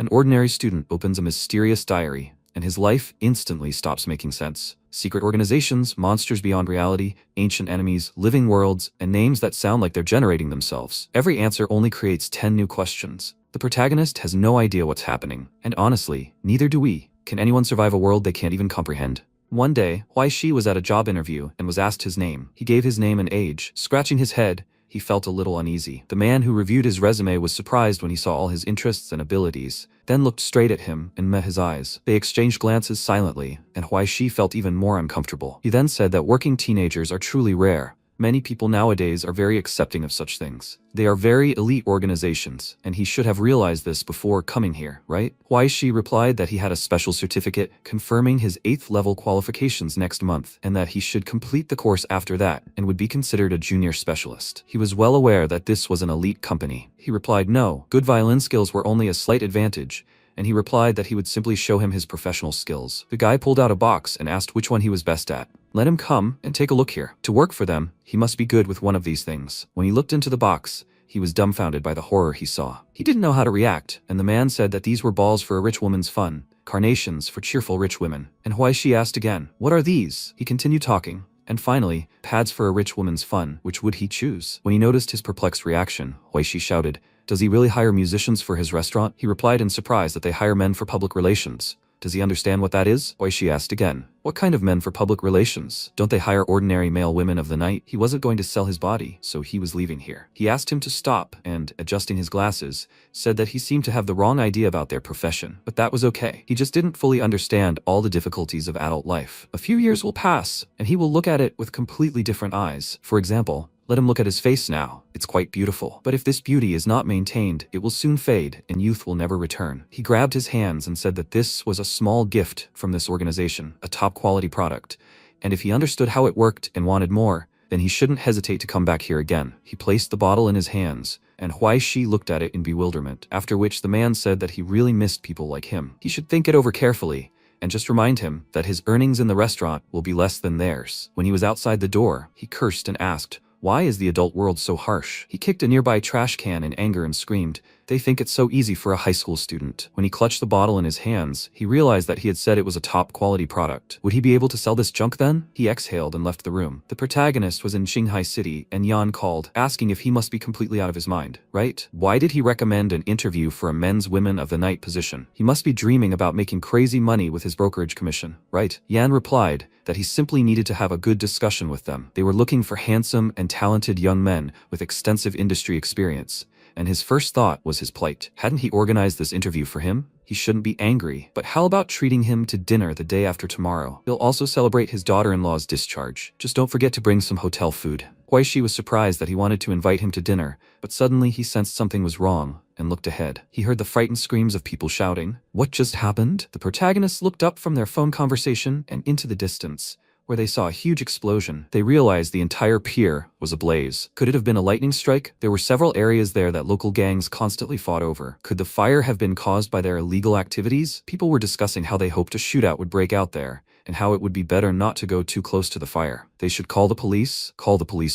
An ordinary student opens a mysterious diary, and his life instantly stops making sense. Secret organizations, monsters beyond reality, ancient enemies, living worlds, and names that sound like they're generating themselves. Every answer only creates 10 new questions. The protagonist has no idea what's happening, and honestly, neither do we. Can anyone survive a world they can't even comprehend? One day, Huai-Shi was at a job interview and was asked his name. He gave his name and age. Scratching his head, he felt a little uneasy. The man who reviewed his resume was surprised when he saw all his interests and abilities, then looked straight at him and met his eyes. They exchanged glances silently, and Huai-Shi felt even more uncomfortable. He then said that working teenagers are truly rare. Many people nowadays are very accepting of such things. They are very elite organizations, and he should have realized this before coming here, right? Huai-Shi replied that he had a special certificate confirming his 8th level qualifications next month, and that he should complete the course after that, and would be considered a junior specialist. He was well aware that this was an elite company. He replied no, good violin skills were only a slight advantage, and he replied that he would simply show him his professional skills. The guy pulled out a box and asked which one he was best at. Let him come and take a look here. To work for them, he must be good with one of these things. When he looked into the box, he was dumbfounded by the horror he saw. He didn't know how to react, and the man said that these were balls for a rich woman's fun, carnations for cheerful rich women. And Huai-Shi asked again, what are these? He continued talking, and finally, pads for a rich woman's fun, which would he choose? When he noticed his perplexed reaction, Huai-Shi shouted, does he really hire musicians for his restaurant? He replied in surprise that they hire men for public relations. Does he understand what that is? Huai-Shi asked again. What kind of men for public relations? Don't they hire ordinary male women of the night? He wasn't going to sell his body, so he was leaving here. He asked him to stop and, adjusting his glasses, said that he seemed to have the wrong idea about their profession. But that was okay. He just didn't fully understand all the difficulties of adult life. A few years will pass, and he will look at it with completely different eyes. For example, let him look at his face now. It's quite beautiful. But if this beauty is not maintained, it will soon fade, and youth will never return. He grabbed his hands and said that this was a small gift from this organization, a top-quality product, and if he understood how it worked and wanted more, then he shouldn't hesitate to come back here again. He placed the bottle in his hands, and Huai-Shi looked at it in bewilderment, after which the man said that he really missed people like him. He should think it over carefully, and just remind him that his earnings in the restaurant will be less than theirs. When he was outside the door, he cursed and asked, why is the adult world so harsh? He kicked a nearby trash can in anger and screamed, they think it's so easy for a high school student. When he clutched the bottle in his hands, he realized that he had said it was a top-quality product. Would he be able to sell this junk then? He exhaled and left the room. The protagonist was in Shanghai City, and Yan called, asking if he must be completely out of his mind, right? Why did he recommend an interview for a men's women of the night position? He must be dreaming about making crazy money with his brokerage commission, right? Yan replied that he simply needed to have a good discussion with them. They were looking for handsome and talented young men with extensive industry experience, and his first thought was his plight. Hadn't he organized this interview for him? He shouldn't be angry, but how about treating him to dinner the day after tomorrow? He'll also celebrate his daughter-in-law's discharge. Just don't forget to bring some hotel food. Huai-Shi was surprised that he wanted to invite him to dinner, but suddenly he sensed something was wrong and looked ahead. He heard the frightened screams of people shouting. What just happened? The protagonists looked up from their phone conversation and into the distance, where they saw a huge explosion. They realized the entire pier was ablaze. Could it have been a lightning strike? There were several areas there that local gangs constantly fought over. Could the fire have been caused by their illegal activities? People were discussing how they hoped a shootout would break out there, and how it would be better not to go too close to the fire. They should call the police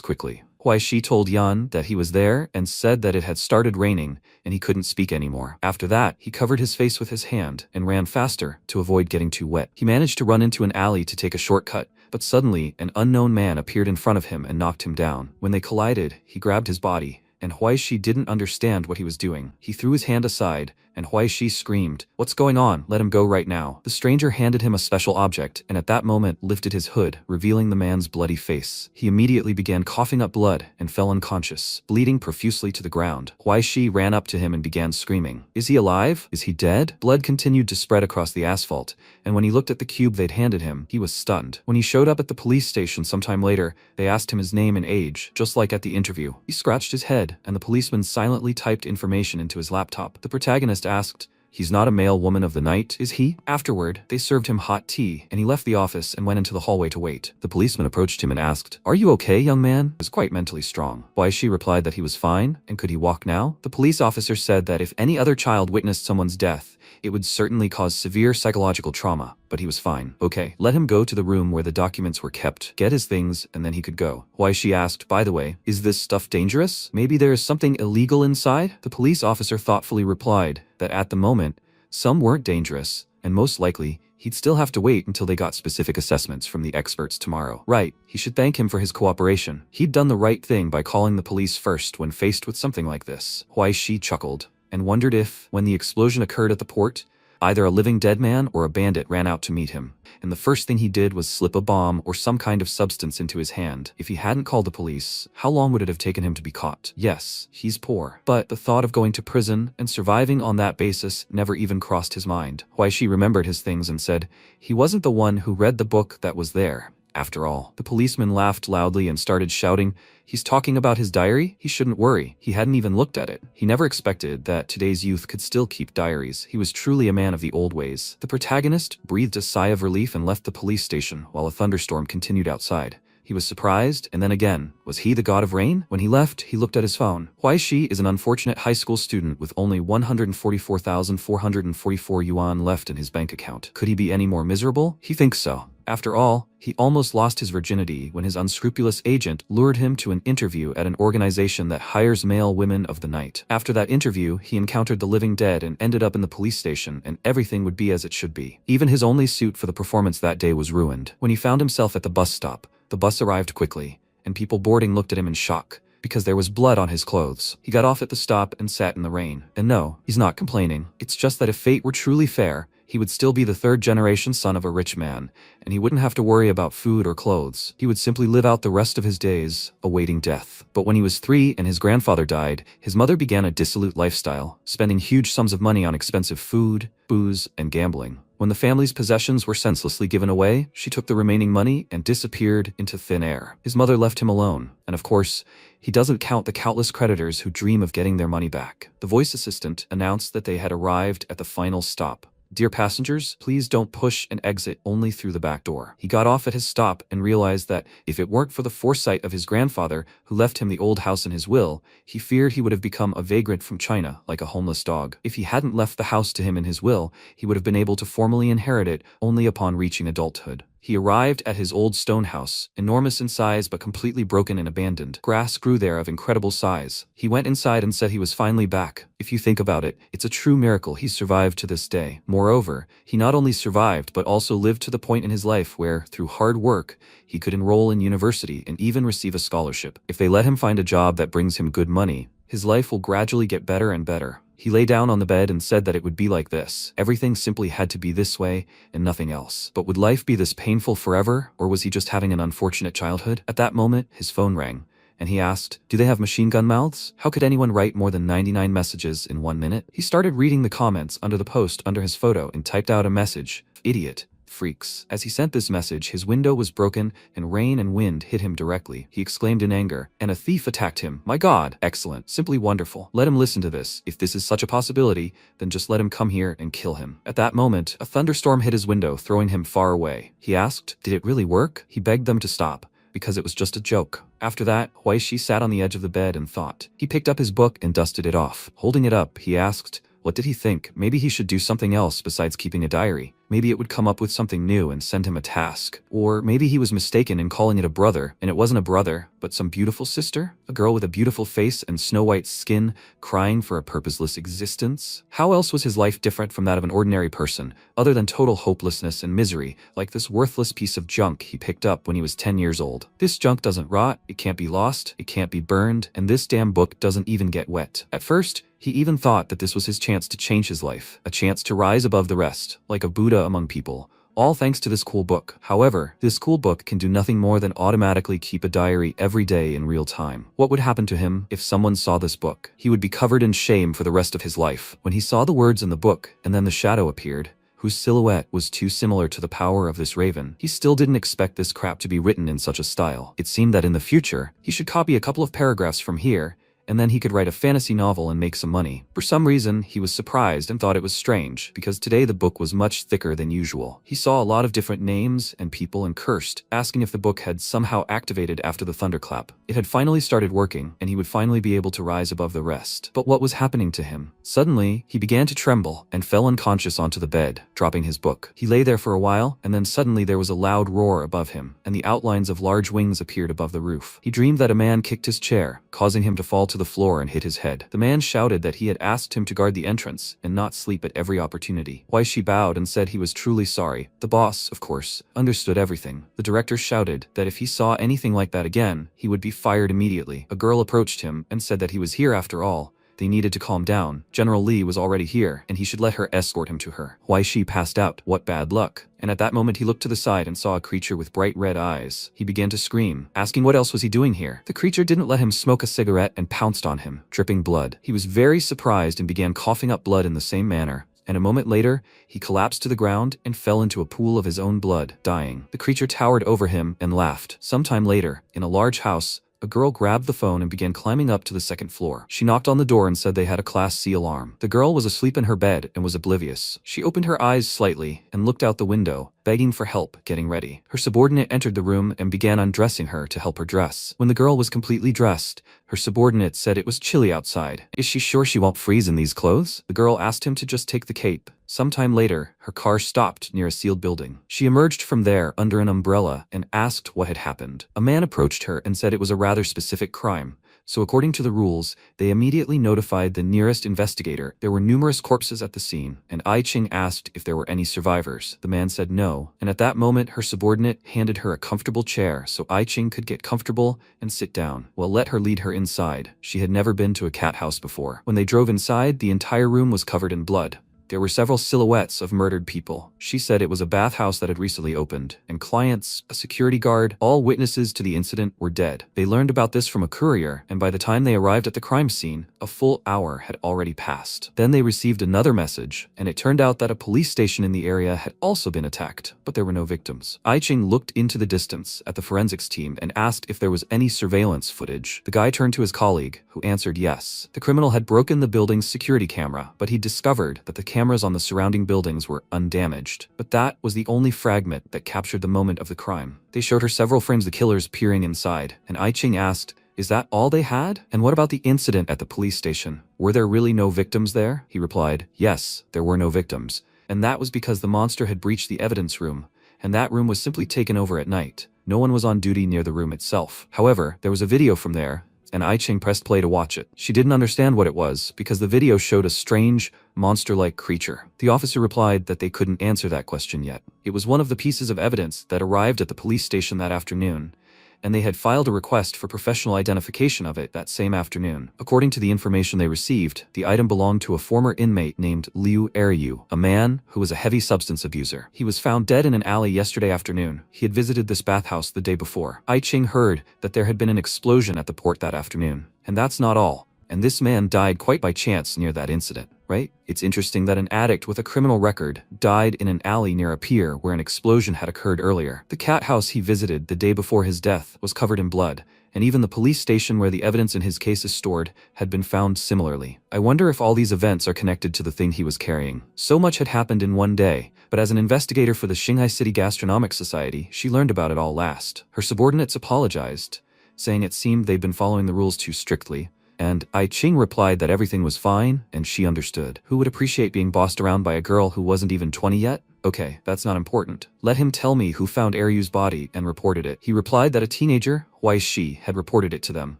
quickly. Huai-Shi told Yan that he was there and said that it had started raining and he couldn't speak anymore. After that, he covered his face with his hand and ran faster to avoid getting too wet. He managed to run into an alley to take a shortcut, but suddenly an unknown man appeared in front of him and knocked him down. When they collided, he grabbed his body, and Huai-Shi didn't understand what he was doing. He threw his hand aside, and Huai-Shi screamed, "What's going on? Let him go right now." The stranger handed him a special object, and at that moment lifted his hood, revealing the man's bloody face. He immediately began coughing up blood and fell unconscious, bleeding profusely to the ground. Huai-Shi ran up to him and began screaming, "Is he alive? Is he dead?" Blood continued to spread across the asphalt, and when he looked at the cube they'd handed him, he was stunned. When he showed up at the police station sometime later, they asked him his name and age, just like at the interview. He scratched his head, and the policeman silently typed information into his laptop. The protagonist asked, "He's not a male woman of the night, is he?" Afterward, they served him hot tea, and he left the office and went into the hallway to wait. The policeman approached him and asked, "Are you okay, young man?" He was quite mentally strong. Huai-Shi replied that he was fine, and could he walk now? The police officer said that if any other child witnessed someone's death, it would certainly cause severe psychological trauma, but he was fine. Okay, let him go to the room where the documents were kept, get his things, and then he could go. Huai-Shi asked, "By the way, is this stuff dangerous? Maybe there is something illegal inside?" The police officer thoughtfully replied that at the moment, Some weren't dangerous, and most likely, he'd still have to wait until they got specific assessments from the experts tomorrow. Right, he should thank him for his cooperation. He'd done the right thing by calling the police first when faced with something like this. Huaishi chuckled, and wondered if, when the explosion occurred at the port, either a living dead man or a bandit ran out to meet him, and the first thing he did was slip a bomb or some kind of substance into his hand. If he hadn't called the police, how long would it have taken him to be caught? Yes, he's poor, but the thought of going to prison and surviving on that basis never even crossed his mind. Huaishi remembered his things and said, he wasn't the one who read the book that was there. After all, the policeman laughed loudly and started shouting, he's talking about his diary? He shouldn't worry. He hadn't even looked at it. He never expected that today's youth could still keep diaries. He was truly a man of the old ways. The protagonist breathed a sigh of relief and left the police station while a thunderstorm continued outside. He was surprised, and then again, was he the god of rain? When he left, he looked at his phone. Huaishi is an unfortunate high school student with only 144,444 yuan left in his bank account. Could he be any more miserable? He thinks so. After all, he almost lost his virginity when his unscrupulous agent lured him to an interview at an organization that hires male women of the night. After that interview, he encountered the living dead and ended up in the police station, and everything would be as it should be. Even his only suit for the performance that day was ruined. When he found himself at the bus stop, the bus arrived quickly, and people boarding looked at him in shock, because there was blood on his clothes. He got off at the stop and sat in the rain. And no, he's not complaining. It's just that if fate were truly fair, he would still be the third-generation son of a rich man, and he wouldn't have to worry about food or clothes. He would simply live out the rest of his days, awaiting death. But when he was 3 and his grandfather died, his mother began a dissolute lifestyle, spending huge sums of money on expensive food, booze, and gambling. When the family's possessions were senselessly given away, she took the remaining money and disappeared into thin air. His mother left him alone, and of course, he doesn't count the countless creditors who dream of getting their money back. The voice assistant announced that they had arrived at the final stop. Dear passengers, please don't push and exit only through the back door. He got off at his stop and realized that if it weren't for the foresight of his grandfather, who left him the old house in his will, he feared he would have become a vagrant from China, like a homeless dog. If he hadn't left the house to him in his will, he would have been able to formally inherit it only upon reaching adulthood. He arrived at his old stone house, enormous in size but completely broken and abandoned. Grass grew there of incredible size. He went inside and said he was finally back. If you think about it, it's a true miracle he survived to this day. Moreover, he not only survived but also lived to the point in his life where, through hard work, he could enroll in university and even receive a scholarship. If they let him find a job that brings him good money, his life will gradually get better and better. He lay down on the bed and said that it would be like this. Everything simply had to be this way and nothing else. But would life be this painful forever, or was he just having an unfortunate childhood? At that moment, his phone rang, and he asked, do they have machine gun mouths? How could anyone write more than 99 messages in 1 minute? He started reading the comments under the post under his photo and typed out a message. Idiot. Freaks. As he sent this message, his window was broken and rain and wind hit him directly. He exclaimed in anger, and a thief attacked him. My God, excellent, simply wonderful. Let him listen to this. If this is such a possibility, then just let him come here and kill him. At that moment, a thunderstorm hit his window, throwing him far away. He asked, did it really work? He begged them to stop, because it was just a joke. After that, Huaishi sat on the edge of the bed and thought. He picked up his book and dusted it off. Holding it up, he asked, what did he think? Maybe he should do something else besides keeping a diary. Maybe it would come up with something new and send him a task. Or maybe he was mistaken in calling it a brother, and it wasn't a brother, but some beautiful sister? A girl with a beautiful face and snow-white skin, crying for a purposeless existence? How else was his life different from that of an ordinary person, other than total hopelessness and misery, like this worthless piece of junk he picked up when he was 10 years old? This junk doesn't rot, it can't be lost, it can't be burned, and this damn book doesn't even get wet. At first, he even thought that this was his chance to change his life, a chance to rise above the rest, like a Buddha among people, all thanks to this cool book. However, this cool book can do nothing more than automatically keep a diary every day in real time. What would happen to him if someone saw this book? He would be covered in shame for the rest of his life. When he saw the words in the book, and then the shadow appeared, whose silhouette was too similar to the power of this raven, he still didn't expect this crap to be written in such a style. It seemed that in the future, he should copy a couple of paragraphs from here, and then he could write a fantasy novel and make some money. For some reason, he was surprised and thought it was strange, because today the book was much thicker than usual. He saw a lot of different names and people and cursed, asking if the book had somehow activated after the thunderclap. It had finally started working, and he would finally be able to rise above the rest. But what was happening to him? Suddenly, he began to tremble and fell unconscious onto the bed, dropping his book. He lay there for a while, and then suddenly there was a loud roar above him, and the outlines of large wings appeared above the roof. He dreamed that a man kicked his chair, causing him to fall to to the floor and hit his head. The man shouted that he had asked him to guard the entrance and not sleep at every opportunity. Why she bowed and said he was truly sorry. The boss, of course, understood everything. The director shouted that if he saw anything like that again, he would be fired immediately. A girl approached him and said that he was here after all. They needed to calm down. General Lee was already here, and he should let her escort him to her. Why she passed out? What bad luck. And at that moment he looked to the side and saw a creature with bright red eyes. He began to scream, asking what else was he doing here. The creature didn't let him smoke a cigarette and pounced on him, dripping blood. He was very surprised and began coughing up blood in the same manner. And a moment later, he collapsed to the ground and fell into a pool of his own blood, dying. The creature towered over him and laughed. Sometime later, in a large house, a girl grabbed the phone and began climbing up to the second floor. She knocked on the door and said they had a Class C alarm. The girl was asleep in her bed and was oblivious. She opened her eyes slightly and looked out the window, begging for help getting ready. Her subordinate entered the room and began undressing her to help her dress. When the girl was completely dressed, her subordinate said it was chilly outside. Is she sure she won't freeze in these clothes? The girl asked him to just take the cape. Sometime later, her car stopped near a sealed building. She emerged from there under an umbrella and asked what had happened. A man approached her and said it was a rather specific crime. So according to the rules, they immediately notified the nearest investigator. There were numerous corpses at the scene, and Ai Ching asked if there were any survivors. The man said no, and at that moment her subordinate handed her a comfortable chair so Ai Ching could get comfortable and sit down. Well, let her lead her inside. She had never been to a cat house before. When they drove inside, the entire room was covered in blood. There were several silhouettes of murdered people. She said it was a bathhouse that had recently opened, and clients, a security guard, all witnesses to the incident were dead. They learned about this from a courier, and by the time they arrived at the crime scene, a full hour had already passed. Then they received another message, and it turned out that a police station in the area had also been attacked, but there were no victims. Ai Ching looked into the distance at the forensics team and asked if there was any surveillance footage. The guy turned to his colleague, who answered yes. The criminal had broken the building's security camera, but he discovered that the cameras on the surrounding buildings were undamaged. But that was the only fragment that captured the moment of the crime. They showed her several frames of the killers peering inside, and Ai Ching asked, "Is that all they had? And what about the incident at the police station? Were there really no victims there?" He replied, "Yes, there were no victims. And that was because the monster had breached the evidence room, and that room was simply taken over at night. No one was on duty near the room itself. However, there was a video from there, and Ai Ching pressed play to watch it. She didn't understand what it was, because the video showed a strange, monster-like creature. The officer replied that they couldn't answer that question yet. It was one of the pieces of evidence that arrived at the police station that afternoon, and they had filed a request for professional identification of it that same afternoon. According to the information they received, the item belonged to a former inmate named Liu Eryu, a man who was a heavy substance abuser. He was found dead in an alley yesterday afternoon. He had visited this bathhouse the day before. Ai Ching heard that there had been an explosion at the port that afternoon. And that's not all. And this man died quite by chance near that incident, right? It's interesting that an addict with a criminal record died in an alley near a pier where an explosion had occurred earlier. The cat house he visited the day before his death was covered in blood, and even the police station where the evidence in his case is stored had been found similarly. I wonder if all these events are connected to the thing he was carrying. So much had happened in one day, but as an investigator for the Shanghai City Gastronomic Society, she learned about it all last. Her subordinates apologized, saying it seemed they'd been following the rules too strictly, and Ai Ching replied that everything was fine, and she understood. Who would appreciate being bossed around by a girl who wasn't even 20 yet? Okay, that's not important. Let him tell me who found Eryu's body and reported it. He replied that a teenager, Wai Shi, had reported it to them.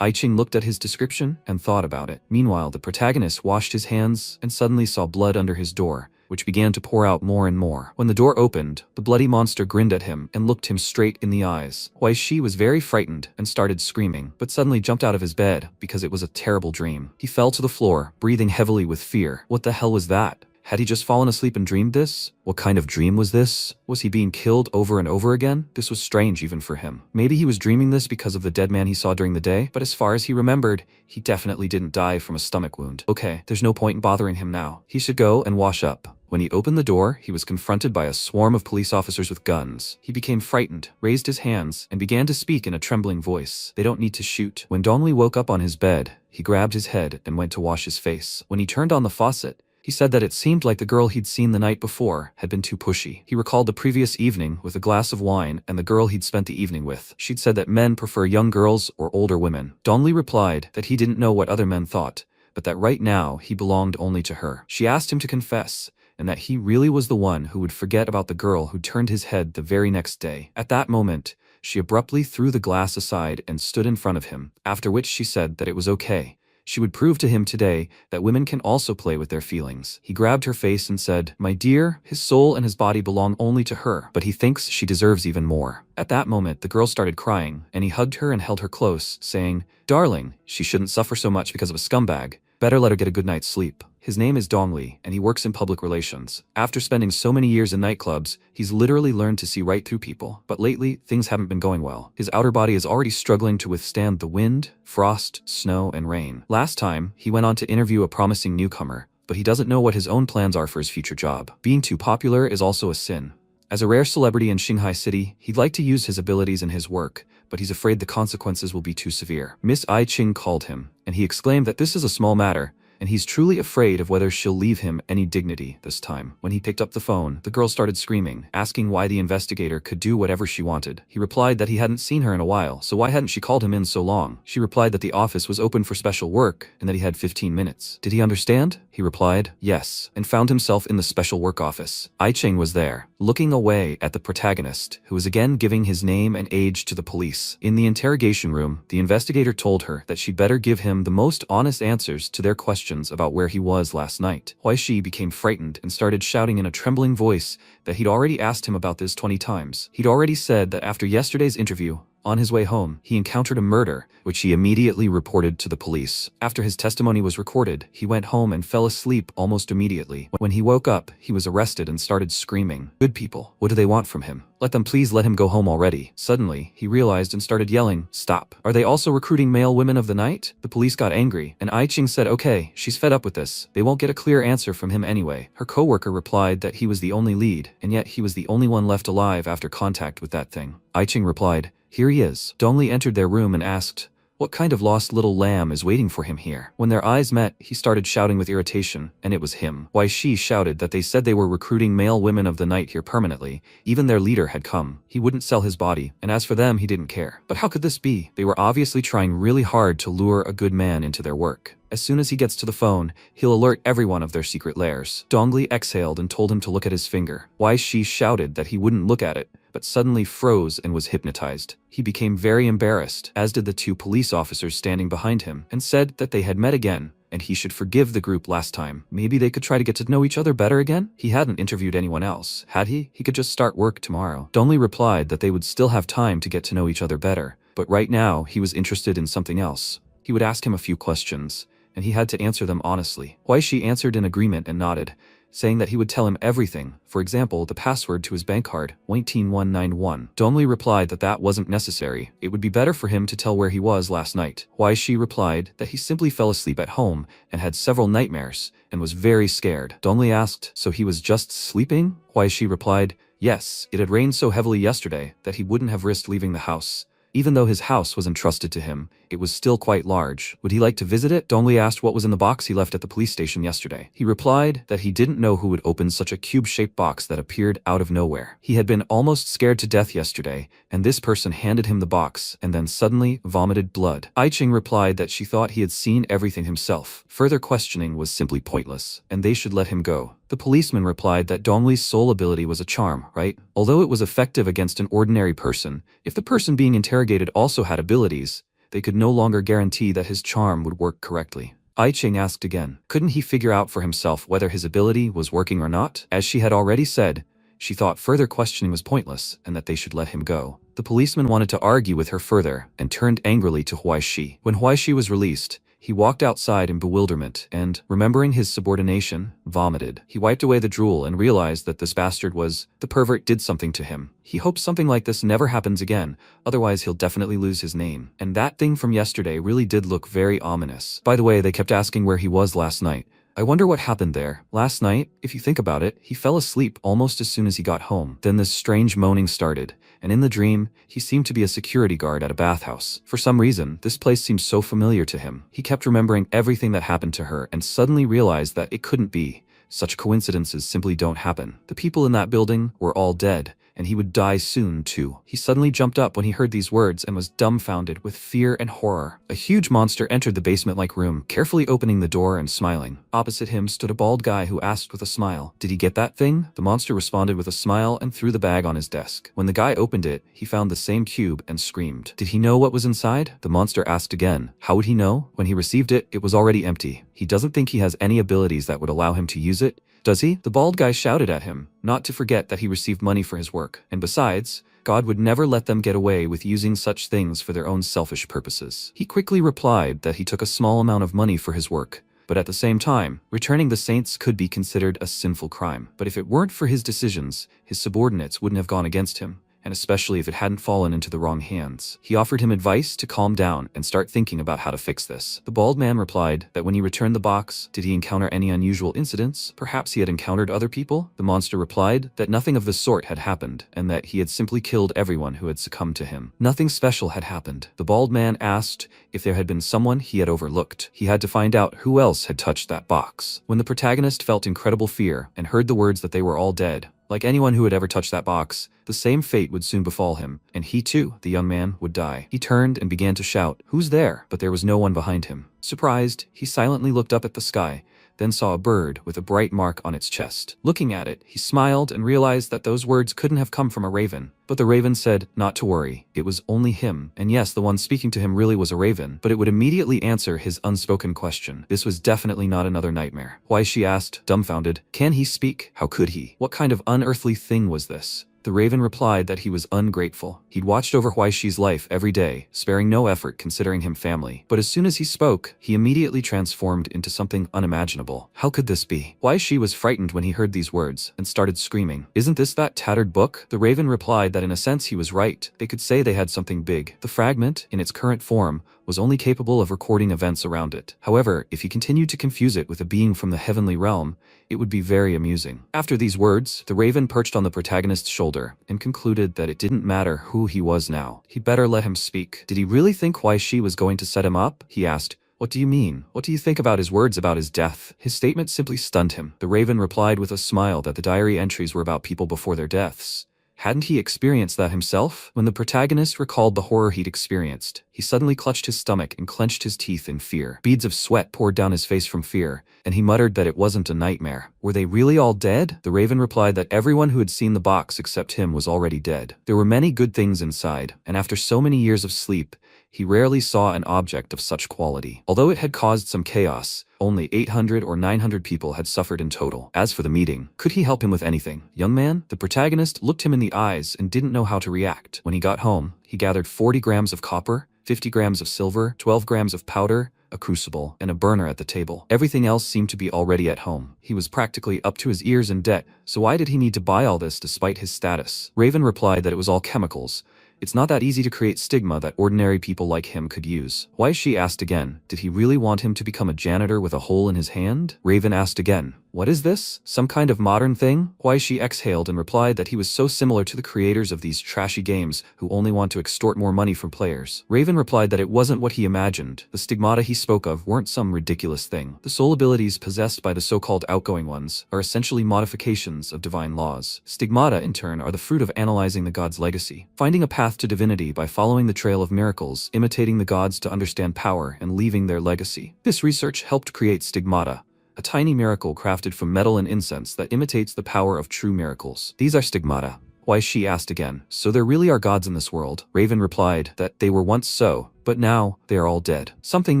Ai Ching looked at his description and thought about it. Meanwhile, the protagonist washed his hands and suddenly saw blood under his door, which began to pour out more and more. When the door opened, the bloody monster grinned at him and looked him straight in the eyes. Wai Shi was very frightened and started screaming, but suddenly jumped out of his bed because it was a terrible dream. He fell to the floor, breathing heavily with fear. What the hell was that? Had he just fallen asleep and dreamed this? What kind of dream was this? Was he being killed over and over again? This was strange even for him. Maybe he was dreaming this because of the dead man he saw during the day, but as far as he remembered, he definitely didn't die from a stomach wound. Okay, there's no point in bothering him now. He should go and wash up. When he opened the door, he was confronted by a swarm of police officers with guns. He became frightened, raised his hands, and began to speak in a trembling voice. They don't need to shoot. When Dongli woke up on his bed, he grabbed his head and went to wash his face. When he turned on the faucet, he said that it seemed like the girl he'd seen the night before had been too pushy. He recalled the previous evening with a glass of wine and the girl he'd spent the evening with. She'd said that men prefer young girls or older women. Dongli replied that he didn't know what other men thought, but that right now he belonged only to her. She asked him to confess, and that he really was the one who would forget about the girl who turned his head the very next day. At that moment, she abruptly threw the glass aside and stood in front of him, after which she said that it was okay, She would prove to him today that women can also play with their feelings. He grabbed her face and said, "My dear, his soul and his body belong only to her, but he thinks she deserves even more." At that moment, the girl started crying, and he hugged her and held her close, saying, "Darling, she shouldn't suffer so much because of a scumbag. Better let her get a good night's sleep." His name is Dongli, and he works in public relations. After spending so many years in nightclubs, he's literally learned to see right through people. But lately, things haven't been going well. His outer body is already struggling to withstand the wind, frost, snow, and rain. Last time, he went on to interview a promising newcomer, but he doesn't know what his own plans are for his future job. Being too popular is also a sin. As a rare celebrity in Shanghai City, he'd like to use his abilities in his work, but he's afraid the consequences will be too severe. Miss I Ching called him, and he exclaimed that this is a small matter, and he's truly afraid of whether she'll leave him any dignity this time. When he picked up the phone, the girl started screaming, asking why the investigator could do whatever she wanted. He replied that he hadn't seen her in a while, so why hadn't she called him in so long? She replied that the office was open for special work, and that he had 15 minutes. Did he understand? He replied, yes, and found himself in the special work office. I Ching was there, looking away at the protagonist, who was again giving his name and age to the police. In the interrogation room, the investigator told her that she'd better give him the most honest answers to their questions about where he was last night. Huaishi became frightened and started shouting in a trembling voice that he'd already asked him about this 20 times. He'd already said that after yesterday's interview, on his way home, he encountered a murder, which he immediately reported to the police. After his testimony was recorded, he went home and fell asleep almost immediately. When he woke up, he was arrested and started screaming, "Good people, what do they want from him? Let them please let him go home already." Suddenly, he realized and started yelling, "Stop. Are they also recruiting male women of the night?" The police got angry, and I Ching said, "Okay, she's fed up with this. They won't get a clear answer from him anyway." Her coworker replied that he was the only lead, and yet he was the only one left alive after contact with that thing. I Ching replied, "Here he is." Dongli entered their room and asked, "What kind of lost little lamb is waiting for him here?" When their eyes met, he started shouting with irritation, and it was him. Why she shouted that they said they were recruiting male women of the night here permanently. Even their leader had come. He wouldn't sell his body, and as for them, he didn't care. But how could this be? They were obviously trying really hard to lure a good man into their work. As soon as he gets to the phone, he'll alert everyone of their secret lairs. Dongli exhaled and told him to look at his finger. Why she shouted that he wouldn't look at it, but suddenly froze and was hypnotized. He became very embarrassed, as did the two police officers standing behind him, and said that they had met again, and he should forgive the group last time. Maybe they could try to get to know each other better again? He hadn't interviewed anyone else, had he? He could just start work tomorrow. Dongli replied that they would still have time to get to know each other better, but right now he was interested in something else. He would ask him a few questions, and he had to answer them honestly. Huaishi answered in agreement and nodded, saying that he would tell him everything, for example, the password to his bank card, 19191. Dongli replied that that wasn't necessary. It would be better for him to tell where he was last night. Huaishi replied that he simply fell asleep at home and had several nightmares and was very scared. Dongli asked, "So he was just sleeping?" Huaishi replied, "Yes, it had rained so heavily yesterday that he wouldn't have risked leaving the house. Even though his house was entrusted to him, it was still quite large. Would he like to visit it?" Dongli asked what was in the box he left at the police station yesterday. He replied that he didn't know who would open such a cube-shaped box that appeared out of nowhere. He had been almost scared to death yesterday, and this person handed him the box and then suddenly vomited blood. I Ching replied that she thought he had seen everything himself. Further questioning was simply pointless, and they should let him go. The policeman replied that Dongli's sole ability was a charm, right? Although it was effective against an ordinary person, if the person being interrogated also had abilities, they could no longer guarantee that his charm would work correctly. I Ching asked again, couldn't he figure out for himself whether his ability was working or not? As she had already said, she thought further questioning was pointless and that they should let him go. The policeman wanted to argue with her further and turned angrily to Huaishi. When Huaishi was released, he walked outside in bewilderment and, remembering his subordination, vomited. He wiped away the drool and realized that this bastard the pervert did something to him. He hopes something like this never happens again, otherwise he'll definitely lose his name. And that thing from yesterday really did look very ominous. By the way, they kept asking where he was last night. I wonder what happened there. Last night, if you think about it, he fell asleep almost as soon as he got home. Then this strange moaning started, and in the dream, he seemed to be a security guard at a bathhouse. For some reason, this place seemed so familiar to him. He kept remembering everything that happened to her and suddenly realized that it couldn't be. Such coincidences simply don't happen. The people in that building were all dead, and he would die soon too. He suddenly jumped up when he heard these words and was dumbfounded with fear and horror. A huge monster entered the basement-like room, carefully opening the door and smiling. Opposite him stood a bald guy who asked with a smile, "Did he get that thing?" The monster responded with a smile and threw the bag on his desk. When the guy opened it, he found the same cube and screamed. Did he know what was inside? The monster asked again. How would he know? When he received it, it was already empty. He doesn't think he has any abilities that would allow him to use it, does he? The bald guy shouted at him, not to forget that he received money for his work. And besides, God would never let them get away with using such things for their own selfish purposes. He quickly replied that he took a small amount of money for his work, but at the same time, returning the saints could be considered a sinful crime. But if it weren't for his decisions, his subordinates wouldn't have gone against him, and especially if it hadn't fallen into the wrong hands. He offered him advice to calm down and start thinking about how to fix this. The bald man replied that when he returned the box, did he encounter any unusual incidents? Perhaps he had encountered other people? The monster replied that nothing of the sort had happened, and that he had simply killed everyone who had succumbed to him. Nothing special had happened. The bald man asked if there had been someone he had overlooked. He had to find out who else had touched that box. When the protagonist felt incredible fear and heard the words that they were all dead, like anyone who had ever touched that box, the same fate would soon befall him, and he too, the young man, would die. He turned and began to shout, "Who's there?" But there was no one behind him. Surprised, he silently looked up at the sky, then saw a bird with a bright mark on its chest. Looking at it, he smiled and realized that those words couldn't have come from a raven. But the raven said not to worry, it was only him. And yes, the one speaking to him really was a raven, but it would immediately answer his unspoken question. This was definitely not another nightmare. Why, she asked, dumbfounded. Can he speak? How could he? What kind of unearthly thing was this? The raven replied that he was ungrateful. He'd watched over Huaishi's life every day, sparing no effort considering him family. But as soon as he spoke, he immediately transformed into something unimaginable. How could this be? Huaishi was frightened when he heard these words, and started screaming. Isn't this that tattered book? The raven replied that in a sense he was right. They could say they had something big. The fragment, in its current form, was only capable of recording events around it. However, if he continued to confuse it with a being from the heavenly realm, it would be very amusing. After these words, the raven perched on the protagonist's shoulder and concluded that it didn't matter who he was now. He'd better let him speak. Did he really think Huaishi was going to set him up? He asked. What do you mean? What do you think about his words about his death? His statement simply stunned him. The raven replied with a smile that the diary entries were about people before their deaths. Hadn't he experienced that himself? When the protagonist recalled the horror he'd experienced, he suddenly clutched his stomach and clenched his teeth in fear. Beads of sweat poured down his face from fear, and he muttered that it wasn't a nightmare. Were they really all dead? The raven replied that everyone who had seen the box except him was already dead. There were many good things inside, and after so many years of sleep, he rarely saw an object of such quality. Although it had caused some chaos, only 800 or 900 people had suffered in total. As for the meeting, could he help him with anything? Young man? The protagonist looked him in the eyes and didn't know how to react. When he got home, he gathered 40 grams of copper, 50 grams of silver, 12 grams of powder, a crucible, and a burner at the table. Everything else seemed to be already at home. He was practically up to his ears in debt, so why did he need to buy all this despite his status? Raven replied that it was all chemicals. It's not that easy to create stigma that ordinary people like him could use. Huaishi asked again, did he really want him to become a janitor with a hole in his hand? Raven asked again, what is this? Some kind of modern thing? Huaishi exhaled and replied that he was so similar to the creators of these trashy games who only want to extort more money from players. Raven replied that it wasn't what he imagined. The stigmata he spoke of weren't some ridiculous thing. The soul abilities possessed by the so-called outgoing ones are essentially modifications of divine laws. Stigmata, in turn, are the fruit of analyzing the god's legacy, finding a path to divinity by following the trail of miracles, imitating the gods to understand power, and leaving their legacy. This research helped create stigmata, a tiny miracle crafted from metal and incense that imitates the power of true miracles. These are stigmata. Huaishi asked again, so there really are gods in this world? Raven replied that they were once so, but now they are all dead. Something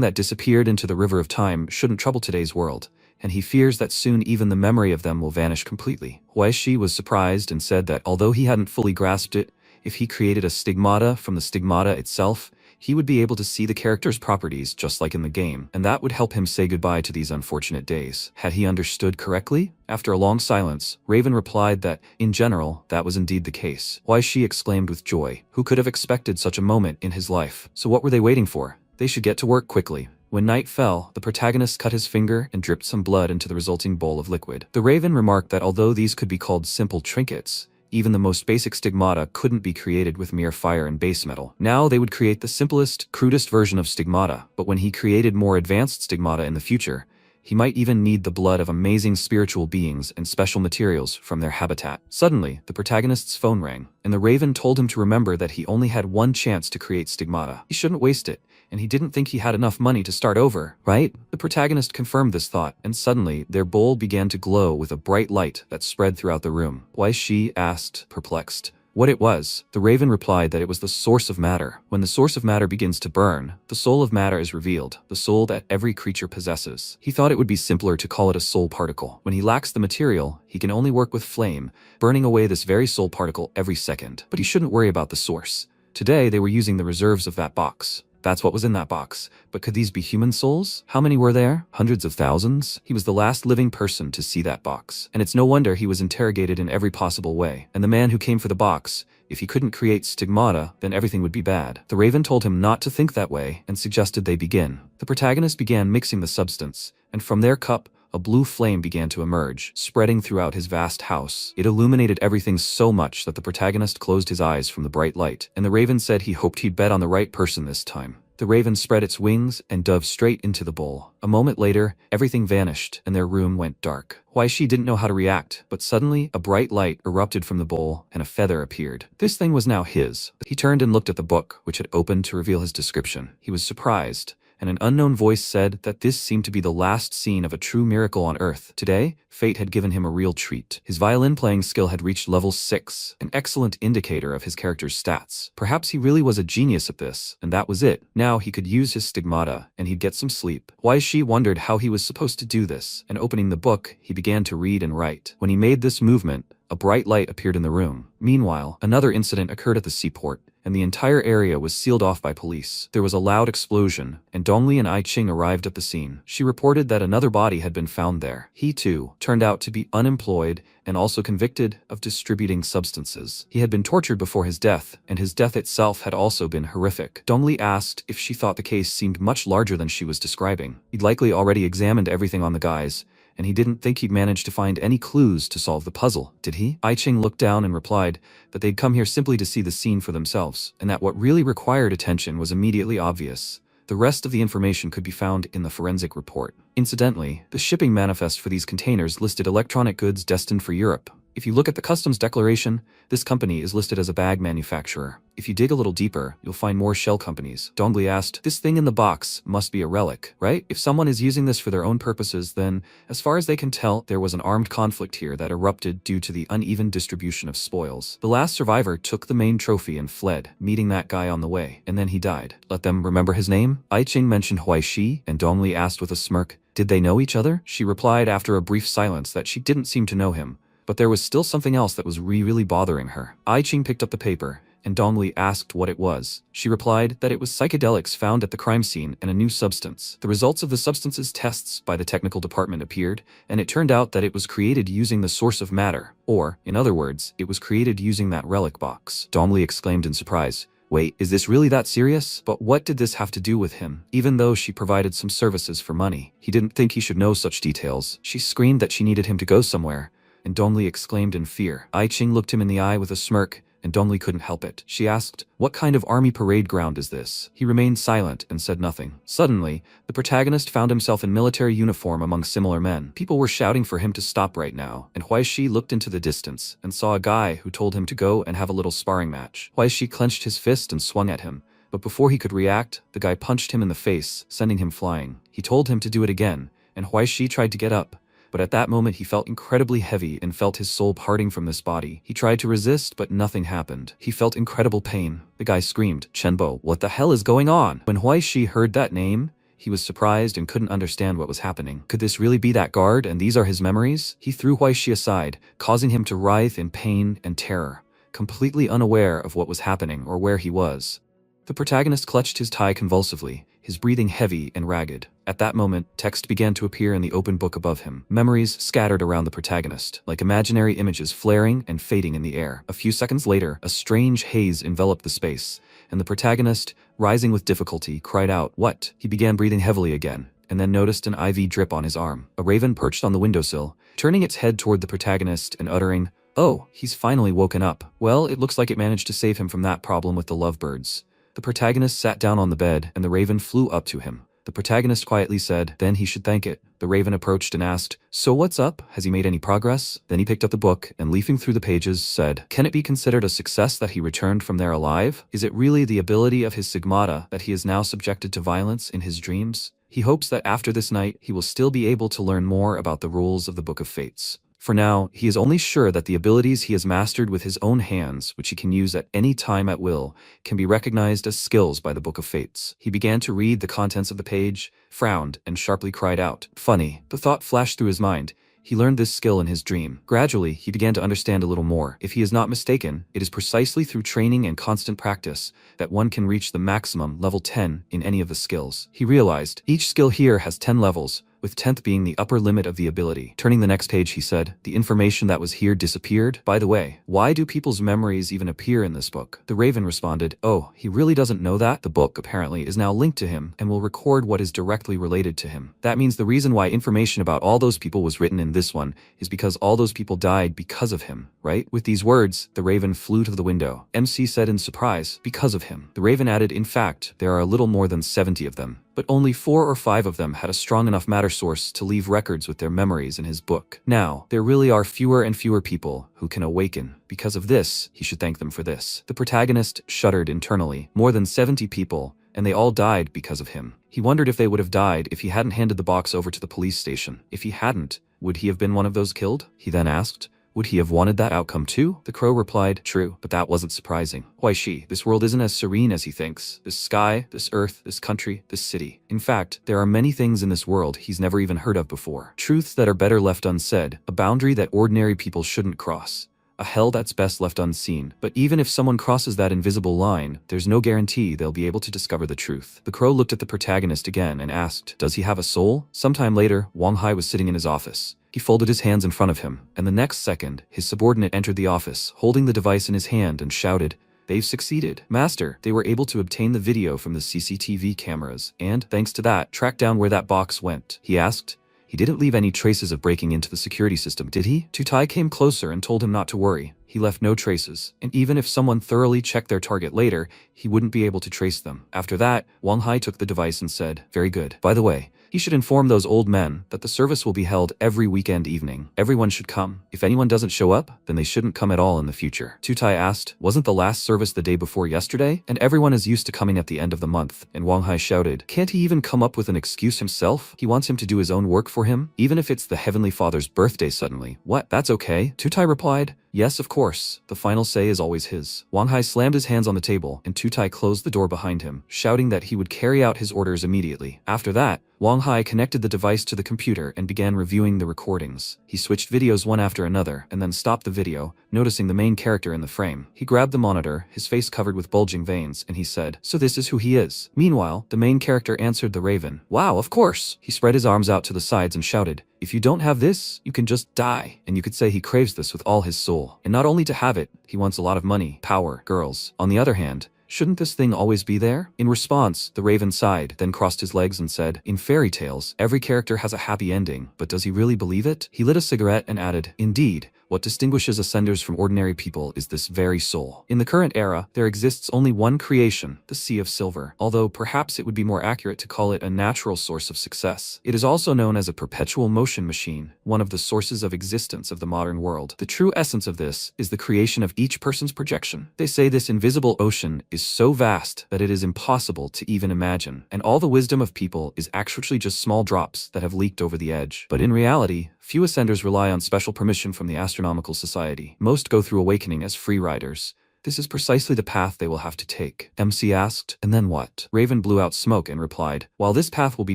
that disappeared into the river of time shouldn't trouble today's world, and he fears that soon even the memory of them will vanish completely. Huaishi was surprised and said that although he hadn't fully grasped it, if he created a stigmata from the stigmata itself, he would be able to see the character's properties just like in the game, and that would help him say goodbye to these unfortunate days. Had he understood correctly? After a long silence, Raven replied that, in general, that was indeed the case. Huaishi exclaimed with joy. Who could have expected such a moment in his life? So what were they waiting for? They should get to work quickly. When night fell, the protagonist cut his finger and dripped some blood into the resulting bowl of liquid. The Raven remarked that although these could be called simple trinkets, even the most basic stigmata couldn't be created with mere fire and base metal. Now they would create the simplest, crudest version of stigmata, but when he created more advanced stigmata in the future, He might even need the blood of amazing spiritual beings and special materials from their habitat. Suddenly, the protagonist's phone rang, and the Raven told him to remember that he only had one chance to create stigmata. He shouldn't waste it, and he didn't think he had enough money to start over, right? The protagonist confirmed this thought, and suddenly their bowl began to glow with a bright light that spread throughout the room. Why, she asked, perplexed. What it was, the Raven replied that it was the source of matter. When the source of matter begins to burn, the soul of matter is revealed, the soul that every creature possesses. He thought it would be simpler to call it a soul particle. When he lacks the material, he can only work with flame, burning away this very soul particle every second. But he shouldn't worry about the source. Today, they were using the reserves of that box. That's what was in that box. But could these be human souls? How many were there? Hundreds of thousands? He was the last living person to see that box. And it's no wonder he was interrogated in every possible way. And the man who came for the box, if he couldn't create stigmata, then everything would be bad. The Raven told him not to think that way and suggested they begin. The protagonist began mixing the substance, and from their cup, a blue flame began to emerge, spreading throughout his vast house. It illuminated everything so much that the protagonist closed his eyes from the bright light, and the Raven said he hoped he'd bet on the right person this time. The Raven spread its wings and dove straight into the bowl. A moment later, everything vanished, and their room went dark. She didn't know how to react, but suddenly, a bright light erupted from the bowl, and a feather appeared. This thing was now his. He turned and looked at the book, which had opened to reveal his description. He was surprised, and an unknown voice said that this seemed to be the last scene of a true miracle on Earth. Today, fate had given him a real treat. His violin-playing skill had reached level 6, an excellent indicator of his character's stats. Perhaps he really was a genius at this, and that was it. Now he could use his stigmata, and he'd get some sleep. She wondered how he was supposed to do this, and opening the book, he began to read and write. When he made this movement, a bright light appeared in the room. Meanwhile, another incident occurred at the seaport, and the entire area was sealed off by police. There was a loud explosion, and Dongli and I-Ching arrived at the scene. She reported that another body had been found there. He, too, turned out to be unemployed and also convicted of distributing substances. He had been tortured before his death, and his death itself had also been horrific. Dongli asked if she thought the case seemed much larger than she was describing. He'd likely already examined everything on the guys, and he didn't think he'd manage to find any clues to solve the puzzle, did he? I-Ching looked down and replied that they'd come here simply to see the scene for themselves, and that what really required attention was immediately obvious. The rest of the information could be found in the forensic report. Incidentally, the shipping manifest for these containers listed electronic goods destined for Europe. If you look at the customs declaration, this company is listed as a bag manufacturer. If you dig a little deeper, you'll find more shell companies. Dongli asked, this thing in the box must be a relic, right? If someone is using this for their own purposes, then, as far as they can tell, there was an armed conflict here that erupted due to the uneven distribution of spoils. The last survivor took the main trophy and fled, meeting that guy on the way, and then he died. Let them remember his name? I-Ching mentioned Huai-Shi, and Dongli asked with a smirk, did they know each other? She replied after a brief silence that she didn't seem to know him. But there was still something else that was really bothering her. I-Ching picked up the paper, and Dongli asked what it was. She replied that it was psychedelics found at the crime scene and a new substance. The results of the substance's tests by the technical department appeared, and it turned out that it was created using the source of matter, or, in other words, it was created using that relic box. Dongli exclaimed in surprise. Wait, is this really that serious? But what did this have to do with him? Even though she provided some services for money, he didn't think he should know such details. She screamed that she needed him to go somewhere, and Dongli exclaimed in fear. I-Ching looked him in the eye with a smirk, and Dongli couldn't help it. She asked, what kind of army parade ground is this? He remained silent and said nothing. Suddenly, the protagonist found himself in military uniform among similar men. People were shouting for him to stop right now, and Huai-Shi looked into the distance and saw a guy who told him to go and have a little sparring match. Huai-Shi clenched his fist and swung at him, but before he could react, the guy punched him in the face, sending him flying. He told him to do it again, and Huai-Shi tried to get up. But at that moment he felt incredibly heavy and felt his soul parting from this body. He tried to resist, but nothing happened. He felt incredible pain. The guy screamed, Chenbo, what the hell is going on? When Huai-Shi heard that name, he was surprised and couldn't understand what was happening. Could this really be that guard, and these are his memories? He threw Huai-Shi aside, causing him to writhe in pain and terror, completely unaware of what was happening or where he was. The protagonist clutched his tie convulsively, his breathing heavy and ragged. At that moment, text began to appear in the open book above him. Memories scattered around the protagonist, like imaginary images flaring and fading in the air. A few seconds later, a strange haze enveloped the space, and the protagonist, rising with difficulty, cried out, what? He began breathing heavily again, and then noticed an IV drip on his arm. A raven perched on the windowsill, turning its head toward the protagonist and uttering, oh, he's finally woken up. Well, it looks like it managed to save him from that problem with the lovebirds. The protagonist sat down on the bed, and the raven flew up to him. The protagonist quietly said, then he should thank it. The Raven approached and asked, "So what's up? Has he made any progress?" Then he picked up the book and, leafing through the pages, said, "Can it be considered a success that he returned from there alive? Is it really the ability of his stigmata that he is now subjected to violence in his dreams? He hopes that after this night he will still be able to learn more about the rules of the Book of Fates. For now, he is only sure that the abilities he has mastered with his own hands, which he can use at any time at will, can be recognized as skills by the Book of Fates." He began to read the contents of the page, frowned, and sharply cried out, "Funny." The thought flashed through his mind. He learned this skill in his dream. Gradually, he began to understand a little more. If he is not mistaken, it is precisely through training and constant practice that one can reach the maximum level 10 in any of the skills. He realized each skill here has 10 levels, with 10th being the upper limit of the ability. Turning the next page, he said, "The information that was here disappeared. By the way, why do people's memories even appear in this book?" The Raven responded, "Oh, he really doesn't know that? The book, apparently, is now linked to him and will record what is directly related to him. That means the reason why information about all those people was written in this one is because all those people died because of him, right?" With these words, the Raven flew to the window. MC said in surprise, "Because of him." The Raven added, "In fact, there are a little more than 70 of them. But only 4 or 5 of them had a strong enough matter source to leave records with their memories in his book. Now, there really are fewer and fewer people who can awaken. Because of this, he should thank them for this." The protagonist shuddered internally. More than 70 people, and they all died because of him. He wondered if they would have died if he hadn't handed the box over to the police station. If he hadn't, would he have been one of those killed? He then asked, "Would he have wanted that outcome too?" The crow replied, "True, but that wasn't surprising. Why this world isn't as serene as he thinks. This sky, this earth, this country, this city. In fact, there are many things in this world he's never even heard of before. Truths that are better left unsaid, a boundary that ordinary people shouldn't cross. A hell that's best left unseen. But even if someone crosses that invisible line, there's no guarantee they'll be able to discover the truth." The crow looked at the protagonist again and asked, "Does he have a soul?" Sometime later, Wang Hai was sitting in his office. He folded his hands in front of him, and the next second, his subordinate entered the office, holding the device in his hand and shouted, "They've succeeded. Master, they were able to obtain the video from the CCTV cameras, and, thanks to that, track down where that box went." He asked, "He didn't leave any traces of breaking into the security system, did he?" Tutai came closer and told him not to worry. He left no traces, and even if someone thoroughly checked their target later, he wouldn't be able to trace them. After that, Wang Hai took the device and said, "Very good. By the way, he should inform those old men that the service will be held every weekend evening. Everyone should come. If anyone doesn't show up, then they shouldn't come at all in the future." Tutai asked, "Wasn't the last service the day before yesterday? And everyone is used to coming at the end of the month." And Wang Hai shouted, "Can't he even come up with an excuse himself? He wants him to do his own work for him? Even if it's the Heavenly Father's birthday suddenly. What? That's okay?" Tutai replied, "Yes, of course. The final say is always his." Wang Hai slammed his hands on the table, and Tutai closed the door behind him, shouting that he would carry out his orders immediately. After that, Wang Hai connected the device to the computer and began reviewing the recordings. He switched videos one after another, and then stopped the video, noticing the main character in the frame. He grabbed the monitor, his face covered with bulging veins, and he said, "So this is who he is." Meanwhile, the main character answered the Raven. "Wow, of course." He spread his arms out to the sides and shouted, "If you don't have this, you can just die." And you could say he craves this with all his soul. And not only to have it, he wants a lot of money, power, girls. On the other hand, shouldn't this thing always be there? In response, the Raven sighed, then crossed his legs and said, "In fairy tales, every character has a happy ending, but does he really believe it?" He lit a cigarette and added, "Indeed, what distinguishes ascenders from ordinary people is this very soul. In the current era, there exists only one creation, the Sea of Silver, although perhaps it would be more accurate to call it a natural source of success. It is also known as a perpetual motion machine, one of the sources of existence of the modern world. The true essence of this is the creation of each person's projection. They say this invisible ocean is so vast that it is impossible to even imagine, and all the wisdom of people is actually just small drops that have leaked over the edge. But in reality, few ascenders rely on special permission from the Astronomical Society. Most go through awakening as free riders. This is precisely the path they will have to take." MC asked, "And then what?" Raven blew out smoke and replied, "While this path will be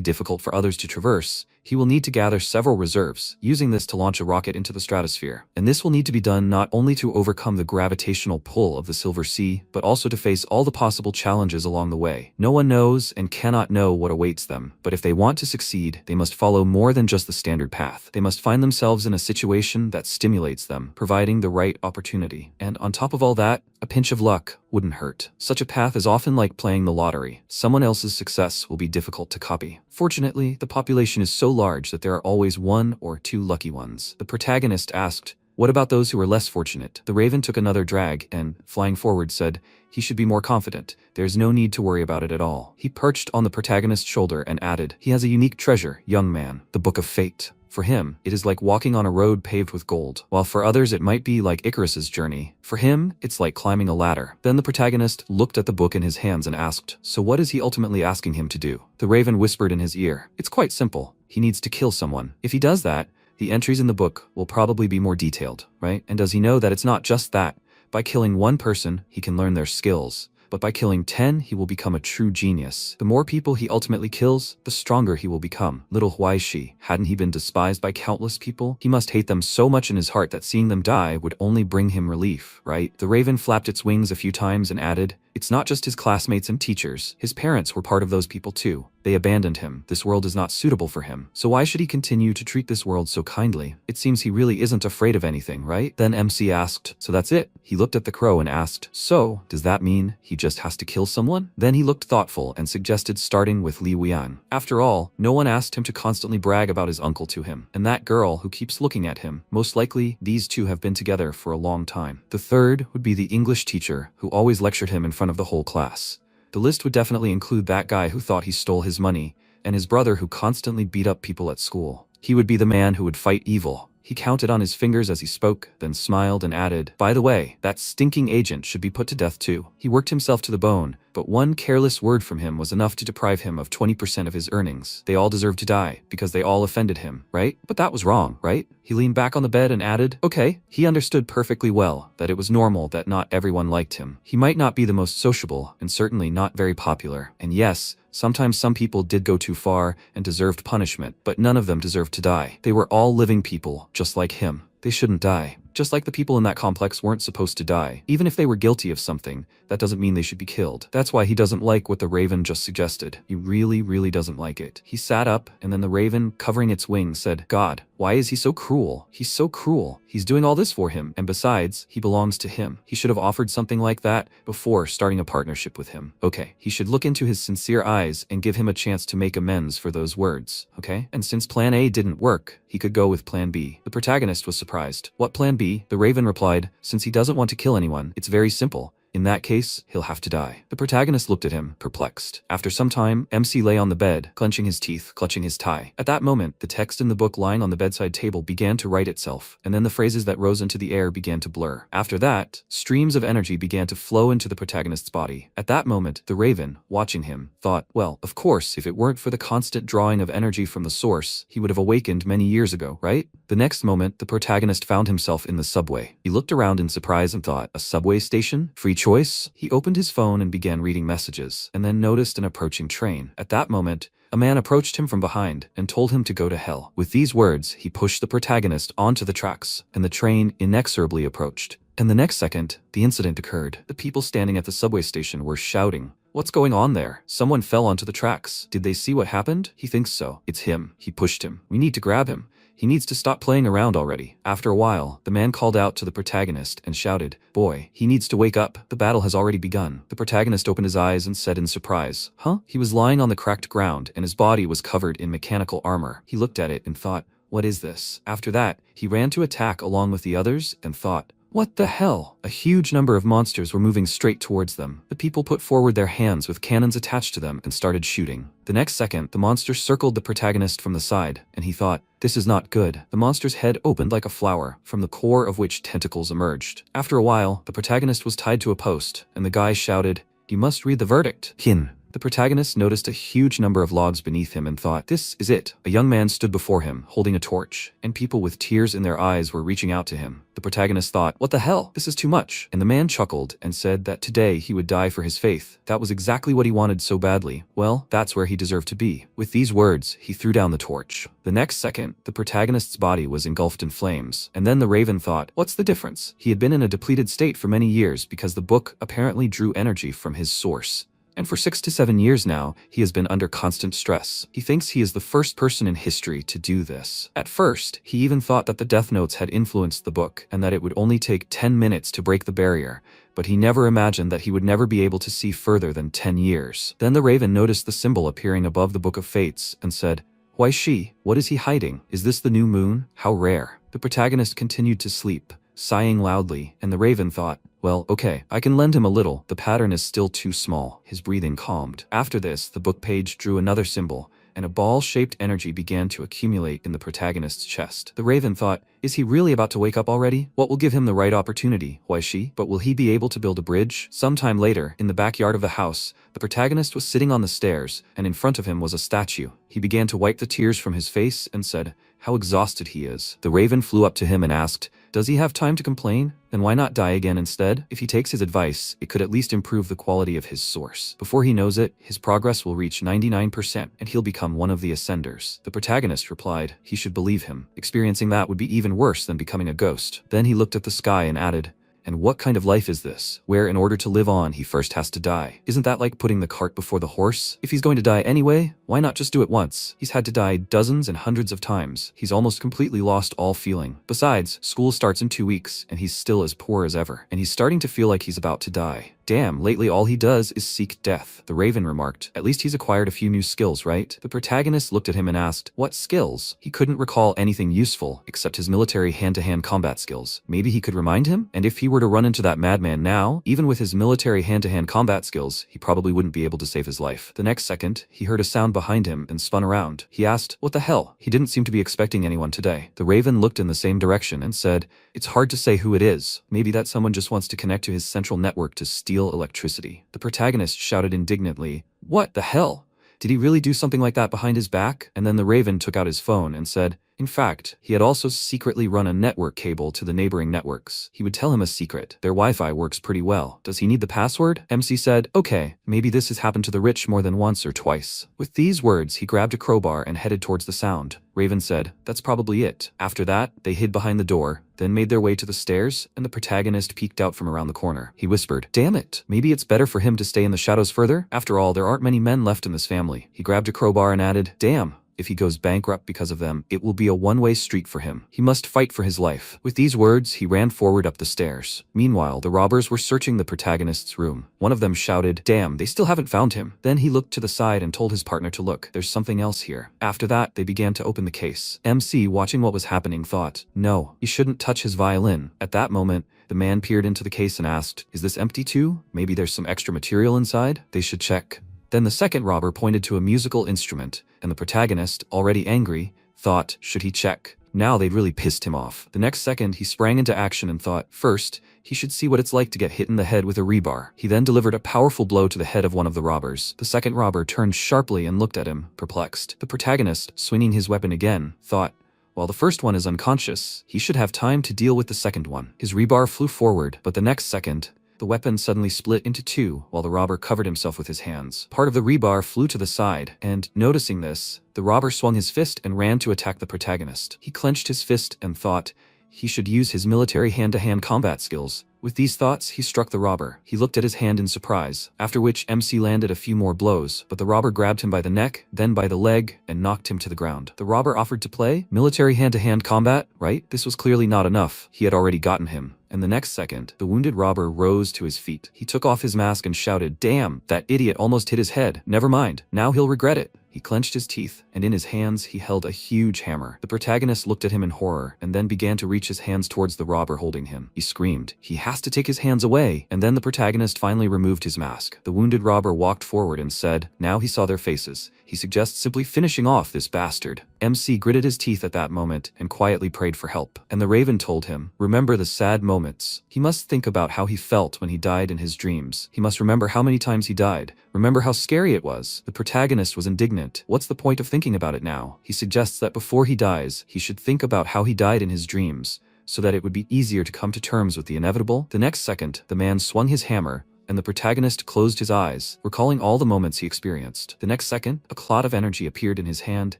difficult for others to traverse, he will need to gather several reserves, using this to launch a rocket into the stratosphere. And this will need to be done not only to overcome the gravitational pull of the Silver Sea, but also to face all the possible challenges along the way. No one knows and cannot know what awaits them, but if they want to succeed, they must follow more than just the standard path. They must find themselves in a situation that stimulates them, providing the right opportunity. And on top of all that, a pinch of luck wouldn't hurt. Such a path is often like playing the lottery. Someone else's success will be difficult to copy. Fortunately, the population is so large that there are always 1 or 2 lucky ones." The protagonist asked, What about those who are less fortunate? The raven took another drag and, flying forward, said, he should be more confident. There's no need to worry about it at all. He perched on the protagonist's shoulder and added, he has a unique treasure, young man, the Book of Fate. For him, it is like walking on a road paved with gold, while for others it might be like Icarus's journey. For him, it's like climbing a ladder. Then the protagonist looked at the book in his hands and asked, so what is he ultimately asking him to do? The raven whispered in his ear, it's quite simple. He needs to kill someone. If he does that, the entries in the book will probably be more detailed, right? And does he know that it's not just that? By killing one person, he can learn their skills. But by killing 10, he will become a true genius. The more people he ultimately kills, the stronger he will become. Little Huaishi, hadn't he been despised by countless people? He must hate them so much in his heart that seeing them die would only bring him relief, right? The raven flapped its wings a few times and added, it's not just his classmates and teachers. His parents were part of those people too. They abandoned him. This world is not suitable for him. So why should he continue to treat this world so kindly? It seems he really isn't afraid of anything, right? Then MC asked, so that's it? He looked at the crow and asked, so, does that mean he just has to kill someone? Then he looked thoughtful and suggested starting with Li Wian. After all, no one asked him to constantly brag about his uncle to him. And that girl who keeps looking at him, most likely these two have been together for a long time. The third would be the English teacher who always lectured him in front of the whole class. The list would definitely include that guy who thought he stole his money, and his brother who constantly beat up people at school. He would be the man who would fight evil. He counted on his fingers as he spoke, then smiled and added, by the way, that stinking agent should be put to death too. He worked himself to the bone, but one careless word from him was enough to deprive him of 20% of his earnings. They all deserved to die, because they all offended him, right? But that was wrong, right? He leaned back on the bed and added, okay. He understood perfectly well that it was normal that not everyone liked him. He might not be the most sociable, and certainly not very popular. And yes, sometimes some people did go too far and deserved punishment, but none of them deserved to die. They were all living people, just like him. They shouldn't die. Just like the people in that complex weren't supposed to die. Even if they were guilty of something, that doesn't mean they should be killed. That's why he doesn't like what the raven just suggested. He really doesn't like it. He sat up, and then the raven, covering its wings, said, God, why is he so cruel? He's so cruel. He's doing all this for him, and besides, he belongs to him. He should have offered something like that before starting a partnership with him. Okay, he should look into his sincere eyes and give him a chance to make amends for those words, okay? And since plan A didn't work, he could go with plan B. The protagonist was surprised. What plan B? The raven replied, since he doesn't want to kill anyone, it's very simple. In that case, he'll have to die. The protagonist looked at him, perplexed. After some time, MC lay on the bed, clenching his teeth, clutching his tie. At that moment, the text in the book lying on the bedside table began to write itself, and then the phrases that rose into the air began to blur. After that, streams of energy began to flow into the protagonist's body. At that moment, the raven, watching him, thought, well, of course, if it weren't for the constant drawing of energy from the source, he would have awakened many years ago, right? The next moment, the protagonist found himself in the subway. He looked around in surprise and thought, a subway station? Free choice? He opened his phone and began reading messages, and then noticed an approaching train. At that moment, a man approached him from behind and told him to go to hell. With these words, he pushed the protagonist onto the tracks, and the train inexorably approached. And the next second, the incident occurred. The people standing at the subway station were shouting, what's going on there? Someone fell onto the tracks. Did they see what happened? He thinks so. It's him. He pushed him. We need to grab him. He needs to stop playing around already. After a while, the man called out to the protagonist and shouted, boy, he needs to wake up. The battle has already begun. The protagonist opened his eyes and said in surprise, huh? He was lying on the cracked ground and his body was covered in mechanical armor. He looked at it and thought, what is this? After that, he ran to attack along with the others and thought, what the hell? A huge number of monsters were moving straight towards them. The people put forward their hands with cannons attached to them and started shooting. The next second, the monster circled the protagonist from the side, and he thought, this is not good. The monster's head opened like a flower, from the core of which tentacles emerged. After a while, the protagonist was tied to a post, and the guy shouted, you must read the verdict. Hin. The protagonist noticed a huge number of logs beneath him and thought, this is it. A young man stood before him, holding a torch, and people with tears in their eyes were reaching out to him. The protagonist thought, what the hell? This is too much. And the man chuckled and said that today he would die for his faith. That was exactly what he wanted so badly. Well, that's where he deserved to be. With these words, he threw down the torch. The next second, the protagonist's body was engulfed in flames. And then the raven thought, what's the difference? He had been in a depleted state for many years because the book apparently drew energy from his source. And for 6 to 7 years now, he has been under constant stress. He thinks he is the first person in history to do this. At first, he even thought that the death notes had influenced the book and that it would only take 10 minutes to break the barrier, but he never imagined that he would never be able to see further than 10 years. Then the raven noticed the symbol appearing above the Book of Fates and said, why she? What is he hiding? Is this the new moon? How rare. The protagonist continued to sleep, sighing loudly, and the Raven thought, well, okay, I can lend him a little, the pattern is still too small. His breathing calmed. After this, the book page drew another symbol, and a ball-shaped energy began to accumulate in the protagonist's chest. The Raven thought, is he really about to wake up already? What will give him the right opportunity? Why she? But will he be able to build a bridge? Sometime later, in the backyard of the house, the protagonist was sitting on the stairs, and in front of him was a statue. He began to wipe the tears from his face and said, how exhausted he is. The Raven flew up to him and asked, does he have time to complain? Then why not die again instead? If he takes his advice, it could at least improve the quality of his source. Before he knows it, his progress will reach 99% and he'll become one of the ascenders. The protagonist replied, he should believe him. Experiencing that would be even worse than becoming a ghost. Then he looked at the sky and added, and what kind of life is this, where in order to live on he first has to die? Isn't that like putting the cart before the horse? If he's going to die anyway, why not just do it once? He's had to die dozens and hundreds of times. He's almost completely lost all feeling. Besides, school starts in 2 weeks, and he's still as poor as ever. And he's starting to feel like he's about to die. Damn, lately all he does is seek death. The Raven remarked, at least he's acquired a few new skills, right? The protagonist looked at him and asked, what skills? He couldn't recall anything useful, except his military hand-to-hand combat skills. Maybe he could remind him? And if he were to run into that madman now, even with his military hand-to-hand combat skills, he probably wouldn't be able to save his life. The next second, he heard a sound behind him and spun around. He asked, what the hell? He didn't seem to be expecting anyone today. The Raven looked in the same direction and said, it's hard to say who it is. Maybe that someone just wants to connect to his central network to steal electricity. The protagonist shouted indignantly, what the hell? Did he really do something like that behind his back? And then the Raven took out his phone and said, in fact, he had also secretly run a network cable to the neighboring networks. He would tell him a secret. Their Wi-Fi works pretty well. Does he need the password? MC said, okay, maybe this has happened to the rich more than once or twice. With these words, he grabbed a crowbar and headed towards the sound. Raven said, that's probably it. After that, they hid behind the door, then made their way to the stairs, and the protagonist peeked out from around the corner. He whispered, damn it, maybe it's better for him to stay in the shadows further? After all, there aren't many men left in this family. He grabbed a crowbar and added, damn. If he goes bankrupt because of them, it will be a one-way street for him. He must fight for his life. With these words, he ran forward up the stairs. Meanwhile, the robbers were searching the protagonist's room. One of them shouted, damn, they still haven't found him. Then he looked to the side and told his partner to look. There's something else here. After that, they began to open the case. MC, watching what was happening, thought, no, he shouldn't touch his violin. At that moment, the man peered into the case and asked, is this empty too? Maybe there's some extra material inside? They should check. Then the second robber pointed to a musical instrument, and the protagonist, already angry, thought, should he check? Now they'd really pissed him off. The next second, he sprang into action and thought, first, he should see what it's like to get hit in the head with a rebar. He then delivered a powerful blow to the head of one of the robbers. The second robber turned sharply and looked at him, perplexed. The protagonist, swinging his weapon again, thought, while the first one is unconscious, he should have time to deal with the second one. His rebar flew forward, but the next second, the weapon suddenly split into two while the robber covered himself with his hands. Part of the rebar flew to the side, and, noticing this, the robber swung his fist and ran to attack the protagonist. He clenched his fist and thought he should use his military hand-to-hand combat skills. With these thoughts, he struck the robber. He looked at his hand in surprise, after which MC landed a few more blows, but the robber grabbed him by the neck, then by the leg, and knocked him to the ground. The robber offered to play military hand-to-hand combat, right? This was clearly not enough. He had already gotten him. And the next second, the wounded robber rose to his feet. He took off his mask and shouted, damn, that idiot almost hit his head. Never mind, now he'll regret it. He clenched his teeth, and in his hands he held a huge hammer. The protagonist looked at him in horror, and then began to reach his hands towards the robber holding him. He screamed, he has to take his hands away, and then the protagonist finally removed his mask. The wounded robber walked forward and said, now he saw their faces. He suggests simply finishing off this bastard. MC gritted his teeth at that moment and quietly prayed for help. And the Raven told him, remember the sad moments. He must think about how he felt when he died in his dreams. He must remember how many times he died. Remember how scary it was. The protagonist was indignant. What's the point of thinking about it now? He suggests that before he dies, he should think about how he died in his dreams, so that it would be easier to come to terms with the inevitable. The next second, the man swung his hammer, and the protagonist closed his eyes, recalling all the moments he experienced. The next second, a clot of energy appeared in his hand,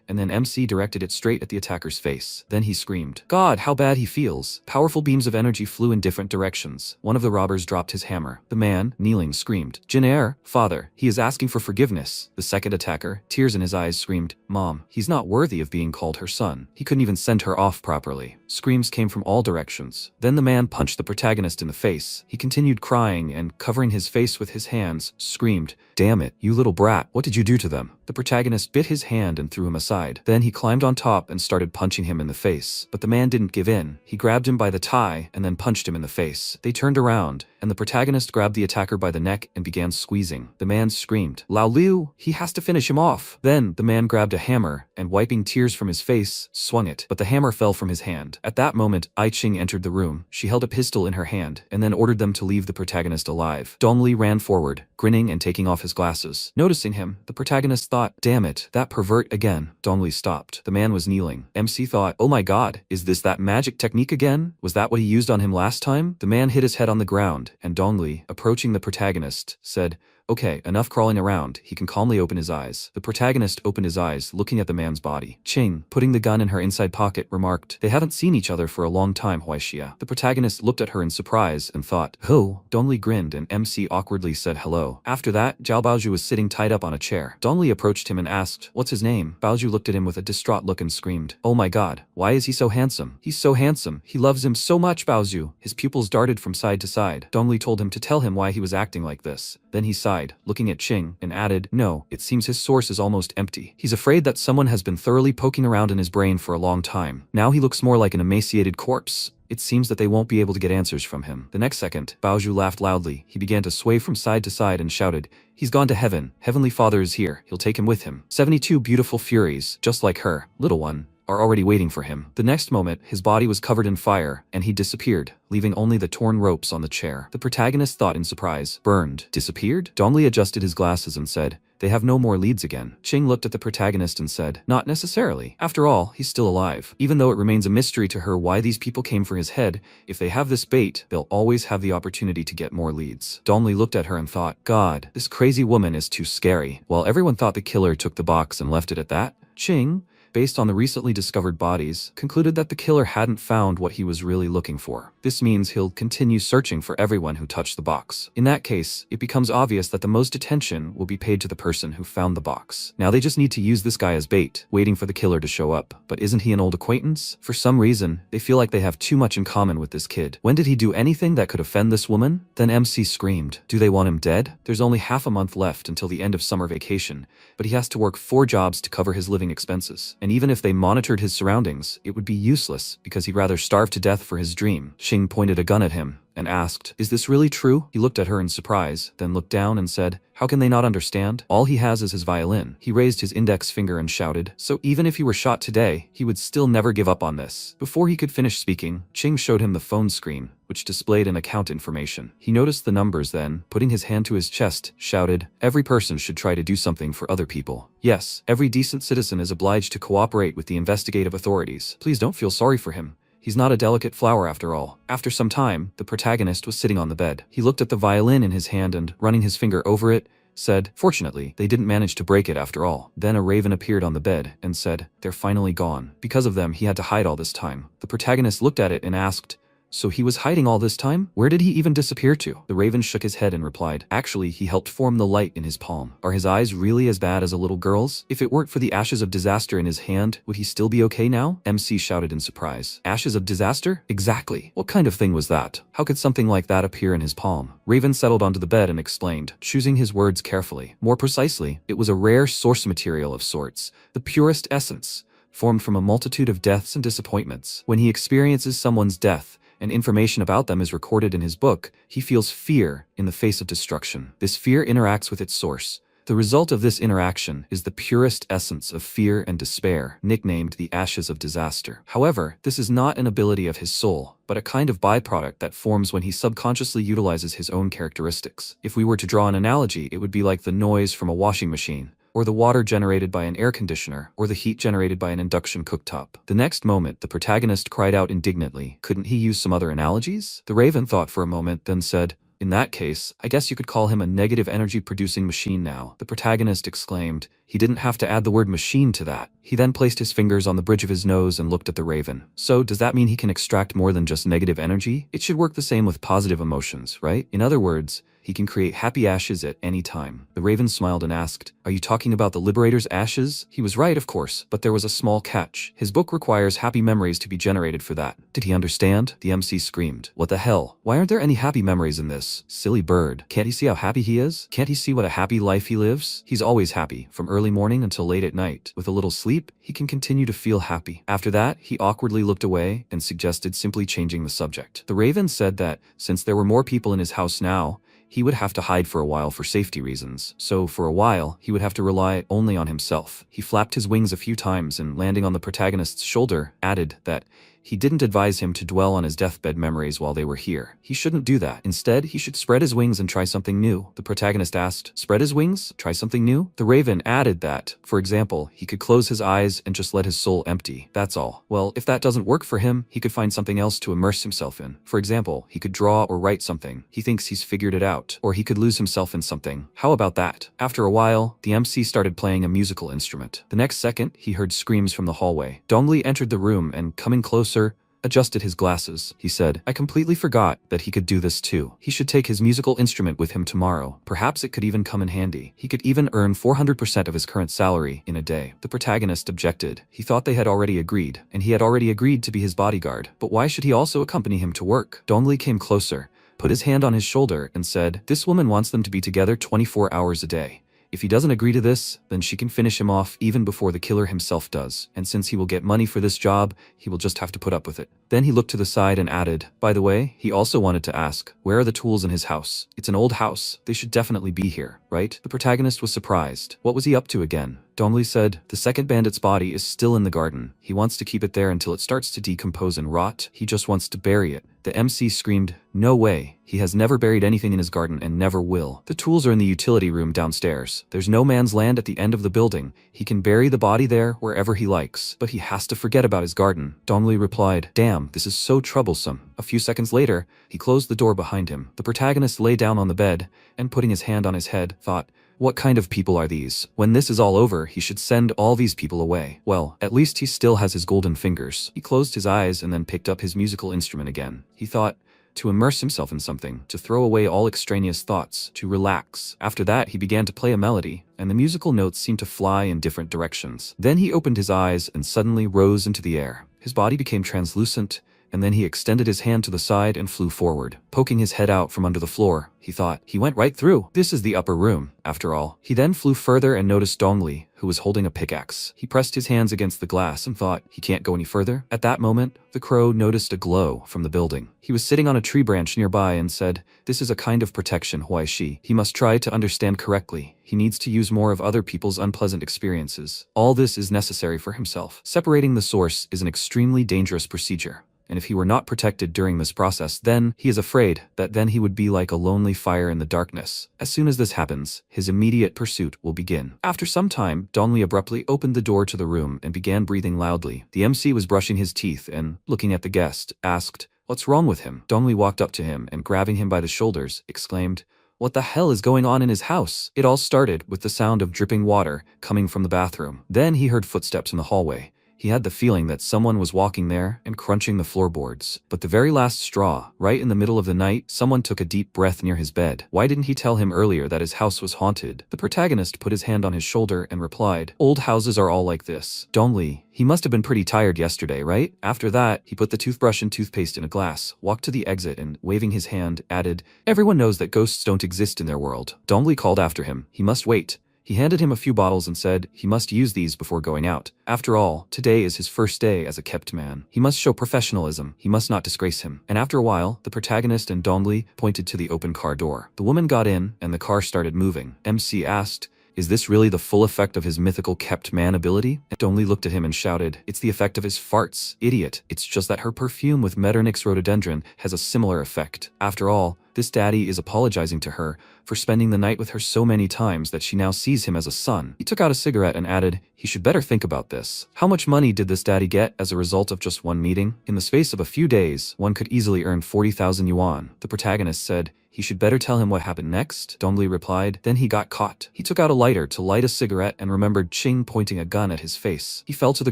and then MC directed it straight at the attacker's face. Then he screamed, God, how bad he feels. Powerful beams of energy flew in different directions. One of the robbers dropped his hammer. The man, kneeling, screamed, Jin-air, father, he is asking for forgiveness. The second attacker, tears in his eyes, screamed, Mom, he's not worthy of being called her son. He couldn't even send her off properly. Screams came from all directions. Then the man punched the protagonist in the face. He continued crying and, covering his face with his hands, screamed, damn it, you little brat, what did you do to them? The protagonist bit his hand and threw him aside. Then he climbed on top and started punching him in the face. But the man didn't give in. He grabbed him by the tie and then punched him in the face. They turned around, and the protagonist grabbed the attacker by the neck and began squeezing. The man screamed, "Lao Liu, he has to finish him off." Then the man grabbed a hammer and, wiping tears from his face, swung it. But the hammer fell from his hand. At that moment, Ai Ching entered the room. She held a pistol in her hand and then ordered them to leave the protagonist alive. Dongli ran forward, grinning and taking off his glasses. Noticing him, the protagonist thought, "Damn it, that pervert again." Dongli stopped. The man was kneeling. MC thought, "Oh my god, is this that magic technique again? Was that what he used on him last time?" The man hit his head on the ground, and Dongli, approaching the protagonist, said, "Okay, enough crawling around. He can calmly open his eyes." The protagonist opened his eyes, looking at the man's body. Ching, putting the gun in her inside pocket, remarked, "They haven't seen each other for a long time, Huaixia." The protagonist looked at her in surprise and thought, "Who?" Dongli grinned and MC awkwardly said hello. After that, Zhao Baozhu was sitting tied up on a chair. Dongli approached him and asked, "What's his name?" Baozhu looked at him with a distraught look and screamed, "Oh my god, why is he so handsome? He's so handsome. He loves him so much, Baozhu." His pupils darted from side to side. Dongli told him to tell him why he was acting like this. Then he sighed, looking at Ching, and added, "No, it seems his source is almost empty. He's afraid that someone has been thoroughly poking around in his brain for a long time. Now he looks more like an emaciated corpse. It seems that they won't be able to get answers from him." The next second, Baozhu laughed loudly. He began to sway from side to side and shouted, "He's gone to heaven. Heavenly Father is here. He'll take him with him. 72 beautiful furies, just like her, little one, are already waiting for him." The next moment, his body was covered in fire, and he disappeared, leaving only the torn ropes on the chair. The protagonist thought in surprise, "Burned? Disappeared?" Dongli adjusted his glasses and said, "They have no more leads again." Ching looked at the protagonist and said, "Not necessarily. After all, he's still alive. Even though it remains a mystery to her why these people came for his head, if they have this bait, they'll always have the opportunity to get more leads." Dongli looked at her and thought, "God, this crazy woman is too scary." While everyone thought the killer took the box and left it at that, Ching, based on the recently discovered bodies, concluded that the killer hadn't found what he was really looking for. This means he'll continue searching for everyone who touched the box. In that case, it becomes obvious that the most attention will be paid to the person who found the box. Now they just need to use this guy as bait, waiting for the killer to show up. But isn't he an old acquaintance? For some reason, they feel like they have too much in common with this kid. When did he do anything that could offend this woman? Then MC screamed, "Do they want him dead?" There's only half a month left until the end of summer vacation, but he has to work 4 jobs to cover his living expenses. And even if they monitored his surroundings, it would be useless because he'd rather starve to death for his dream. Ching pointed a gun at him and asked, "Is this really true?" He looked at her in surprise, then looked down and said, "How can they not understand? All he has is his violin." He raised his index finger and shouted, "So even if he were shot today, he would still never give up on this." Before he could finish speaking, Ching showed him the phone screen, which displayed an account information. He noticed the numbers then, putting his hand to his chest, shouted, "Every person should try to do something for other people. Yes, every decent citizen is obliged to cooperate with the investigative authorities. Please don't feel sorry for him. He's not a delicate flower after all." After some time, the protagonist was sitting on the bed. He looked at the violin in his hand and, running his finger over it, said, "Fortunately, they didn't manage to break it after all." Then a raven appeared on the bed and said, "They're finally gone. Because of them, he had to hide all this time." The protagonist looked at it and asked, "So he was hiding all this time? Where did he even disappear to?" The raven shook his head and replied, "Actually, he helped form the light in his palm." Are his eyes really as bad as a little girl's? If it weren't for the ashes of disaster in his hand, would he still be okay now? MC shouted in surprise. Ashes of disaster? Exactly. What kind of thing was that? How could something like that appear in his palm? Raven settled onto the bed and explained, choosing his words carefully. More precisely, it was a rare source material of sorts, the purest essence, formed from a multitude of deaths and disappointments. When he experiences someone's death, and information about them is recorded in his book, he feels fear in the face of destruction. This fear interacts with its source. The result of this interaction is the purest essence of fear and despair, nicknamed the ashes of disaster. However, this is not an ability of his soul, but a kind of byproduct that forms when he subconsciously utilizes his own characteristics. If we were to draw an analogy, it would be like the noise from a washing machine, or the water generated by an air conditioner, or the heat generated by an induction cooktop. The next moment, the protagonist cried out indignantly, "Couldn't he use some other analogies?" The raven thought for a moment, then said, "In that case, I guess you could call him a negative energy producing machine now." The protagonist exclaimed, "He didn't have to add the word machine to that." He then placed his fingers on the bridge of his nose and looked at the raven. "So, does that mean he can extract more than just negative energy? It should work the same with positive emotions, right? In other words, He can create happy ashes at any time. The Raven smiled and asked, "Are you talking about the Liberator's ashes?" He was right, of course, but there was a small catch. His book requires happy memories to be generated for that. Did he understand? The MC screamed. What the hell? Why aren't there any happy memories in this? Silly bird. Can't he see how happy he is? Can't he see what a happy life he lives? He's always happy, from early morning until late at night. With a little sleep, he can continue to feel happy. After that, he awkwardly looked away and suggested simply changing the subject. The Raven said that, since there were more people in his house now, he would have to hide for a while for safety reasons. So for a while, he would have to rely only on himself. He flapped his wings a few times and, landing on the protagonist's shoulder, added that he didn't advise him to dwell on his deathbed memories while they were here. He shouldn't do that. Instead, he should spread his wings and try something new. The protagonist asked, "Spread his wings? Try something new?" The Raven added that, for example, he could close his eyes and just let his soul empty. That's all. Well, if that doesn't work for him, he could find something else to immerse himself in. For example, he could draw or write something. He thinks he's figured it out. Or he could lose himself in something. How about that? After a while, the MC started playing a musical instrument. The next second, he heard screams from the hallway. Dongli entered the room and, coming closer, adjusted his glasses. He said, "I completely forgot that he could do this too. He should take his musical instrument with him tomorrow. Perhaps it could even come in handy. He could even earn 400% of his current salary in a day." The protagonist objected. He thought they had already agreed, and he had already agreed to be his bodyguard. But why should he also accompany him to work? Dongli came closer, put his hand on his shoulder, and said, "This woman wants them to be together 24 hours a day. If he doesn't agree to this, then she can finish him off even before the killer himself does. And since he will get money for this job, he will just have to put up with it." Then he looked to the side and added, "By the way, he also wanted to ask, where are the tools in his house? It's an old house. They should definitely be here, right?" The protagonist was surprised. What was he up to again? Dongli said, "The second bandit's body is still in the garden. He wants to keep it there until it starts to decompose and rot. He just wants to bury it." The MC screamed, "No way. He has never buried anything in his garden and never will. The tools are in the utility room downstairs. There's no man's land at the end of the building. He can bury the body there wherever he likes, but he has to forget about his garden." Dongli replied, "Damn, this is so troublesome." A few seconds later, he closed the door behind him. The protagonist lay down on the bed and, putting his hand on his head, thought, "What kind of people are these? When this is all over, he should send all these people away. Well, at least he still has his golden fingers." He closed his eyes and then picked up his musical instrument again. He thought, to immerse himself in something, to throw away all extraneous thoughts, to relax. After that, he began to play a melody, and the musical notes seemed to fly in different directions. Then he opened his eyes and suddenly rose into the air. His body became translucent, and then he extended his hand to the side and flew forward, poking his head out from under the floor. He thought, he went right through. This is the upper room, after all. He then flew further and noticed Dongli, who was holding a pickaxe. He pressed his hands against the glass and thought, he can't go any further. At that moment, the crow noticed a glow from the building. He was sitting on a tree branch nearby and said, "This is a kind of protection, Huaishi. He must try to understand correctly. He needs to use more of other people's unpleasant experiences. All this is necessary for himself. Separating the source is an extremely dangerous procedure. And if he were not protected during this process, then he is afraid that then he would be like a lonely fire in the darkness. As soon as this happens, his immediate pursuit will begin." After some time, Dongli abruptly opened the door to the room and began breathing loudly. The MC was brushing his teeth and, looking at the guest, asked, "What's wrong with him?" Dongli walked up to him and, grabbing him by the shoulders, exclaimed, "What the hell is going on in his house?" It all started with the sound of dripping water coming from the bathroom. Then he heard footsteps in the hallway. He had the feeling that someone was walking there and crunching the floorboards. But the very last straw, right in the middle of the night, someone took a deep breath near his bed. Why didn't he tell him earlier that his house was haunted? The protagonist put his hand on his shoulder and replied, "Old houses are all like this." Dongli, he must have been pretty tired yesterday, right? After that, he put the toothbrush and toothpaste in a glass, walked to the exit and, waving his hand, added, "Everyone knows that ghosts don't exist in their world." Dongli called after him. He must wait. He handed him a few bottles and said he must use these before going out. After all, today is his first day as a kept man. He must show professionalism. He must not disgrace him. And after a while, the protagonist and Dongli pointed to the open car door. The woman got in, and the car started moving. MC asked, "Is this really the full effect of his mythical kept man ability?" And Dongli looked at him and shouted, "It's the effect of his farts, idiot. It's just that her perfume with Metternich rhododendron has a similar effect. After all, this daddy is apologizing to her for spending the night with her so many times that she now sees him as a son." He took out a cigarette and added, "He should better think about this. How much money did this daddy get as a result of just one meeting? In the space of a few days, one could easily earn 40,000 yuan. The protagonist said, "He should better tell him what happened next." Dongli replied, "Then he got caught." He took out a lighter to light a cigarette and remembered Ching pointing a gun at his face. He fell to the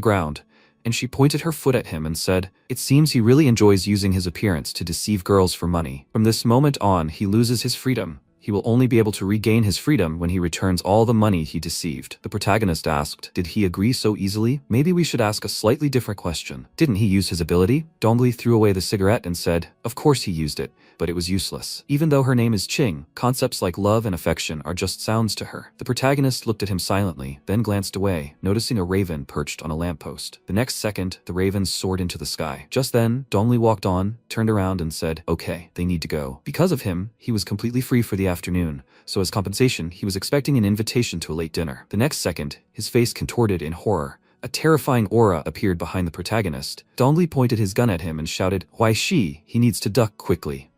ground, and she pointed her foot at him and said, "It seems he really enjoys using his appearance to deceive girls for money. From this moment on, he loses his freedom. he will only be able to regain his freedom when he returns all the money he deceived. The protagonist asked, did he agree so easily? Maybe we should ask a slightly different question. Didn't he use his ability? Dongli threw away the cigarette and said, of course he used it, but it was useless. Even though her name is Qing, concepts like love and affection are just sounds to her. The protagonist looked at him silently, then glanced away, noticing a raven perched on a lamppost. The next second, the raven soared into the sky. Just then, Dongli walked on, turned around and said, okay, they need to go. Because of him, he was completely free for the afternoon, so as compensation, he was expecting an invitation to a late dinner. The next second, his face contorted in horror. A terrifying aura appeared behind the protagonist. Dongli pointed his gun at him and shouted, why he needs to duck quickly.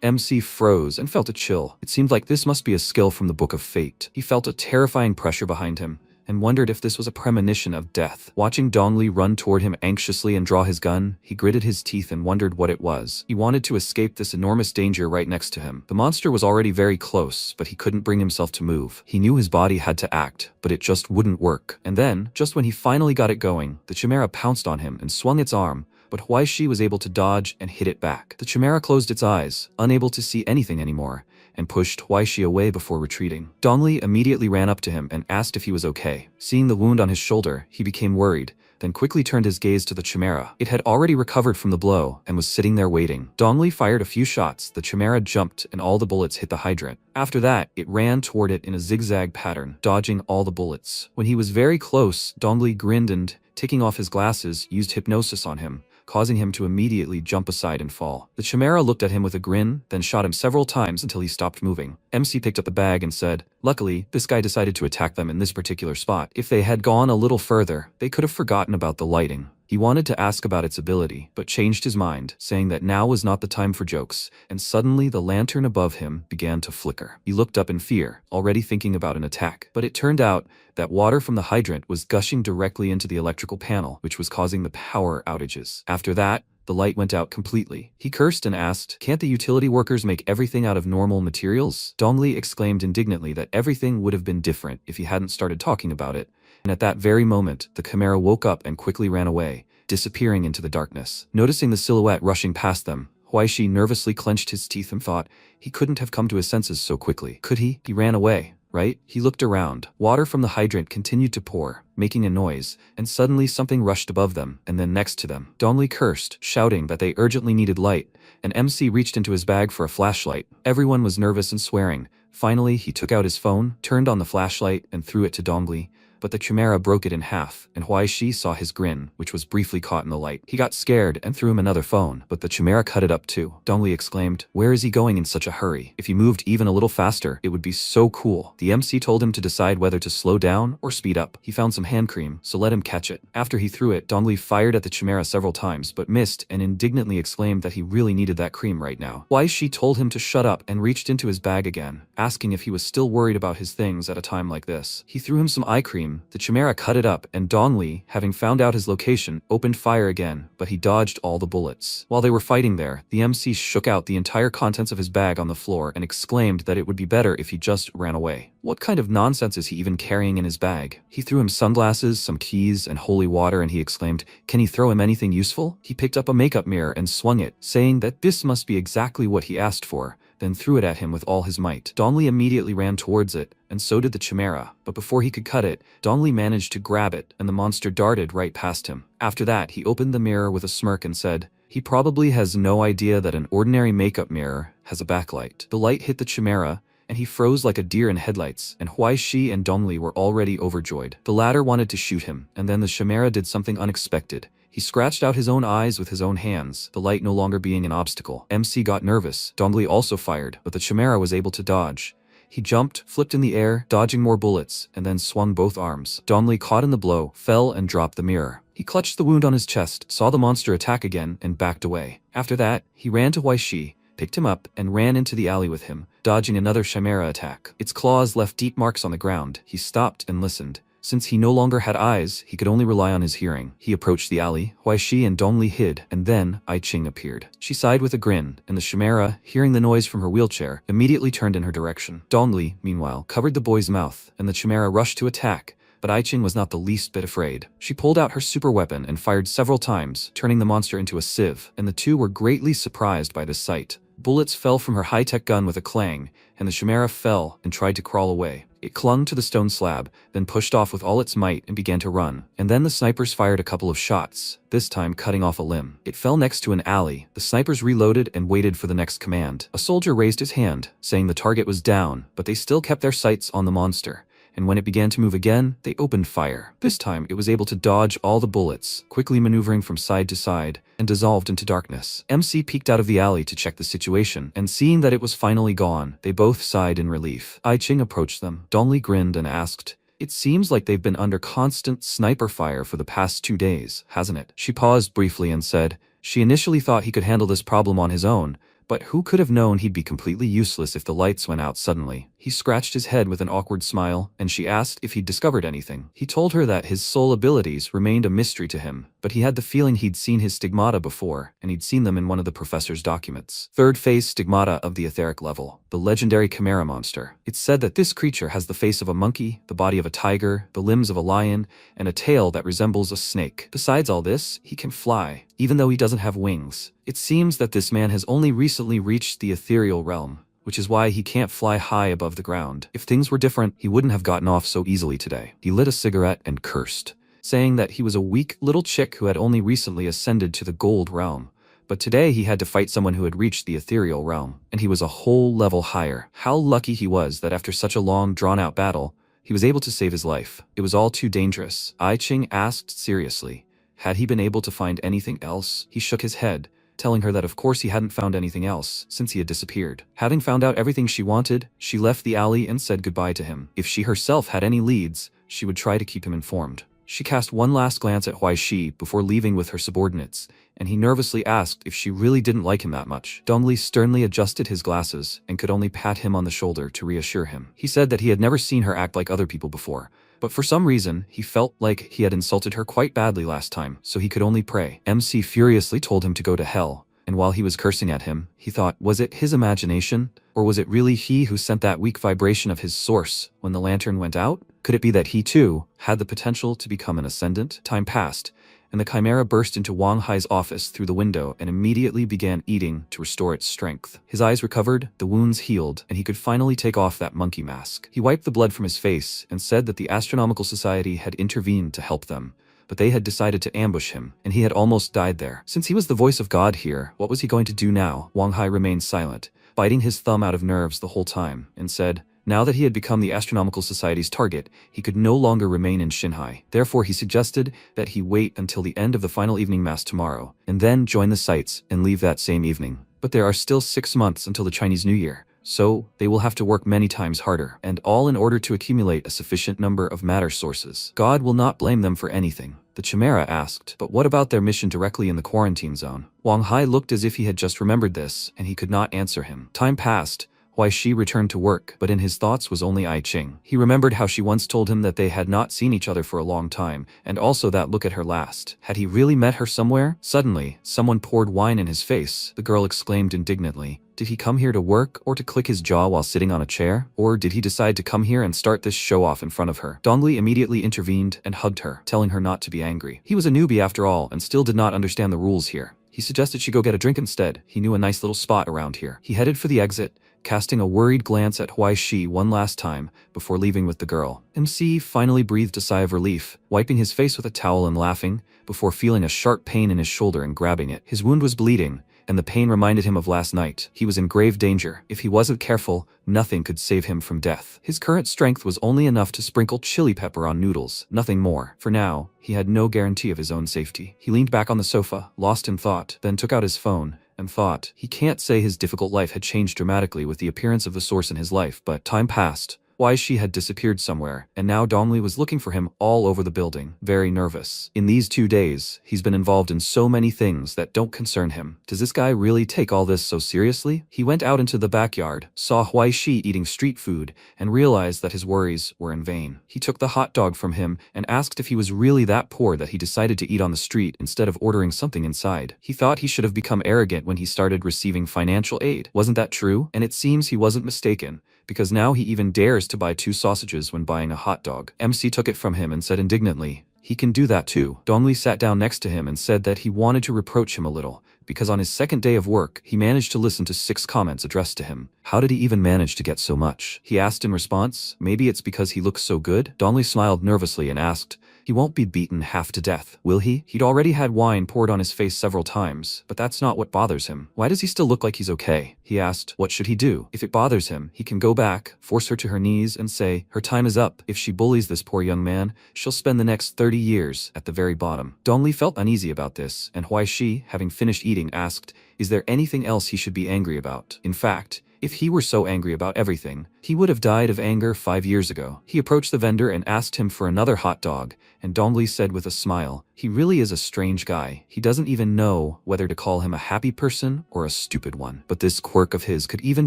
MC froze and felt a chill. It seemed like this must be a skill from the Book of Fate. He felt a terrifying pressure behind him, and wondered if this was a premonition of death. Watching Dongli run toward him anxiously and draw his gun, he gritted his teeth and wondered what it was. He wanted to escape this enormous danger right next to him. The monster was already very close, but he couldn't bring himself to move. He knew his body had to act, but it just wouldn't work. And then, just when he finally got it going, the chimera pounced on him and swung its arm, but Huaishi was able to dodge and hit it back. The chimera closed its eyes, unable to see anything anymore, and pushed Huaishi away before retreating. Dongli immediately ran up to him and asked if he was okay. Seeing the wound on his shoulder, he became worried, then quickly turned his gaze to the chimera. It had already recovered from the blow and was sitting there waiting. Dongli fired a few shots, the chimera jumped, and all the bullets hit the hydrant. After that, it ran toward it in a zigzag pattern, dodging all the bullets. When he was very close, Dongli grinned and, taking off his glasses, used hypnosis on him, causing him to immediately jump aside and fall. The chimera looked at him with a grin, then shot him several times until he stopped moving. MC picked up the bag and said, luckily, this guy decided to attack them in this particular spot. If they had gone a little further, they could have forgotten about the lighting. He wanted to ask about its ability, but changed his mind, saying that now was not the time for jokes, and suddenly the lantern above him began to flicker. He looked up in fear, already thinking about an attack, but it turned out that water from the hydrant was gushing directly into the electrical panel, which was causing the power outages. After that, the light went out completely. He cursed and asked, can't the utility workers make everything out of normal materials? Dongli exclaimed indignantly that everything would have been different if he hadn't started talking about it, and at that very moment, the chimera woke up and quickly ran away, disappearing into the darkness. Noticing the silhouette rushing past them, Huaishi nervously clenched his teeth and thought he couldn't have come to his senses so quickly. Could he? He ran away, right? He looked around. Water from the hydrant continued to pour, making a noise, and suddenly something rushed above them, and then next to them. Dongli cursed, shouting that they urgently needed light, and MC reached into his bag for a flashlight. Everyone was nervous and swearing. Finally, he took out his phone, turned on the flashlight, and threw it to Dongli, but the chimera broke it in half, and Huaishi saw his grin, which was briefly caught in the light. He got scared and threw him another phone, but the chimera cut it up too. Dongli exclaimed, where is he going in such a hurry? If he moved even a little faster, it would be so cool. The MC told him to decide whether to slow down or speed up. He found some hand cream, so let him catch it. After he threw it, Dongli fired at the chimera several times, but missed and indignantly exclaimed that he really needed that cream right now. Huaishi told him to shut up and reached into his bag again, asking if he was still worried about his things at a time like this. He threw him some eye cream. The chimera cut it up, and Dongli, having found out his location, opened fire again, but he dodged all the bullets. While they were fighting there, the MC shook out the entire contents of his bag on the floor and exclaimed that it would be better if he just ran away. What kind of nonsense is he even carrying in his bag? He threw him sunglasses, some keys, and holy water, and he exclaimed, can he throw him anything useful? He picked up a makeup mirror and swung it, saying that this must be exactly what he asked for, then threw it at him with all his might. Dongli immediately ran towards it, and so did the chimera, but before he could cut it, Dongli managed to grab it, and the monster darted right past him. After that, he opened the mirror with a smirk and said, he probably has no idea that an ordinary makeup mirror has a backlight. The light hit the chimera, and he froze like a deer in headlights, and Huaishi and Dongli were already overjoyed. The latter wanted to shoot him, and then the chimera did something unexpected. He scratched out his own eyes with his own hands, the light no longer being an obstacle. MC got nervous. Dongli also fired, but the chimera was able to dodge. He jumped, flipped in the air, dodging more bullets, and then swung both arms. Dongli, caught in the blow, fell and dropped the mirror. He clutched the wound on his chest, saw the monster attack again, and backed away. After that, he ran to Huaishi, picked him up, and ran into the alley with him, dodging another chimera attack. Its claws left deep marks on the ground. He stopped and listened. Since he no longer had eyes, he could only rely on his hearing. He approached the alley, Huaishi and Dongli hid, and then Ai Qing appeared. She sighed with a grin, and the chimera, hearing the noise from her wheelchair, immediately turned in her direction. Dongli, meanwhile, covered the boy's mouth, and the chimera rushed to attack, but Ai Qing was not the least bit afraid. She pulled out her super weapon and fired several times, turning the monster into a sieve, and the two were greatly surprised by this sight. Bullets fell from her high-tech gun with a clang, and the chimera fell and tried to crawl away. It clung to the stone slab, then pushed off with all its might and began to run. And then the snipers fired a couple of shots, this time cutting off a limb. It fell next to an alley. The snipers reloaded and waited for the next command. A soldier raised his hand, saying the target was down, but they still kept their sights on the monster. And when it began to move again, they opened fire. This time, it was able to dodge all the bullets, quickly maneuvering from side to side, and dissolved into darkness. MC peeked out of the alley to check the situation, and seeing that it was finally gone, they both sighed in relief. I Ching approached them. Dongli grinned and asked, "It seems like they've been under constant sniper fire for the past 2 days, hasn't it?" She paused briefly and said, she initially thought he could handle this problem on his own, but who could have known he'd be completely useless if the lights went out suddenly? He scratched his head with an awkward smile, and she asked if he'd discovered anything. He told her that his soul abilities remained a mystery to him, but he had the feeling he'd seen his stigmata before, and he'd seen them in one of the professor's documents. Third phase stigmata of the etheric level, the legendary chimera monster. It's said that this creature has the face of a monkey, the body of a tiger, the limbs of a lion, and a tail that resembles a snake. Besides all this, he can fly, even though he doesn't have wings. It seems that this man has only recently reached the ethereal realm, which is why he can't fly high above the ground. If things were different, he wouldn't have gotten off so easily today. He lit a cigarette and cursed, saying that he was a weak little chick who had only recently ascended to the gold realm. But today he had to fight someone who had reached the ethereal realm, and he was a whole level higher. How lucky he was that after such a long, drawn-out battle, he was able to save his life. It was all too dangerous. I Ching asked seriously, had he been able to find anything else? He shook his head, telling her that of course he hadn't found anything else since he had disappeared. Having found out everything she wanted, she left the alley and said goodbye to him. If she herself had any leads, she would try to keep him informed. She cast one last glance at Huai Shi before leaving with her subordinates, and he nervously asked if she really didn't like him that much. Dongli sternly adjusted his glasses and could only pat him on the shoulder to reassure him. He said that he had never seen her act like other people before, but for some reason, he felt like he had insulted her quite badly last time, so he could only pray. MC furiously told him to go to hell, and while he was cursing at him, he thought, was it his imagination? Or was it really he who sent that weak vibration of his source when the lantern went out? Could it be that he too had the potential to become an ascendant? Time passed, and the chimera burst into Wang Hai's office through the window and immediately began eating to restore its strength. His eyes recovered, the wounds healed, and he could finally take off that monkey mask. He wiped the blood from his face and said that the Astronomical Society had intervened to help them, but they had decided to ambush him, and he had almost died there. Since he was the voice of God here, what was he going to do now? Wang Hai remained silent, biting his thumb out of nerves the whole time, and said, now that he had become the Astronomical Society's target, he could no longer remain in Xinhai. Therefore, he suggested that he wait until the end of the final evening mass tomorrow, and then join the sites and leave that same evening. But there are still 6 months until the Chinese New Year, so they will have to work many times harder, and all in order to accumulate a sufficient number of matter sources. God will not blame them for anything. The chimera asked, but what about their mission directly in the quarantine zone? Wang Hai looked as if he had just remembered this, and he could not answer him. Time passed. Huai Shi returned to work, but in his thoughts was only I Ching. He remembered how she once told him that they had not seen each other for a long time, and also that look at her last. Had he really met her somewhere? Suddenly, someone poured wine in his face. The girl exclaimed indignantly, did he come here to work or to click his jaw while sitting on a chair? Or did he decide to come here and start this show-off in front of her? Dongli immediately intervened and hugged her, telling her not to be angry. He was a newbie after all and still did not understand the rules here. He suggested she go get a drink instead. He knew a nice little spot around here. He headed for the exit, casting a worried glance at Huai Shi one last time before leaving with the girl. MC finally breathed a sigh of relief, wiping his face with a towel and laughing, before feeling a sharp pain in his shoulder and grabbing it. His wound was bleeding, and the pain reminded him of last night. He was in grave danger. If he wasn't careful, nothing could save him from death. His current strength was only enough to sprinkle chili pepper on noodles, nothing more. For now, he had no guarantee of his own safety. He leaned back on the sofa, lost in thought, then took out his phone, and thought. He can't say his difficult life had changed dramatically with the appearance of the source in his life, but time passed. Huai Shi had disappeared somewhere, and now Dongli was looking for him all over the building, very nervous. In these 2 days, he's been involved in so many things that don't concern him. Does this guy really take all this so seriously? He went out into the backyard, saw Huai Shi eating street food, and realized that his worries were in vain. He took the hot dog from him and asked if he was really that poor that he decided to eat on the street instead of ordering something inside. He thought he should have become arrogant when he started receiving financial aid. Wasn't that true? And it seems he wasn't mistaken, because now he even dares to buy 2 sausages when buying a hot dog. MC took it from him and said indignantly, he can do that too. Dongli sat down next to him and said that he wanted to reproach him a little, because on his second day of work, he managed to listen to 6 comments addressed to him. How did he even manage to get so much? He asked in response. Maybe it's because he looks so good? Donnelly smiled nervously and asked, he won't be beaten half to death, will he? He'd already had wine poured on his face several times, but that's not what bothers him. Why does he still look like he's okay? He asked. What should he do? If it bothers him, he can go back, force her to her knees, and say, her time is up. If she bullies this poor young man, she'll spend the next 30 years at the very bottom. Donnelly felt uneasy about this, and Huaishi, having finished eating, asked, is there anything else he should be angry about? In fact, if he were so angry about everything, he would have died of anger 5 years ago. He approached the vendor and asked him for another hot dog, and Donnelly said with a smile, he really is a strange guy. He doesn't even know whether to call him a happy person or a stupid one. But this quirk of his could even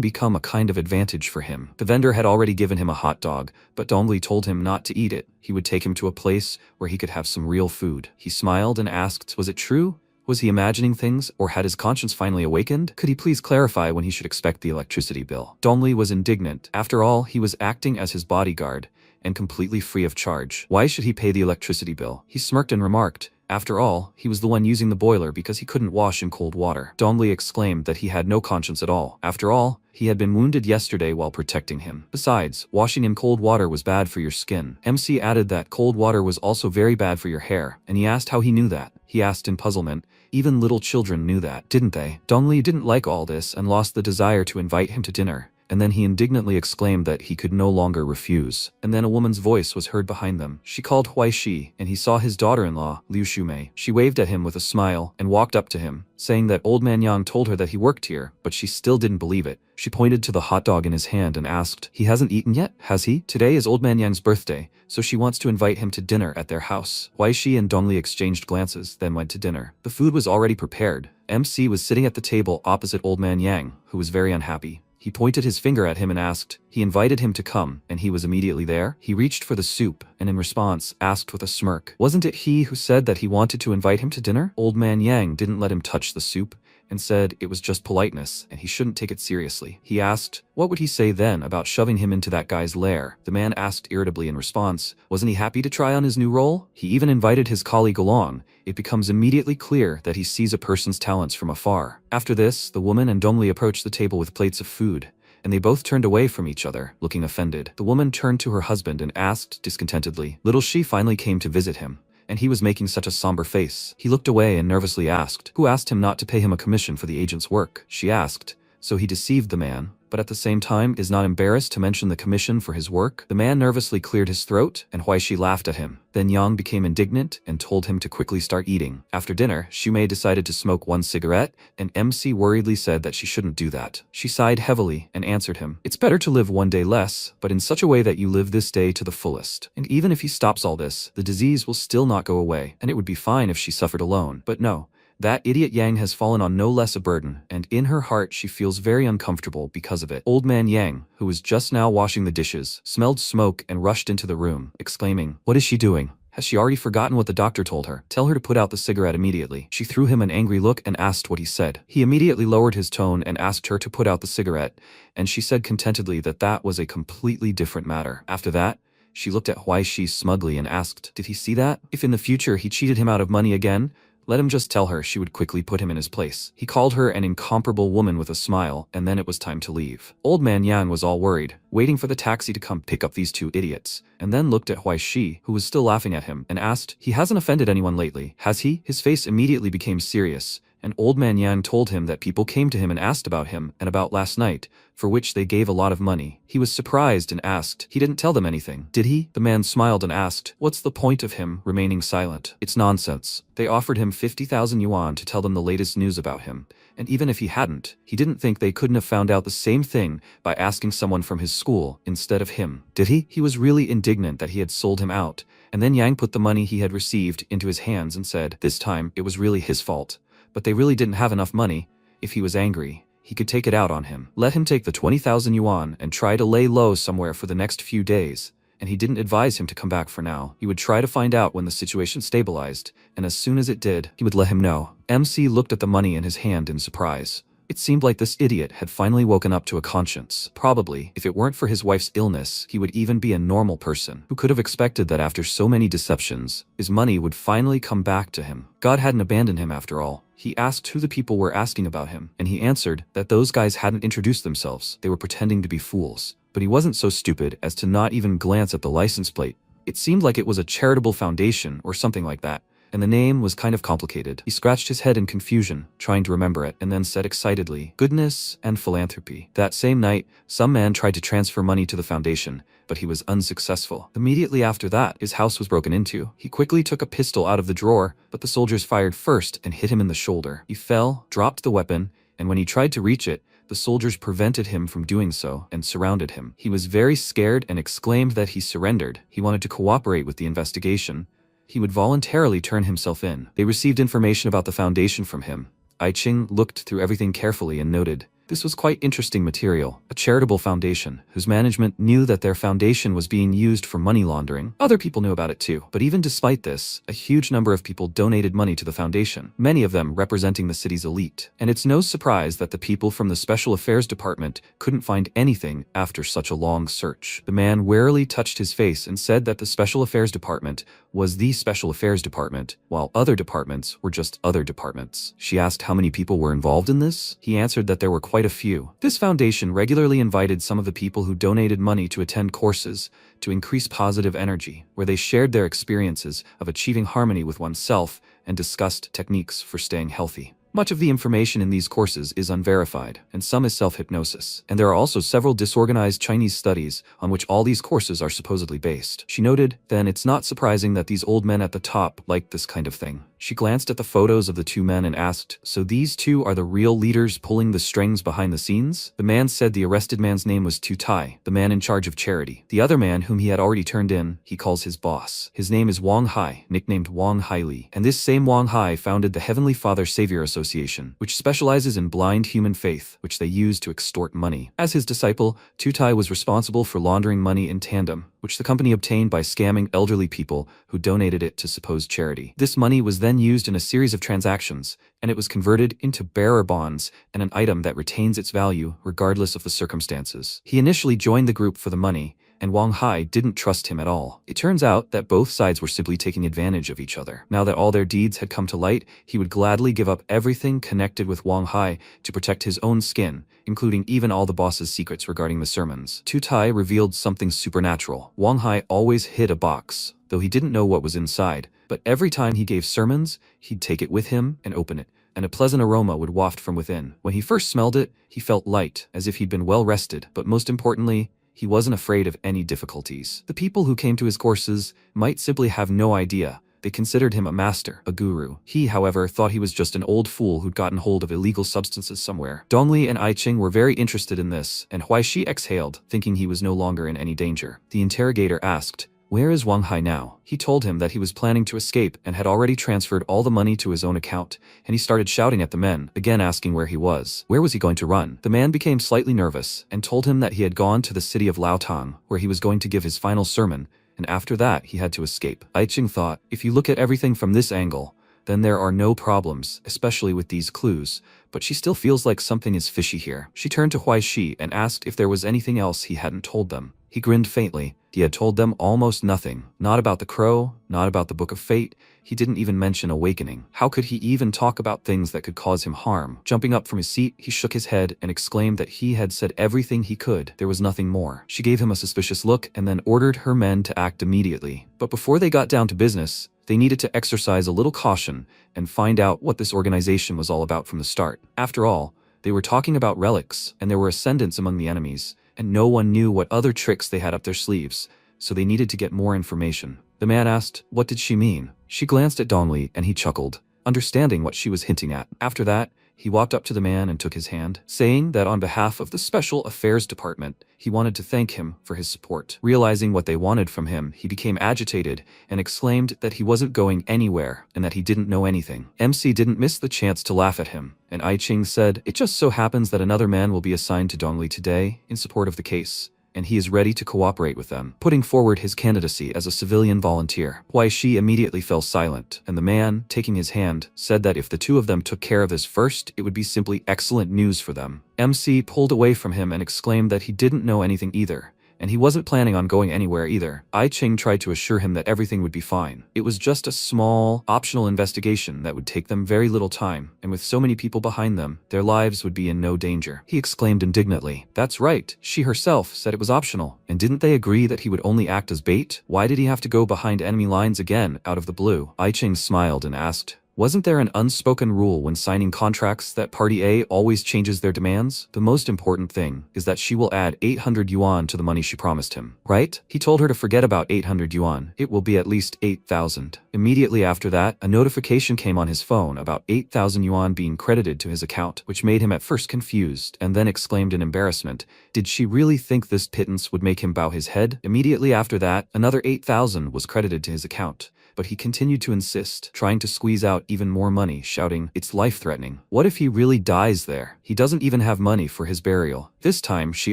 become a kind of advantage for him. The vendor had already given him a hot dog, but Donnelly told him not to eat it. He would take him to a place where he could have some real food. He smiled and asked, was it true? Was he imagining things, or had his conscience finally awakened? Could he please clarify when he should expect the electricity bill? Donnelly was indignant. After all, he was acting as his bodyguard, and completely free of charge. Why should he pay the electricity bill? He smirked and remarked, after all, he was the one using the boiler because he couldn't wash in cold water. Donnelly exclaimed that he had no conscience at all. After all, he had been wounded yesterday while protecting him. Besides, washing in cold water was bad for your skin. MC added that cold water was also very bad for your hair, and he asked how he knew that. He asked in puzzlement, even little children knew that, didn't they? Donnelly didn't like all this and lost the desire to invite him to dinner. And then he indignantly exclaimed that he could no longer refuse. And then a woman's voice was heard behind them. She called Huaishi, and he saw his daughter-in-law, Liu Shumei. She waved at him with a smile and walked up to him, saying that old man Yang told her that he worked here, but she still didn't believe it. She pointed to the hot dog in his hand and asked, he hasn't eaten yet, has he? Today is old man Yang's birthday, so she wants to invite him to dinner at their house. Huaishi and Donnelly exchanged glances, then went to dinner. The food was already prepared. MC was sitting at the table opposite old man Yang, who was very unhappy. He pointed his finger at him and asked. He invited him to come, and he was immediately there. He reached for the soup, and in response, asked with a smirk, wasn't it he who said that he wanted to invite him to dinner? Old man Yang didn't let him touch the soup, and said it was just politeness, and he shouldn't take it seriously. He asked, what would he say then about shoving him into that guy's lair? The man asked irritably in response, wasn't he happy to try on his new role? He even invited his colleague along. It becomes immediately clear that he sees a person's talents from afar. After this, the woman and Donnelly approached the table with plates of food, and they both turned away from each other, looking offended. The woman turned to her husband and asked discontentedly. Little Shi finally came to visit him, and he was making such a somber face. He looked away and nervously asked, who asked him not to pay him a commission for the agent's work? She asked, so he deceived the man, but at the same time is not embarrassed to mention the commission for his work? The man nervously cleared his throat, and Huaishi laughed at him. Then Yang became indignant and told him to quickly start eating. After dinner, Shumei decided to smoke 1 cigarette, and MC worriedly said that she shouldn't do that. She sighed heavily and answered him, it's better to live 1 day less, but in such a way that you live this day to the fullest. And even if he stops all this, the disease will still not go away, and it would be fine if she suffered alone. But no. That idiot Yang has fallen on no less a burden, and in her heart she feels very uncomfortable because of it. Old man Yang, who was just now washing the dishes, smelled smoke and rushed into the room, exclaiming, what is she doing? Has she already forgotten what the doctor told her? Tell her to put out the cigarette immediately. She threw him an angry look and asked what he said. He immediately lowered his tone and asked her to put out the cigarette, and she said contentedly that that was a completely different matter. After that, she looked at Huaishi smugly and asked, did he see that? If in the future he cheated him out of money again, let him just tell her she would quickly put him in his place. He called her an incomparable woman with a smile, and then it was time to leave. Old man Yang was all worried, waiting for the taxi to come pick up these 2 idiots, and then looked at Huaishi, who was still laughing at him, and asked, he hasn't offended anyone lately, has he? His face immediately became serious, and old man Yang told him that people came to him and asked about him and about last night, for which they gave a lot of money. He was surprised and asked, he didn't tell them anything, did he? The man smiled and asked, what's the point of him remaining silent? It's nonsense. They offered him 50,000 yuan to tell them the latest news about him, and even if he hadn't, he didn't think they couldn't have found out the same thing by asking someone from his school instead of him. Did he? He was really indignant that he had sold him out, and then Yang put the money he had received into his hands and said, this time it was really his fault. But they really didn't have enough money. If he was angry, he could take it out on him. Let him take the 20,000 yuan and try to lay low somewhere for the next few days. And he didn't advise him to come back for now. He would try to find out when the situation stabilized, and as soon as it did, he would let him know. MC looked at the money in his hand in surprise. It seemed like this idiot had finally woken up to a conscience. Probably, if it weren't for his wife's illness, he would even be a normal person. Who could have expected that after so many deceptions, his money would finally come back to him? God hadn't abandoned him after all. He asked who the people were asking about him, and he answered that those guys hadn't introduced themselves. They were pretending to be fools. But he wasn't so stupid as to not even glance at the license plate. It seemed like it was a charitable foundation or something like that, and the name was kind of complicated. He scratched his head in confusion, trying to remember it, and then said excitedly, "Goodness and philanthropy." That same night, some man tried to transfer money to the foundation, but he was unsuccessful. Immediately after that, his house was broken into. He quickly took a pistol out of the drawer, but the soldiers fired first and hit him in the shoulder. He fell, dropped the weapon, and when he tried to reach it, the soldiers prevented him from doing so and surrounded him. He was very scared and exclaimed that he surrendered. He wanted to cooperate with the investigation. He would voluntarily turn himself in. They received information about the foundation from him. I-Ching looked through everything carefully and noted, this was quite interesting material, a charitable foundation, whose management knew that their foundation was being used for money laundering. Other people knew about it too. But even despite this, a huge number of people donated money to the foundation, many of them representing the city's elite. And it's no surprise that the people from the Special Affairs Department couldn't find anything after such a long search. The man warily touched his face and said that the Special Affairs Department was the Special Affairs Department, while other departments were just other departments. She asked how many people were involved in this. He answered that there were quite a few. This foundation regularly invited some of the people who donated money to attend courses to increase positive energy, where they shared their experiences of achieving harmony with oneself and discussed techniques for staying healthy. Much of the information in these courses is unverified, and some is self-hypnosis. And there are also several disorganized Chinese studies on which all these courses are supposedly based. She noted, then it's not surprising that these old men at the top liked this kind of thing. She glanced at the photos of the two men and asked, so these two are the real leaders pulling the strings behind the scenes? The man said the arrested man's name was Tu Tai, the man in charge of charity. The other man whom he had already turned in, he calls his boss. His name is Wang Hai, nicknamed Wang Hai Li. And this same Wang Hai founded the Heavenly Father Savior Association, which specializes in blind human faith, which they use to extort money. As his disciple, Tu Tai was responsible for laundering money in tandem, which the company obtained by scamming elderly people who donated it to supposed charity. This money was then used in a series of transactions, and it was converted into bearer bonds and an item that retains its value regardless of the circumstances. He initially joined the group for the money, and Wang Hai didn't trust him at all. It turns out that both sides were simply taking advantage of each other. Now that all their deeds had come to light, he would gladly give up everything connected with Wang Hai to protect his own skin, including even all the boss's secrets regarding the sermons. Tu Tai revealed something supernatural. Wang Hai always hid a box, though he didn't know what was inside, but every time he gave sermons, he'd take it with him and open it, and a pleasant aroma would waft from within. When he first smelled it, he felt light, as if he'd been well rested, but most importantly, he wasn't afraid of any difficulties. The people who came to his courses might simply have no idea. They considered him a master, a guru. He, however, thought he was just an old fool who'd gotten hold of illegal substances somewhere. Dongli and I-Ching were very interested in this, and Huaishi exhaled, thinking he was no longer in any danger. The interrogator asked, "Where is Wang Hai now?" He told him that he was planning to escape and had already transferred all the money to his own account, and he started shouting at the men, again asking where he was. Where was he going to run? The man became slightly nervous and told him that he had gone to the city of Laotang, where he was going to give his final sermon, and after that he had to escape. I-Ching thought, if you look at everything from this angle, then there are no problems, especially with these clues, but she still feels like something is fishy here. She turned to Huaishi and asked if there was anything else he hadn't told them. He grinned faintly. He had told them almost nothing. Not about the crow, not about the Book of Fate. He didn't even mention awakening. How could he even talk about things that could cause him harm? Jumping up from his seat, he shook his head and exclaimed that he had said everything he could. There was nothing more. She gave him a suspicious look and then ordered her men to act immediately. But before they got down to business, they needed to exercise a little caution and find out what this organization was all about from the start. After all, they were talking about relics, and there were ascendants among the enemies, and no one knew what other tricks they had up their sleeves, so they needed to get more information. The man asked, what did she mean? She glanced at Dongli and he chuckled, understanding what she was hinting at. After that, he walked up to the man and took his hand, saying that on behalf of the Special Affairs Department, he wanted to thank him for his support. Realizing what they wanted from him, he became agitated and exclaimed that he wasn't going anywhere and that he didn't know anything. MC didn't miss the chance to laugh at him, and I-Ching said, it just so happens that another man will be assigned to Dongli today in support of the case, and he is ready to cooperate with them, putting forward his candidacy as a civilian volunteer. Huaishi immediately fell silent, and the man, taking his hand, said that if the two of them took care of this first, it would be simply excellent news for them. MC pulled away from him and exclaimed that he didn't know anything either, And he wasn't planning on going anywhere either. I Ching tried to assure him that everything would be fine. It was just a small, optional investigation that would take them very little time, and with so many people behind them, their lives would be in no danger. He exclaimed indignantly. That's right, she herself said it was optional. And didn't they agree that he would only act as bait? Why did he have to go behind enemy lines again, out of the blue? I Ching smiled and asked, wasn't there an unspoken rule when signing contracts that Party A always changes their demands? The most important thing is that she will add 800 yuan to the money she promised him, right? He told her to forget about 800 yuan. It will be at least 8,000. Immediately after that, a notification came on his phone about 8,000 yuan being credited to his account, which made him at first confused and then exclaimed in embarrassment, did she really think this pittance would make him bow his head? Immediately after that, another 8,000 was credited to his account. But he continued to insist, trying to squeeze out even more money, shouting, it's life-threatening. What if he really dies there? He doesn't even have money for his burial. This time, she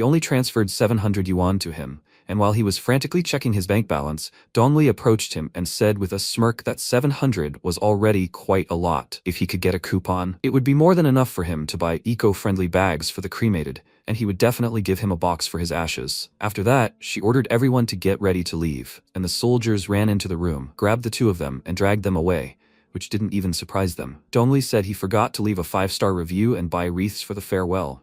only transferred 700 yuan to him, and while he was frantically checking his bank balance, Dongli approached him and said with a smirk that 700 was already quite a lot. If he could get a coupon, it would be more than enough for him to buy eco-friendly bags for the cremated, and he would definitely give him a box for his ashes. After that, she ordered everyone to get ready to leave, and the soldiers ran into the room, grabbed the two of them, and dragged them away, which didn't even surprise them. Dongli said he forgot to leave a 5-star review and buy wreaths for the farewell,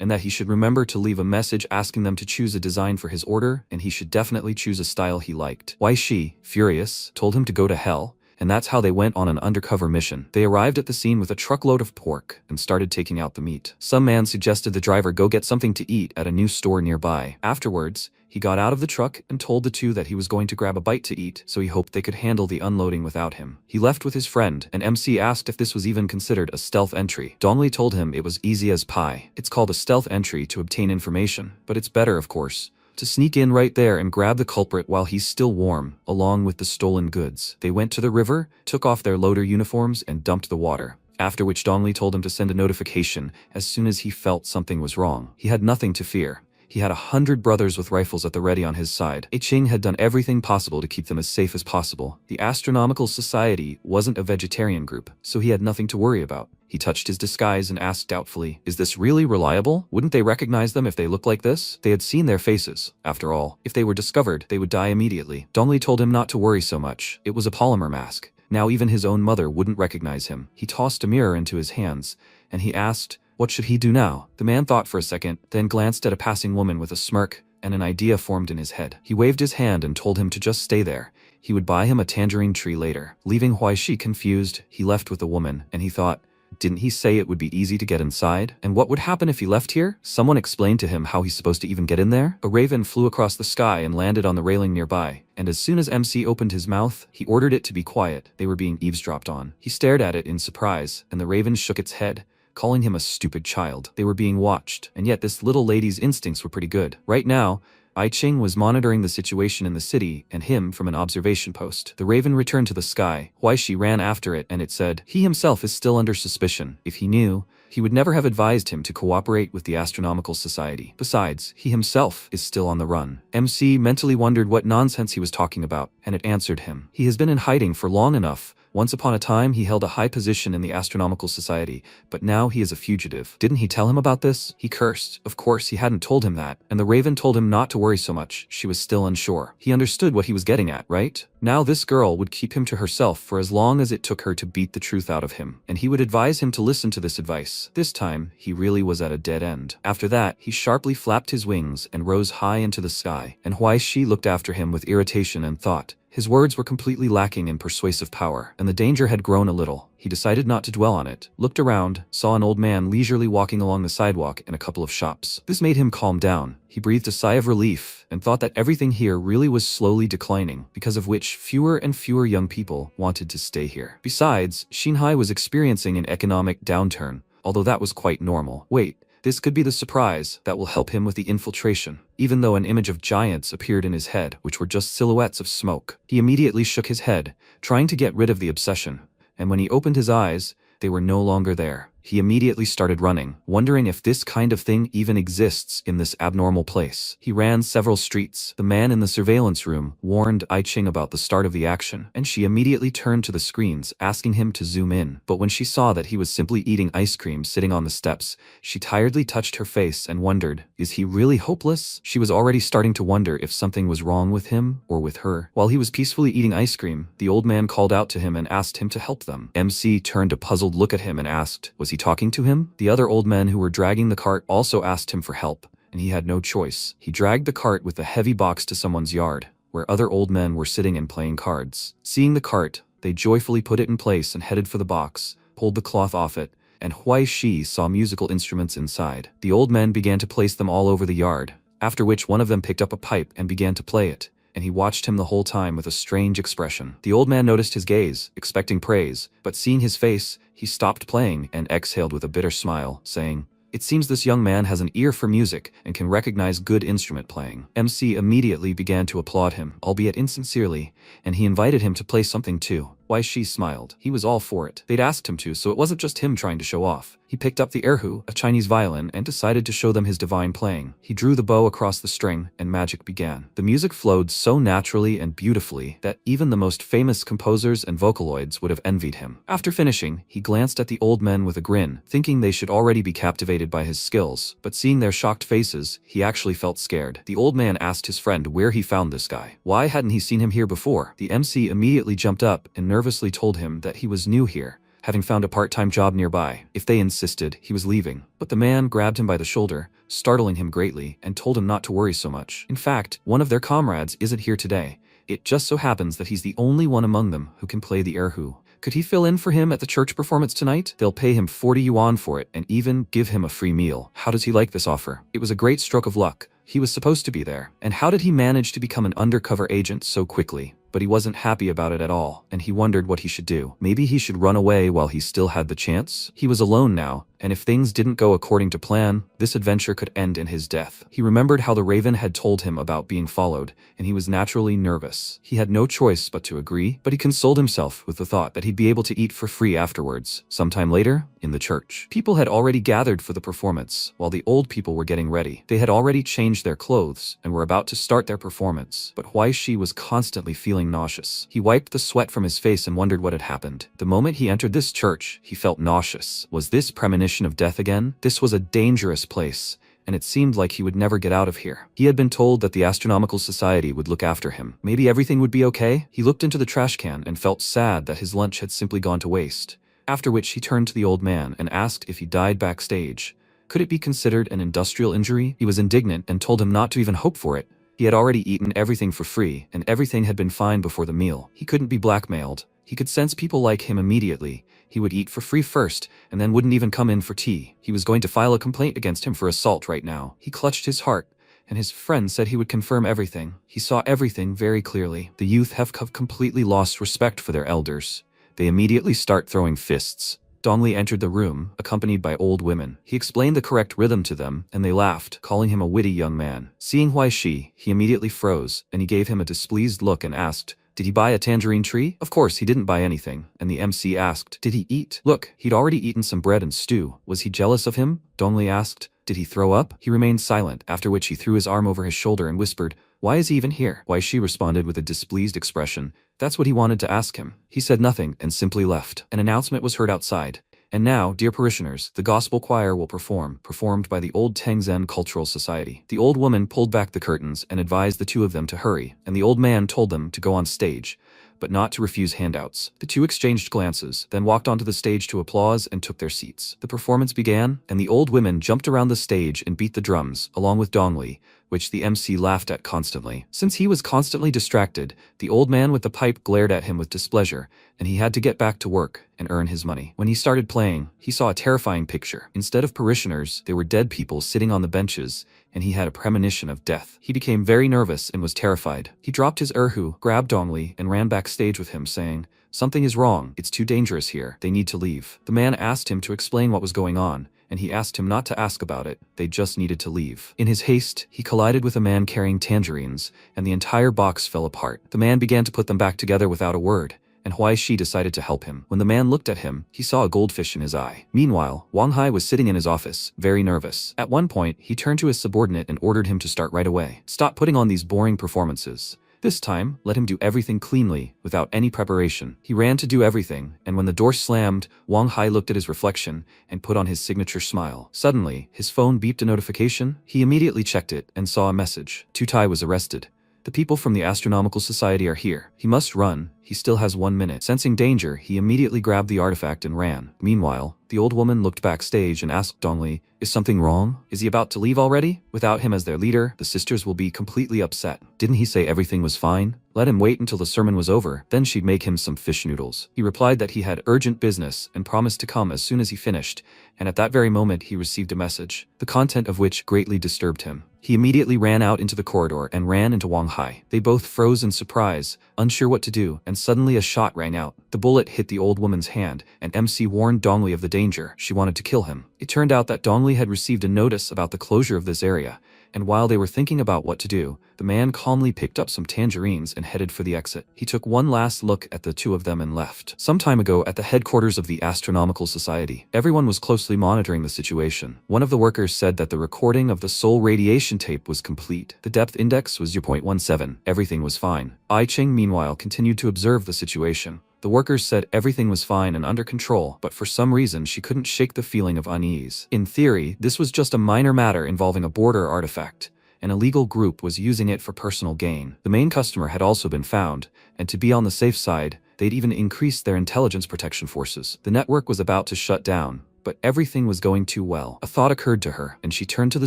and that he should remember to leave a message asking them to choose a design for his order, and he should definitely choose a style he liked. Wai Shi, furious, told him to go to hell, and that's how they went on an undercover mission. They arrived at the scene with a truckload of pork and started taking out the meat. Some man suggested the driver go get something to eat at a new store nearby. Afterwards, he got out of the truck and told the two that he was going to grab a bite to eat, so he hoped they could handle the unloading without him. He left with his friend, and MC asked if this was even considered a stealth entry. Dongli told him it was easy as pie. It's called a stealth entry to obtain information, but it's better, of course, to sneak in right there and grab the culprit while he's still warm, along with the stolen goods. They went to the river, took off their loader uniforms, and dumped the water. After which Dongli told him to send a notification as soon as he felt something was wrong. He had nothing to fear. He had 100 brothers with rifles at the ready on his side. I Ching had done everything possible to keep them as safe as possible. The Astronomical Society wasn't a vegetarian group, so he had nothing to worry about. He touched his disguise and asked doubtfully, is this really reliable? Wouldn't they recognize them if they looked like this? They had seen their faces. After all, if they were discovered, they would die immediately. Dongli told him not to worry so much. It was a polymer mask. Now even his own mother wouldn't recognize him. He tossed a mirror into his hands, and he asked, what should he do now? The man thought for a second, then glanced at a passing woman with a smirk, and an idea formed in his head. He waved his hand and told him to just stay there. He would buy him a tangerine tree later. Leaving Huaishi confused, he left with the woman, and he thought, didn't he say it would be easy to get inside? And what would happen if he left here? Someone explained to him how he's supposed to even get in there. A raven flew across the sky and landed on the railing nearby, and as soon as MC opened his mouth, he ordered it to be quiet. They were being eavesdropped on. He stared at it in surprise, and the raven shook its head, calling him a stupid child. They were being watched, and yet this little lady's instincts were pretty good. Right now, I Ching was monitoring the situation in the city and him from an observation post. The raven returned to the sky. Huaishi ran after it and it said, he himself is still under suspicion. If he knew, he would never have advised him to cooperate with the Astronomical Society. Besides, he himself is still on the run. MC mentally wondered what nonsense he was talking about, and it answered him. He has been in hiding for long enough. Once upon a time, he held a high position in the Astronomical Society, but now he is a fugitive. Didn't he tell him about this? He cursed. Of course, he hadn't told him that, and the raven told him not to worry so much. She was still unsure. He understood what he was getting at, right? Now this girl would keep him to herself for as long as it took her to beat the truth out of him, and he would advise him to listen to this advice. This time, he really was at a dead end. After that, he sharply flapped his wings and rose high into the sky, and Huaishi looked after him with irritation and thought, his words were completely lacking in persuasive power, and the danger had grown a little. He decided not to dwell on it, looked around, saw an old man leisurely walking along the sidewalk and a couple of shops. This made him calm down. He breathed a sigh of relief and thought that everything here really was slowly declining, because of which fewer and fewer young people wanted to stay here. Besides, Xinhai was experiencing an economic downturn, although that was quite normal. Wait. This could be the surprise that will help him with the infiltration. Even though an image of giants appeared in his head, which were just silhouettes of smoke, he immediately shook his head, trying to get rid of the obsession. And when he opened his eyes, they were no longer there. he immediately started running, wondering if this kind of thing even exists in this abnormal place. He ran several streets. The man in the surveillance room warned I-Ching about the start of the action, and she immediately turned to the screens, asking him to zoom in. But when she saw that he was simply eating ice cream sitting on the steps, she tiredly touched her face and wondered, is he really hopeless? She was already starting to wonder if something was wrong with him or with her. While he was peacefully eating ice cream, the old man called out to him and asked him to help them. MC turned a puzzled look at him and asked, was he talking to him? The other old men who were dragging the cart also asked him for help, and he had no choice. He dragged the cart with the heavy box to someone's yard, where other old men were sitting and playing cards. Seeing the cart, they joyfully put it in place and headed for the box, pulled the cloth off it, and Huai Shi saw musical instruments inside. The old men began to place them all over the yard, after which one of them picked up a pipe and began to play it, and he watched him the whole time with a strange expression. The old man noticed his gaze, expecting praise, but seeing his face, he stopped playing and exhaled with a bitter smile, saying, it seems this young man has an ear for music and can recognize good instrument playing. MC immediately began to applaud him, albeit insincerely, and he invited him to play something too. Why she smiled. He was all for it. They'd asked him to, so it wasn't just him trying to show off. He picked up the erhu, a Chinese violin, and decided to show them his divine playing. He drew the bow across the string, and magic began. The music flowed so naturally and beautifully that even the most famous composers and vocaloids would have envied him. After finishing, he glanced at the old men with a grin, thinking they should already be captivated by his skills, but seeing their shocked faces, he actually felt scared. The old man asked his friend where he found this guy. Why hadn't he seen him here before? The MC immediately jumped up and nervously told him that he was new here, having found a part-time job nearby. If they insisted, he was leaving. But the man grabbed him by the shoulder, startling him greatly, and told him not to worry so much. In fact, one of their comrades isn't here today. It just so happens that he's the only one among them who can play the erhu. Could he fill in for him at the church performance tonight? They'll pay him 40 yuan for it and even give him a free meal. How does he like this offer? It was a great stroke of luck. He was supposed to be there. And how did he manage to become an undercover agent so quickly? But he wasn't happy about it at all, and he wondered what he should do. Maybe he should run away while he still had the chance? He was alone now, and if things didn't go according to plan, this adventure could end in his death. He remembered how the raven had told him about being followed, and he was naturally nervous. He had no choice but to agree, but he consoled himself with the thought that he'd be able to eat for free afterwards. Sometime later, in the church, people had already gathered for the performance, while the old people were getting ready. They had already changed their clothes and were about to start their performance, but Huai Shi was constantly feeling nauseous. He wiped the sweat from his face and wondered what had happened. The moment he entered this church, he felt nauseous. Was this premonition of death again? This was a dangerous place, and it seemed like he would never get out of here. He had been told that the Astronomical Society would look after him. Maybe everything would be okay? He looked into the trash can and felt sad that his lunch had simply gone to waste. After which he turned to the old man and asked if he died backstage. Could it be considered an industrial injury? He was indignant and told him not to even hope for it. He had already eaten everything for free, and everything had been fine before the meal. He couldn't be blackmailed. He could sense people like him immediately. He would eat for free first, and then wouldn't even come in for tea. He was going to file a complaint against him for assault right now. He clutched his heart, and his friend said he would confirm everything. He saw everything very clearly. The youth have completely lost respect for their elders. They immediately start throwing fists. Dongli entered the room, accompanied by old women. He explained the correct rhythm to them, and they laughed, calling him a witty young man. Seeing Huai Shi, he immediately froze, and he gave him a displeased look and asked, did he buy a tangerine tree? Of course, he didn't buy anything, and the MC asked, did he eat? Look, he'd already eaten some bread and stew. Was he jealous of him? Dongli asked. Did he throw up? He remained silent, after which he threw his arm over his shoulder and whispered, why is he even here? Huai Shi responded with a displeased expression. That's what he wanted to ask him. He said nothing and simply left. An announcement was heard outside. And now, dear parishioners, the gospel choir will performed by the Old Tengzhen Cultural Society. The old woman pulled back the curtains and advised the two of them to hurry, and the old man told them to go on stage, but not to refuse handouts. The two exchanged glances, then walked onto the stage to applause and took their seats. The performance began, and the old women jumped around the stage and beat the drums, along with Dongli, which the MC laughed at constantly. Since he was constantly distracted, the old man with the pipe glared at him with displeasure, and he had to get back to work and earn his money. When he started playing, he saw a terrifying picture. Instead of parishioners, they were dead people sitting on the benches, and he had a premonition of death. He became very nervous and was terrified. He dropped his erhu, grabbed Dongli, and ran backstage with him, saying, something is wrong. It's too dangerous here. They need to leave. The man asked him to explain what was going on, and he asked him not to ask about it. They just needed to leave. In his haste, he collided with a man carrying tangerines, and the entire box fell apart. The man began to put them back together without a word, and Huai Shi decided to help him. When the man looked at him, he saw a goldfish in his eye. Meanwhile, Wang Hai was sitting in his office, very nervous. At one point, he turned to his subordinate and ordered him to start right away. Stop putting on these boring performances. This time, let him do everything cleanly, without any preparation. He ran to do everything, and when the door slammed, Wang Hai looked at his reflection and put on his signature smile. Suddenly, his phone beeped a notification. He immediately checked it and saw a message. Tu Tai was arrested. The people from the Astronomical Society are here. He must run. He still has 1 minute. Sensing danger, he immediately grabbed the artifact and ran. Meanwhile, the old woman looked backstage and asked Dongli, "Is something wrong? Is he about to leave already? Without him as their leader, the sisters will be completely upset. Didn't he say everything was fine? Let him wait until the sermon was over, then she'd make him some fish noodles." He replied that he had urgent business and promised to come as soon as he finished, and at that very moment he received a message, the content of which greatly disturbed him. He immediately ran out into the corridor and ran into Wang Hai. They both froze in surprise, unsure what to do, and suddenly a shot rang out. The bullet hit the old woman's hand, and MC warned Dongli of the danger. She wanted to kill him. It turned out that Dongli had received a notice about the closure of this area, and while they were thinking about what to do, the man calmly picked up some tangerines and headed for the exit. He took one last look at the two of them and left. Some time ago, at the headquarters of the Astronomical Society, everyone was closely monitoring the situation. One of the workers said that the recording of the soul radiation tape was complete. The depth index was 0.17. Everything was fine. I Ching, meanwhile, continued to observe the situation. The workers said everything was fine and under control, but for some reason she couldn't shake the feeling of unease. In theory, this was just a minor matter involving a border artifact. An illegal group was using it for personal gain. The main customer had also been found, and to be on the safe side, they'd even increased their intelligence protection forces. The network was about to shut down, but everything was going too well. A thought occurred to her, and she turned to the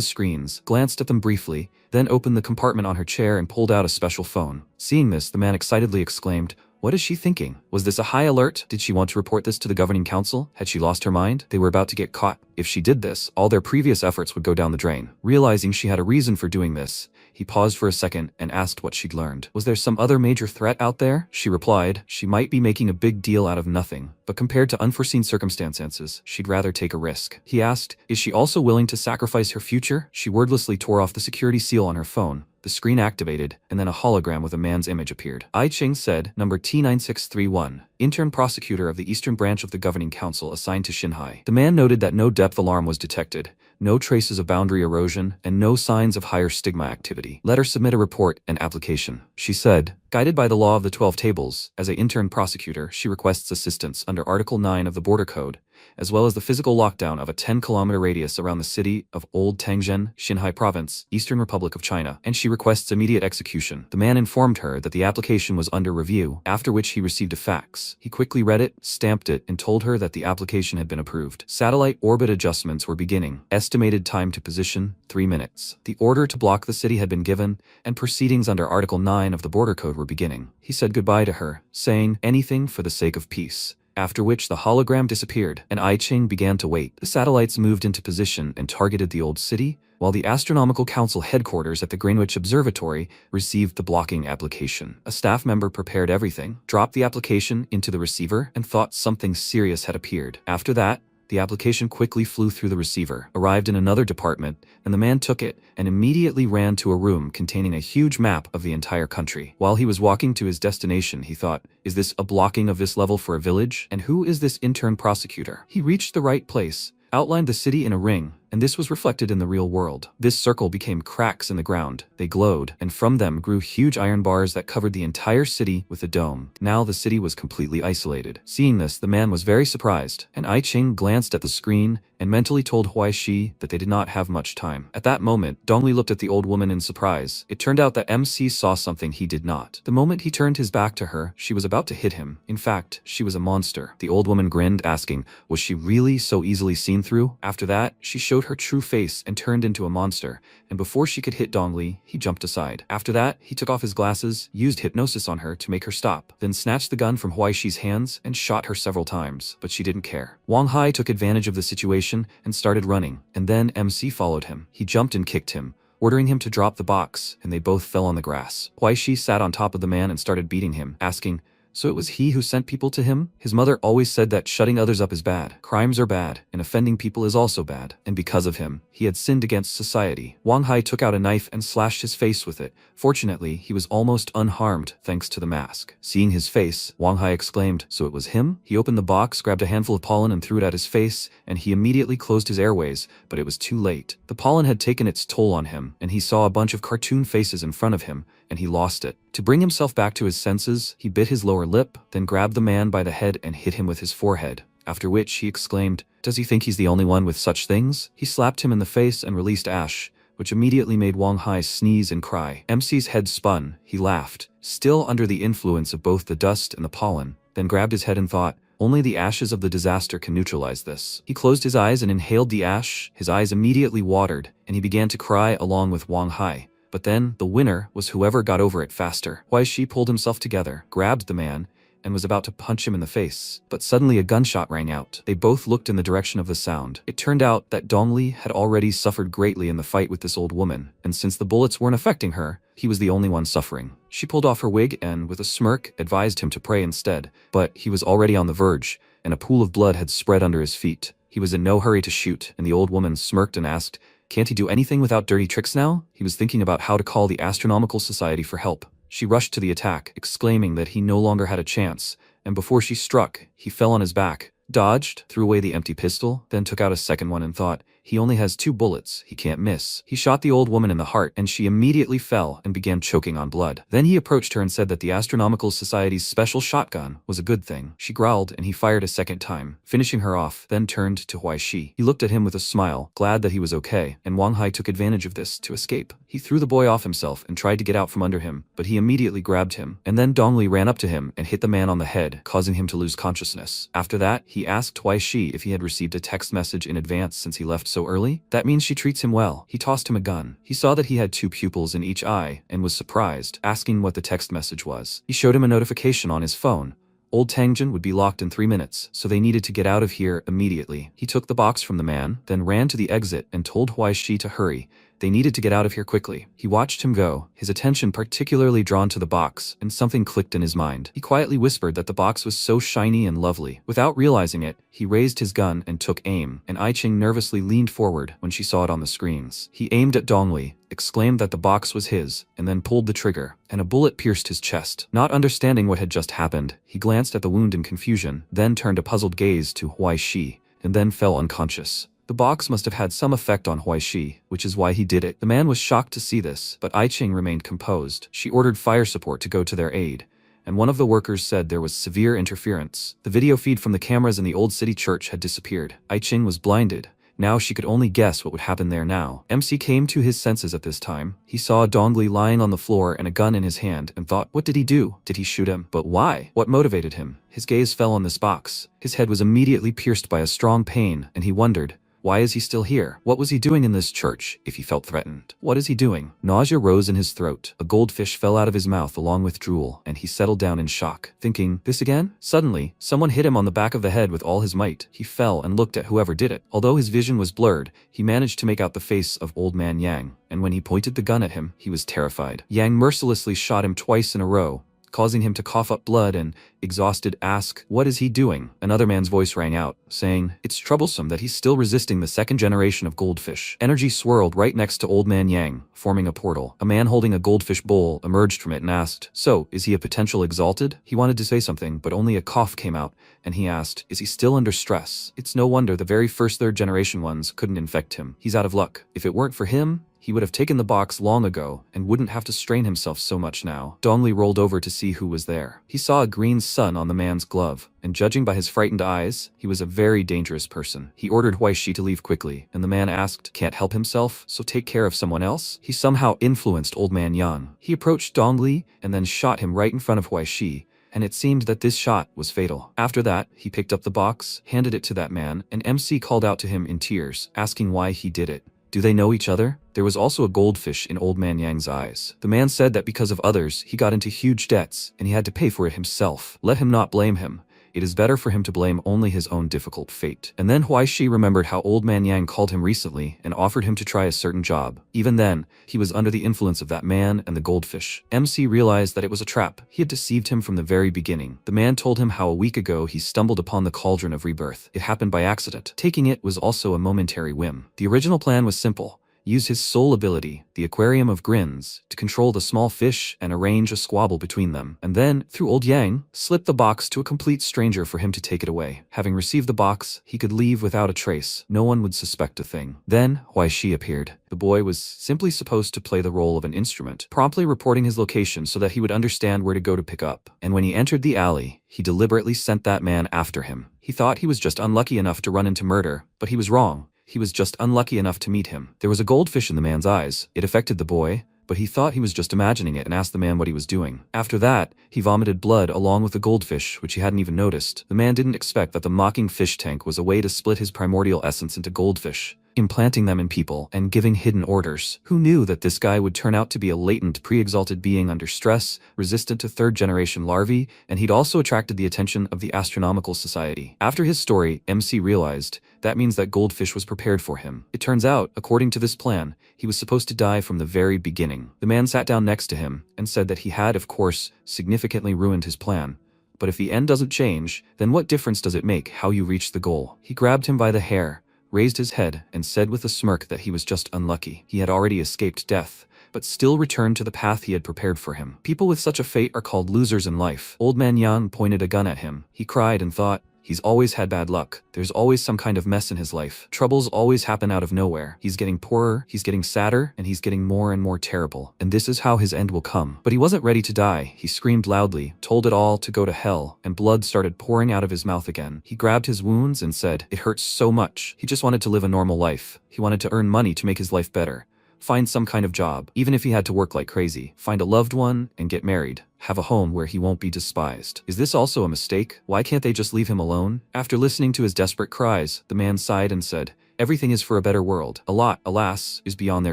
screens, glanced at them briefly, then opened the compartment on her chair and pulled out a special phone. Seeing this, the man excitedly exclaimed, "What is she thinking? Was this a high alert? Did she want to report this to the governing council? Had she lost her mind? They were about to get caught. If she did this, all their previous efforts would go down the drain." Realizing she had a reason for doing this, he paused for a second and asked what she'd learned. Was there some other major threat out there? She replied, she might be making a big deal out of nothing, but compared to unforeseen circumstances, she'd rather take a risk. He asked, is she also willing to sacrifice her future? She wordlessly tore off the security seal on her phone. The screen activated, and then a hologram with a man's image appeared. I Ching said, number T9631, intern prosecutor of the Eastern Branch of the Governing Council assigned to Xinhai. The man noted that no depth alarm was detected, no traces of boundary erosion, and no signs of higher stigma activity. Let her submit a report and application. She said, guided by the law of the 12 tables, as an intern prosecutor, she requests assistance under Article 9 of the Border Code, as well as the physical lockdown of a 10-kilometer radius around the city of Old Tangzhen, Xinhai Province, Eastern Republic of China, and she requests immediate execution. The man informed her that the application was under review, after which he received a fax. He quickly read it, stamped it, and told her that the application had been approved. Satellite orbit adjustments were beginning. Estimated time to position, 3 minutes. The order to block the city had been given, and proceedings under Article 9 of the Border Code were beginning. He said goodbye to her, saying, anything for the sake of peace. After which the hologram disappeared, and I Ching began to wait. The satellites moved into position and targeted the old city, while the Astronomical Council headquarters at the Greenwich Observatory received the blocking application. A staff member prepared everything, dropped the application into the receiver, and thought something serious had appeared. After that, the application quickly flew through the receiver, arrived in another department, and the man took it and immediately ran to a room containing a huge map of the entire country. While he was walking to his destination, he thought, is this a blocking of this level for a village? And who is this intern prosecutor? He reached the right place, outlined the city in a ring, and this was reflected in the real world. This circle became cracks in the ground. They glowed, and from them grew huge iron bars that covered the entire city with a dome. Now the city was completely isolated. Seeing this, the man was very surprised, and I Ching glanced at the screen and mentally told Huai Shi that they did not have much time. At that moment, Dongli looked at the old woman in surprise. It turned out that MC saw something he did not. The moment he turned his back to her, she was about to hit him. In fact, she was a monster. The old woman grinned, asking, was she really so easily seen through? After that, she showed her true face and turned into a monster, and before she could hit Dongli, he jumped aside. After that, he took off his glasses, used hypnosis on her to make her stop, then snatched the gun from Huai Shi's hands and shot her several times, but she didn't care. Wang Hai took advantage of the situation and started running, and then MC followed him. He jumped and kicked him, ordering him to drop the box, and they both fell on the grass. Huai Shi sat on top of the man and started beating him, asking, So it was he who sent people to him? His mother always said that shutting others up is bad, crimes are bad, and offending people is also bad. And because of him, he had sinned against society. Wang Hai took out a knife and slashed his face with it. Fortunately, he was almost unharmed thanks to the mask. Seeing his face, Wang Hai exclaimed, "So it was him?" He opened the box, grabbed a handful of pollen and threw it at his face, and he immediately closed his airways, but it was too late. The pollen had taken its toll on him, and he saw a bunch of cartoon faces in front of him, and he lost it. To bring himself back to his senses, he bit his lower lip, then grabbed the man by the head and hit him with his forehead, after which he exclaimed, "Does he think he's the only one with such things?" He slapped him in the face and released ash, which immediately made Wang Hai sneeze and cry. MC's head spun, he laughed, still under the influence of both the dust and the pollen, then grabbed his head and thought, only the ashes of the disaster can neutralize this. He closed his eyes and inhaled the ash, his eyes immediately watered, and he began to cry along with Wang Hai. But then, the winner was whoever got over it faster. Huai Shi pulled himself together, grabbed the man, and was about to punch him in the face. But suddenly a gunshot rang out. They both looked in the direction of the sound. It turned out that Dongli had already suffered greatly in the fight with this old woman, and since the bullets weren't affecting her, he was the only one suffering. She pulled off her wig and, with a smirk, advised him to pray instead. But he was already on the verge, and a pool of blood had spread under his feet. He was in no hurry to shoot, and the old woman smirked and asked, "Can't he do anything without dirty tricks now?" He was thinking about how to call the Astronomical Society for help. She rushed to the attack, exclaiming that he no longer had a chance, and before she struck, he fell on his back, dodged, threw away the empty pistol, then took out a second one and thought, he only has 2 bullets, he can't miss. He shot the old woman in the heart, and she immediately fell and began choking on blood. Then he approached her and said that the Astronomical Society's special shotgun was a good thing. She growled, and he fired a second time, finishing her off, then turned to Huai Shi. He looked at him with a smile, glad that he was okay, and Wang Hai took advantage of this to escape. He threw the boy off himself and tried to get out from under him, but he immediately grabbed him, and then Dongli ran up to him and hit the man on the head, causing him to lose consciousness. After that, he asked Huai Shi if he had received a text message in advance since he left so early. That means she treats him well. He tossed him a gun. He saw that he had 2 pupils in each eye and was surprised, asking what the text message was. He showed him a notification on his phone. Old Tangjin would be locked in 3 minutes, so they needed to get out of here immediately. He took the box from the man, then ran to the exit and told Huai Shi to hurry. They needed to get out of here quickly. He watched him go, his attention particularly drawn to the box, and something clicked in his mind. He quietly whispered that the box was so shiny and lovely. Without realizing it, he raised his gun and took aim, and I Ching nervously leaned forward when she saw it on the screens. He aimed at Dongli, exclaimed that the box was his, and then pulled the trigger, and a bullet pierced his chest. Not understanding what had just happened, he glanced at the wound in confusion, then turned a puzzled gaze to Huai Shi, and then fell unconscious. The box must have had some effect on Huai Shi, which is why he did it. The man was shocked to see this, but I Ching remained composed. She ordered fire support to go to their aid, and one of the workers said there was severe interference. The video feed from the cameras in the old city church had disappeared. I Ching was blinded. Now she could only guess what would happen there now. MC came to his senses at this time. He saw Dongli lying on the floor and a gun in his hand and thought, what did he do? Did he shoot him? But why? What motivated him? His gaze fell on this box. His head was immediately pierced by a strong pain, and he wondered, why is he still here? What was he doing in this church, if he felt threatened? What is he doing? Nausea rose in his throat. A goldfish fell out of his mouth along with drool, and he settled down in shock, thinking, this again? Suddenly, someone hit him on the back of the head with all his might. He fell and looked at whoever did it. Although his vision was blurred, he managed to make out the face of Old Man Yang, and when he pointed the gun at him, he was terrified. Yang mercilessly shot him twice in a row, causing him to cough up blood and, exhausted, ask, what is he doing? Another man's voice rang out, saying, it's troublesome that he's still resisting the 2nd generation of goldfish. Energy swirled right next to Old Man Yang, forming a portal. A man holding a goldfish bowl emerged from it and asked, so, is he a potential exalted? He wanted to say something, but only a cough came out, and he asked, is he still under stress? It's no wonder the very first 3rd generation ones couldn't infect him. He's out of luck. If it weren't for him, he would have taken the box long ago and wouldn't have to strain himself so much now. Dongli rolled over to see who was there. He saw a green sun on the man's glove, and judging by his frightened eyes, he was a very dangerous person. He ordered Huai Shi to leave quickly, and the man asked, can't help himself, so take care of someone else? He somehow influenced Old Man Yang. He approached Dongli and then shot him right in front of Huai Shi, and it seemed that this shot was fatal. After that, he picked up the box, handed it to that man, and MC called out to him in tears, asking why he did it. Do they know each other? There was also a goldfish in Old Man Yang's eyes. The man said that because of others, he got into huge debts, and he had to pay for it himself. Let him not blame him. It is better for him to blame only his own difficult fate. And then Huaishi remembered how Old Man Yang called him recently and offered him to try a certain job. Even then, he was under the influence of that man and the goldfish. MC realized that it was a trap. He had deceived him from the very beginning. The man told him how a week ago he stumbled upon the cauldron of rebirth. It happened by accident. Taking it was also a momentary whim. The original plan was simple. Use his sole ability, the Aquarium of Grins, to control the small fish and arrange a squabble between them, and then, through Old Yang, slip the box to a complete stranger for him to take it away. Having received the box, he could leave without a trace. No one would suspect a thing. Then, Huaishi appeared. The boy was simply supposed to play the role of an instrument, promptly reporting his location so that he would understand where to go to pick up. And when he entered the alley, he deliberately sent that man after him. He thought he was just unlucky enough to run into murder, but he was wrong. He was just unlucky enough to meet him. There was a goldfish in the man's eyes. It affected the boy, but he thought he was just imagining it and asked the man what he was doing. After that, he vomited blood along with the goldfish, which he hadn't even noticed. The man didn't expect that the mocking fish tank was a way to split his primordial essence into goldfish, implanting them in people and giving hidden orders. Who knew that this guy would turn out to be a latent, pre-exalted being under stress, resistant to third-generation larvae, and he'd also attracted the attention of the Astronomical Society. After his story, MC realized that means that goldfish was prepared for him. It turns out, according to this plan, he was supposed to die from the very beginning. The man sat down next to him and said that he had, of course, significantly ruined his plan. But if the end doesn't change, then what difference does it make how you reach the goal? He grabbed him by the hair, raised his head, and said with a smirk that he was just unlucky. He had already escaped death, but still returned to the path he had prepared for him. People with such a fate are called losers in life. Old Man Yang pointed a gun at him. He cried and thought, he's always had bad luck. There's always some kind of mess in his life. Troubles always happen out of nowhere. He's getting poorer, he's getting sadder, and he's getting more and more terrible. And this is how his end will come. But he wasn't ready to die. He screamed loudly, told it all to go to hell, and blood started pouring out of his mouth again. He grabbed his wounds and said, it hurts so much. He just wanted to live a normal life. He wanted to earn money to make his life better. Find some kind of job, even if he had to work like crazy. Find a loved one and get married. Have a home where he won't be despised. Is this also a mistake? Why can't they just leave him alone? After listening to his desperate cries, the man sighed and said, everything is for a better world. A lot, alas, is beyond their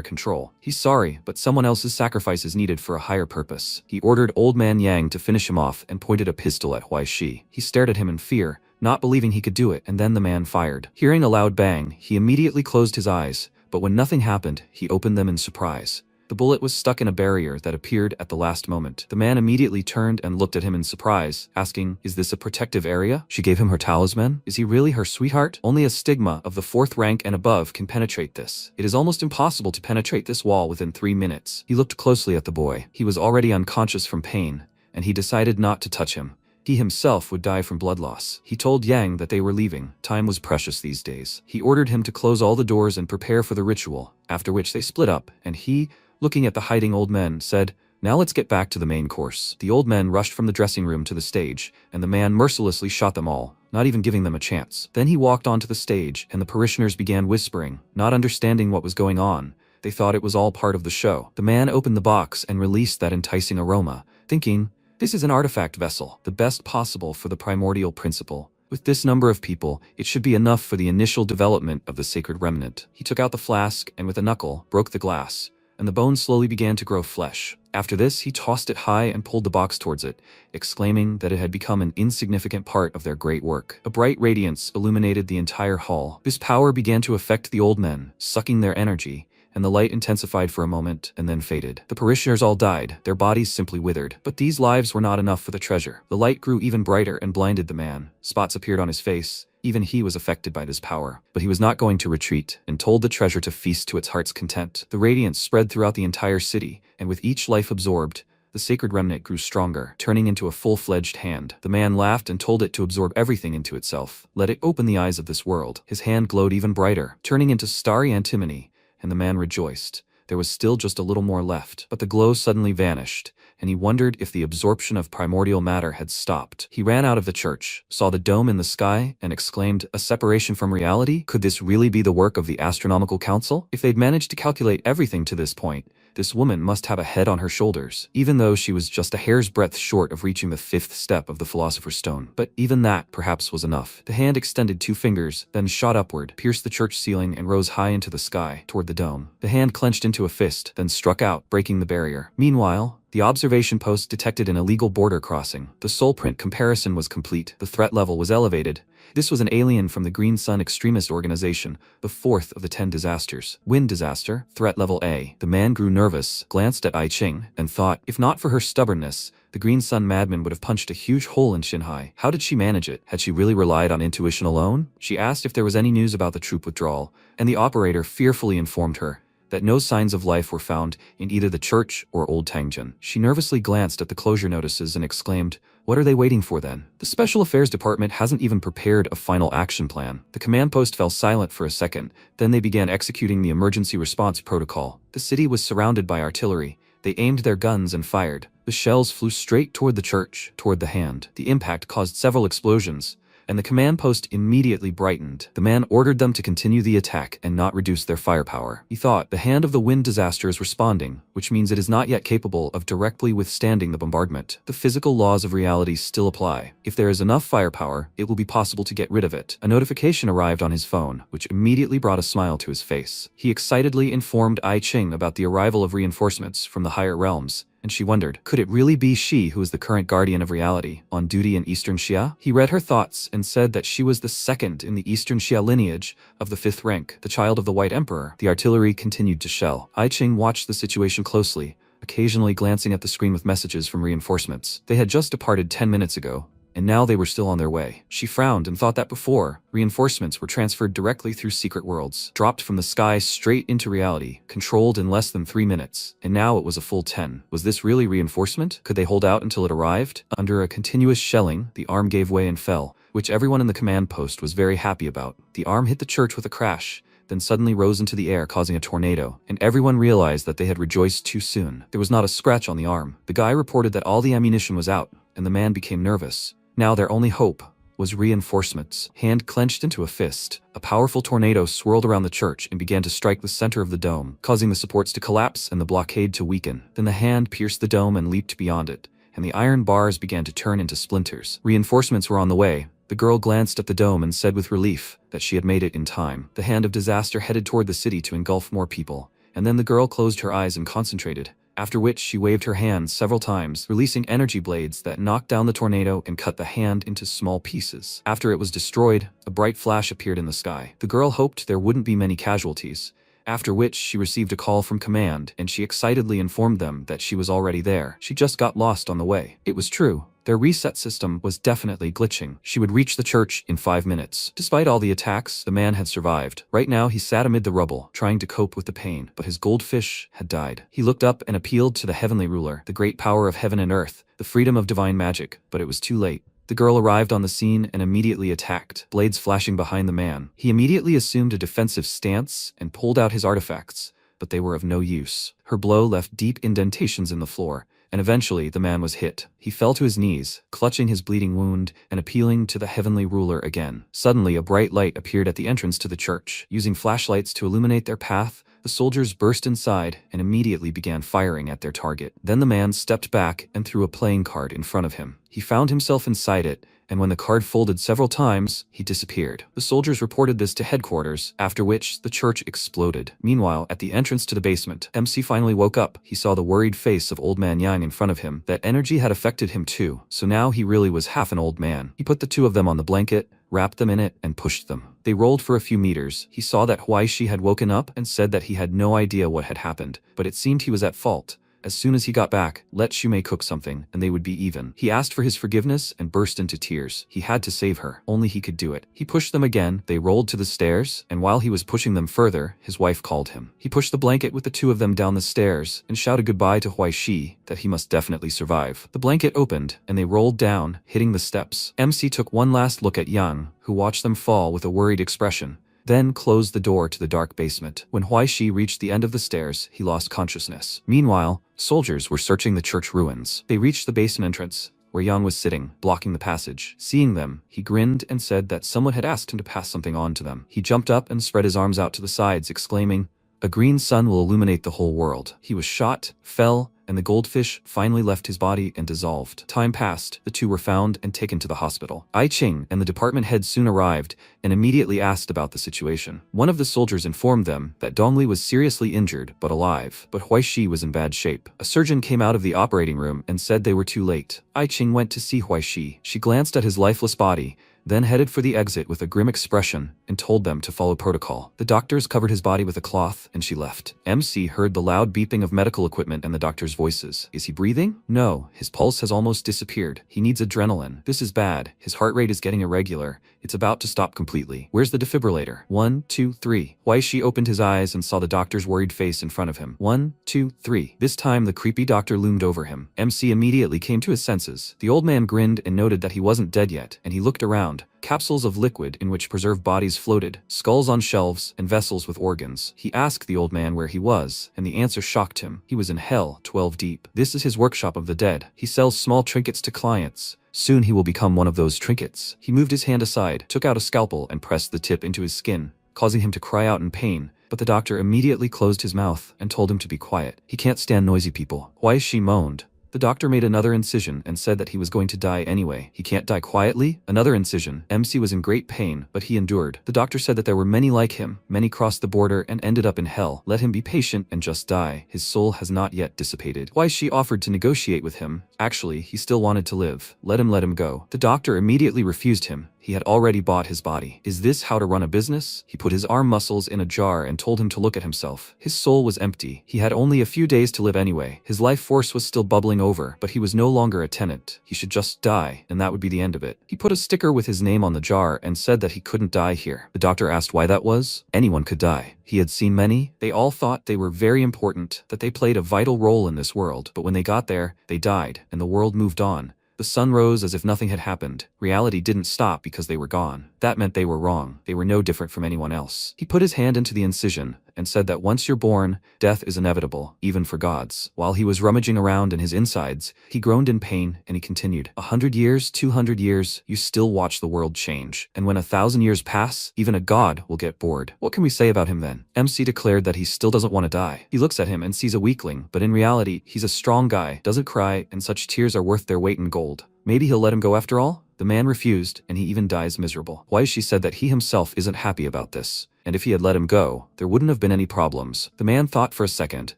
control. He's sorry, but someone else's sacrifice is needed for a higher purpose. He ordered Old Man Yang to finish him off and pointed a pistol at Huaishi. He stared at him in fear, not believing he could do it, and then the man fired. Hearing a loud bang, he immediately closed his eyes, but when nothing happened, he opened them in surprise. The bullet was stuck in a barrier that appeared at the last moment. The man immediately turned and looked at him in surprise, asking, is this a protective area? She gave him her talisman? Is he really her sweetheart? Only a stigma of the 4th rank and above can penetrate this. It is almost impossible to penetrate this wall within 3 minutes. He looked closely at the boy. He was already unconscious from pain, and he decided not to touch him. He himself would die from blood loss. He told Yang that they were leaving. Time was precious these days. He ordered him to close all the doors and prepare for the ritual, after which they split up, and he, looking at the hiding old men, said, now let's get back to the main course. The old men rushed from the dressing room to the stage, and the man mercilessly shot them all, not even giving them a chance. Then he walked onto the stage, and the parishioners began whispering, not understanding what was going on. They thought it was all part of the show. The man opened the box and released that enticing aroma, thinking, this is an artifact vessel, the best possible for the primordial principle. With this number of people, it should be enough for the initial development of the sacred remnant. He took out the flask and with a knuckle, broke the glass, and the bone slowly began to grow flesh. After this, he tossed it high and pulled the box towards it, exclaiming that it had become an insignificant part of their great work. A bright radiance illuminated the entire hall. This power began to affect the old men, sucking their energy, and the light intensified for a moment and then faded. The parishioners all died, their bodies simply withered. But these lives were not enough for the treasure. The light grew even brighter and blinded the man. Spots appeared on his face. Even he was affected by this power. But he was not going to retreat, and told the treasure to feast to its heart's content. The radiance spread throughout the entire city, and with each life absorbed, the sacred remnant grew stronger, turning into a full-fledged hand. The man laughed and told it to absorb everything into itself. Let it open the eyes of this world. His hand glowed even brighter, turning into starry antimony, and the man rejoiced. There was still just a little more left, but the glow suddenly vanished, and he wondered if the absorption of primordial matter had stopped. He ran out of the church, saw the dome in the sky, and exclaimed, a separation from reality? Could this really be the work of the Astronomical Council? If they'd managed to calculate everything to this point, this woman must have a head on her shoulders, even though she was just a hair's breadth short of reaching the 5th step of the Philosopher's Stone. But even that, perhaps, was enough. The hand extended 2 fingers, then shot upward, pierced the church ceiling, and rose high into the sky, toward the dome. The hand clenched into a fist, then struck out, breaking the barrier. Meanwhile, The observation post detected an illegal border crossing. The soul print comparison was complete. The threat level was elevated. This was an alien from the Green Sun extremist organization, the fourth of the 10 disasters. Wind disaster, threat level A. The man grew nervous, glanced at Ai Ching, and thought, if not for her stubbornness, the Green Sun madman would have punched a huge hole in Xinhai. How did she manage it? Had she really relied on intuition alone? She asked if there was any news about the troop withdrawal, and the operator fearfully informed her that no signs of life were found in either the church or Old Tangjin. She nervously glanced at the closure notices and exclaimed, "What are they waiting for then? The Special Affairs Department hasn't even prepared a final action plan." The command post fell silent for a second, then they began executing the emergency response protocol. The city was surrounded by artillery. They aimed their guns and fired. The shells flew straight toward the church, toward the hand. The impact caused several explosions, and the command post immediately brightened. The man ordered them to continue the attack and not reduce their firepower. He thought, the hand of the wind disaster is responding, which means it is not yet capable of directly withstanding the bombardment. The physical laws of reality still apply. If there is enough firepower, it will be possible to get rid of it. A notification arrived on his phone, which immediately brought a smile to his face. He excitedly informed Ai Ching about the arrival of reinforcements from the higher realms, and she wondered, could it really be she who is the current guardian of reality, on duty in Eastern Xia? He read her thoughts and said that she was the second in the Eastern Xia lineage of the 5th rank, the child of the White Emperor. The artillery continued to shell. Ai Ching watched the situation closely, occasionally glancing at the screen with messages from reinforcements. They had just departed 10 minutes ago, and now they were still on their way. She frowned and thought that before, reinforcements were transferred directly through secret worlds, dropped from the sky straight into reality, controlled in less than 3 minutes, and now it was a full 10. Was this really reinforcement? Could they hold out until it arrived? Under a continuous shelling, the arm gave way and fell, which everyone in the command post was very happy about. The arm hit the church with a crash, then suddenly rose into the air, causing a tornado, and everyone realized that they had rejoiced too soon. There was not a scratch on the arm. The guy reported that all the ammunition was out, and the man became nervous. Now their only hope was reinforcements. Hand clenched into a fist, a powerful tornado swirled around the church and began to strike the center of the dome, causing the supports to collapse and the blockade to weaken. Then the hand pierced the dome and leaped beyond it, and the iron bars began to turn into splinters. Reinforcements were on the way. The girl glanced at the dome and said with relief that she had made it in time. The hand of disaster headed toward the city to engulf more people, and then the girl closed her eyes and concentrated, after which she waved her hands several times, releasing energy blades that knocked down the tornado and cut the hand into small pieces. After it was destroyed, a bright flash appeared in the sky. The girl hoped there wouldn't be many casualties, after which she received a call from command, and she excitedly informed them that she was already there. She just got lost on the way. It was true. Their reset system was definitely glitching. She would reach the church in 5 minutes. Despite all the attacks, the man had survived. Right now, he sat amid the rubble, trying to cope with the pain, but his goldfish had died. He looked up and appealed to the heavenly ruler, the great power of heaven and earth, the freedom of divine magic, but it was too late. The girl arrived on the scene and immediately attacked, blades flashing behind the man. He immediately assumed a defensive stance and pulled out his artifacts, but they were of no use. Her blow left deep indentations in the floor, and eventually the man was hit. He fell to his knees, clutching his bleeding wound and appealing to the heavenly ruler again. Suddenly, a bright light appeared at the entrance to the church. Using flashlights to illuminate their path, the soldiers burst inside and immediately began firing at their target. Then the man stepped back and threw a playing card in front of him. He found himself inside it, and when the card folded several times, he disappeared. The soldiers reported this to headquarters, after which the church exploded. Meanwhile, at the entrance to the basement, MC finally woke up. He saw the worried face of old man Yang in front of him. That energy had affected him too, so now he really was half an old man. He put the two of them on the blanket, wrapped them in it, and pushed them. They rolled for a few meters. He saw that Huaishi had woken up and said that he had no idea what had happened, but it seemed he was at fault. As soon as he got back, let Shumei cook something, and they would be even. He asked for his forgiveness and burst into tears. He had to save her. Only he could do it. He pushed them again. They rolled to the stairs, and while he was pushing them further, his wife called him. He pushed the blanket with the two of them down the stairs and shouted goodbye to Huaishi that he must definitely survive. The blanket opened, and they rolled down, hitting the steps. MC took one last look at Yang, who watched them fall with a worried expression, then closed the door to the dark basement. When Huaishi reached the end of the stairs, he lost consciousness. Meanwhile, soldiers were searching the church ruins. They reached the basement entrance, where Yang was sitting, blocking the passage. Seeing them, he grinned and said that someone had asked him to pass something on to them. He jumped up and spread his arms out to the sides, exclaiming, "A green sun will illuminate the whole world." He was shot, fell, and the goldfish finally left his body and dissolved. Time passed, the two were found and taken to the hospital. I Ching and the department head soon arrived and immediately asked about the situation. One of the soldiers informed them that Dongli was seriously injured but alive, but Huaishi was in bad shape. A surgeon came out of the operating room and said they were too late. I Ching went to see Huaishi. She glanced at his lifeless body, then headed for the exit with a grim expression and told them to follow protocol. The doctors covered his body with a cloth and she left. MC heard the loud beeping of medical equipment and the doctor's voices. Is he breathing? No, his pulse has almost disappeared. He needs adrenaline. This is bad. His heart rate is getting irregular. It's about to stop completely. Where's the defibrillator? 1, 2, 3. Huaishi opened his eyes and saw the doctor's worried face in front of him. 1, 2, 3. This time the creepy doctor loomed over him. MC immediately came to his senses. The old man grinned and noted that he wasn't dead yet, and he looked around. Capsules of liquid in which preserved bodies floated, skulls on shelves, and vessels with organs. He asked the old man where he was, and the answer shocked him. He was in hell, 12 deep. This is his workshop of the dead. He sells small trinkets to clients. Soon he will become one of those trinkets. He moved his hand aside, took out a scalpel, and pressed the tip into his skin, causing him to cry out in pain. But the doctor immediately closed his mouth and told him to be quiet. He can't stand noisy people. Huaishi moaned. The doctor made another incision and said that he was going to die anyway. He can't die quietly? Another incision. MC was in great pain, but he endured. The doctor said that there were many like him. Many crossed the border and ended up in hell. Let him be patient and just die. His soul has not yet dissipated. Huaishi offered to negotiate with him. Actually, he still wanted to live. Let him go. The doctor immediately refused him. He had already bought his body. Is this how to run a business? He put his arm muscles in a jar and told him to look at himself. His soul was empty. He had only a few days to live anyway. His life force was still bubbling over, but he was no longer a tenant. He should just die, and that would be the end of it. He put a sticker with his name on the jar and said that he couldn't die here. The doctor asked why that was. Anyone could die. He had seen many. They all thought they were very important, that they played a vital role in this world. But when they got there, they died, and the world moved on. The sun rose as if nothing had happened. Reality didn't stop because they were gone. That meant they were wrong. They were no different from anyone else. He put his hand into the incision and said that once you're born, death is inevitable, even for gods. While he was rummaging around in his insides, he groaned in pain and he continued, 100 years, 200 years, you still watch the world change. And when 1,000 years pass, even a god will get bored. What can we say about him then? MC declared that he still doesn't want to die. He looks at him and sees a weakling, but in reality, he's a strong guy, doesn't cry, and such tears are worth their weight in gold. Maybe he'll let him go after all? The man refused, and he even dies miserable. Huaishi said that he himself isn't happy about this, and if he had let him go, there wouldn't have been any problems. The man thought for a second,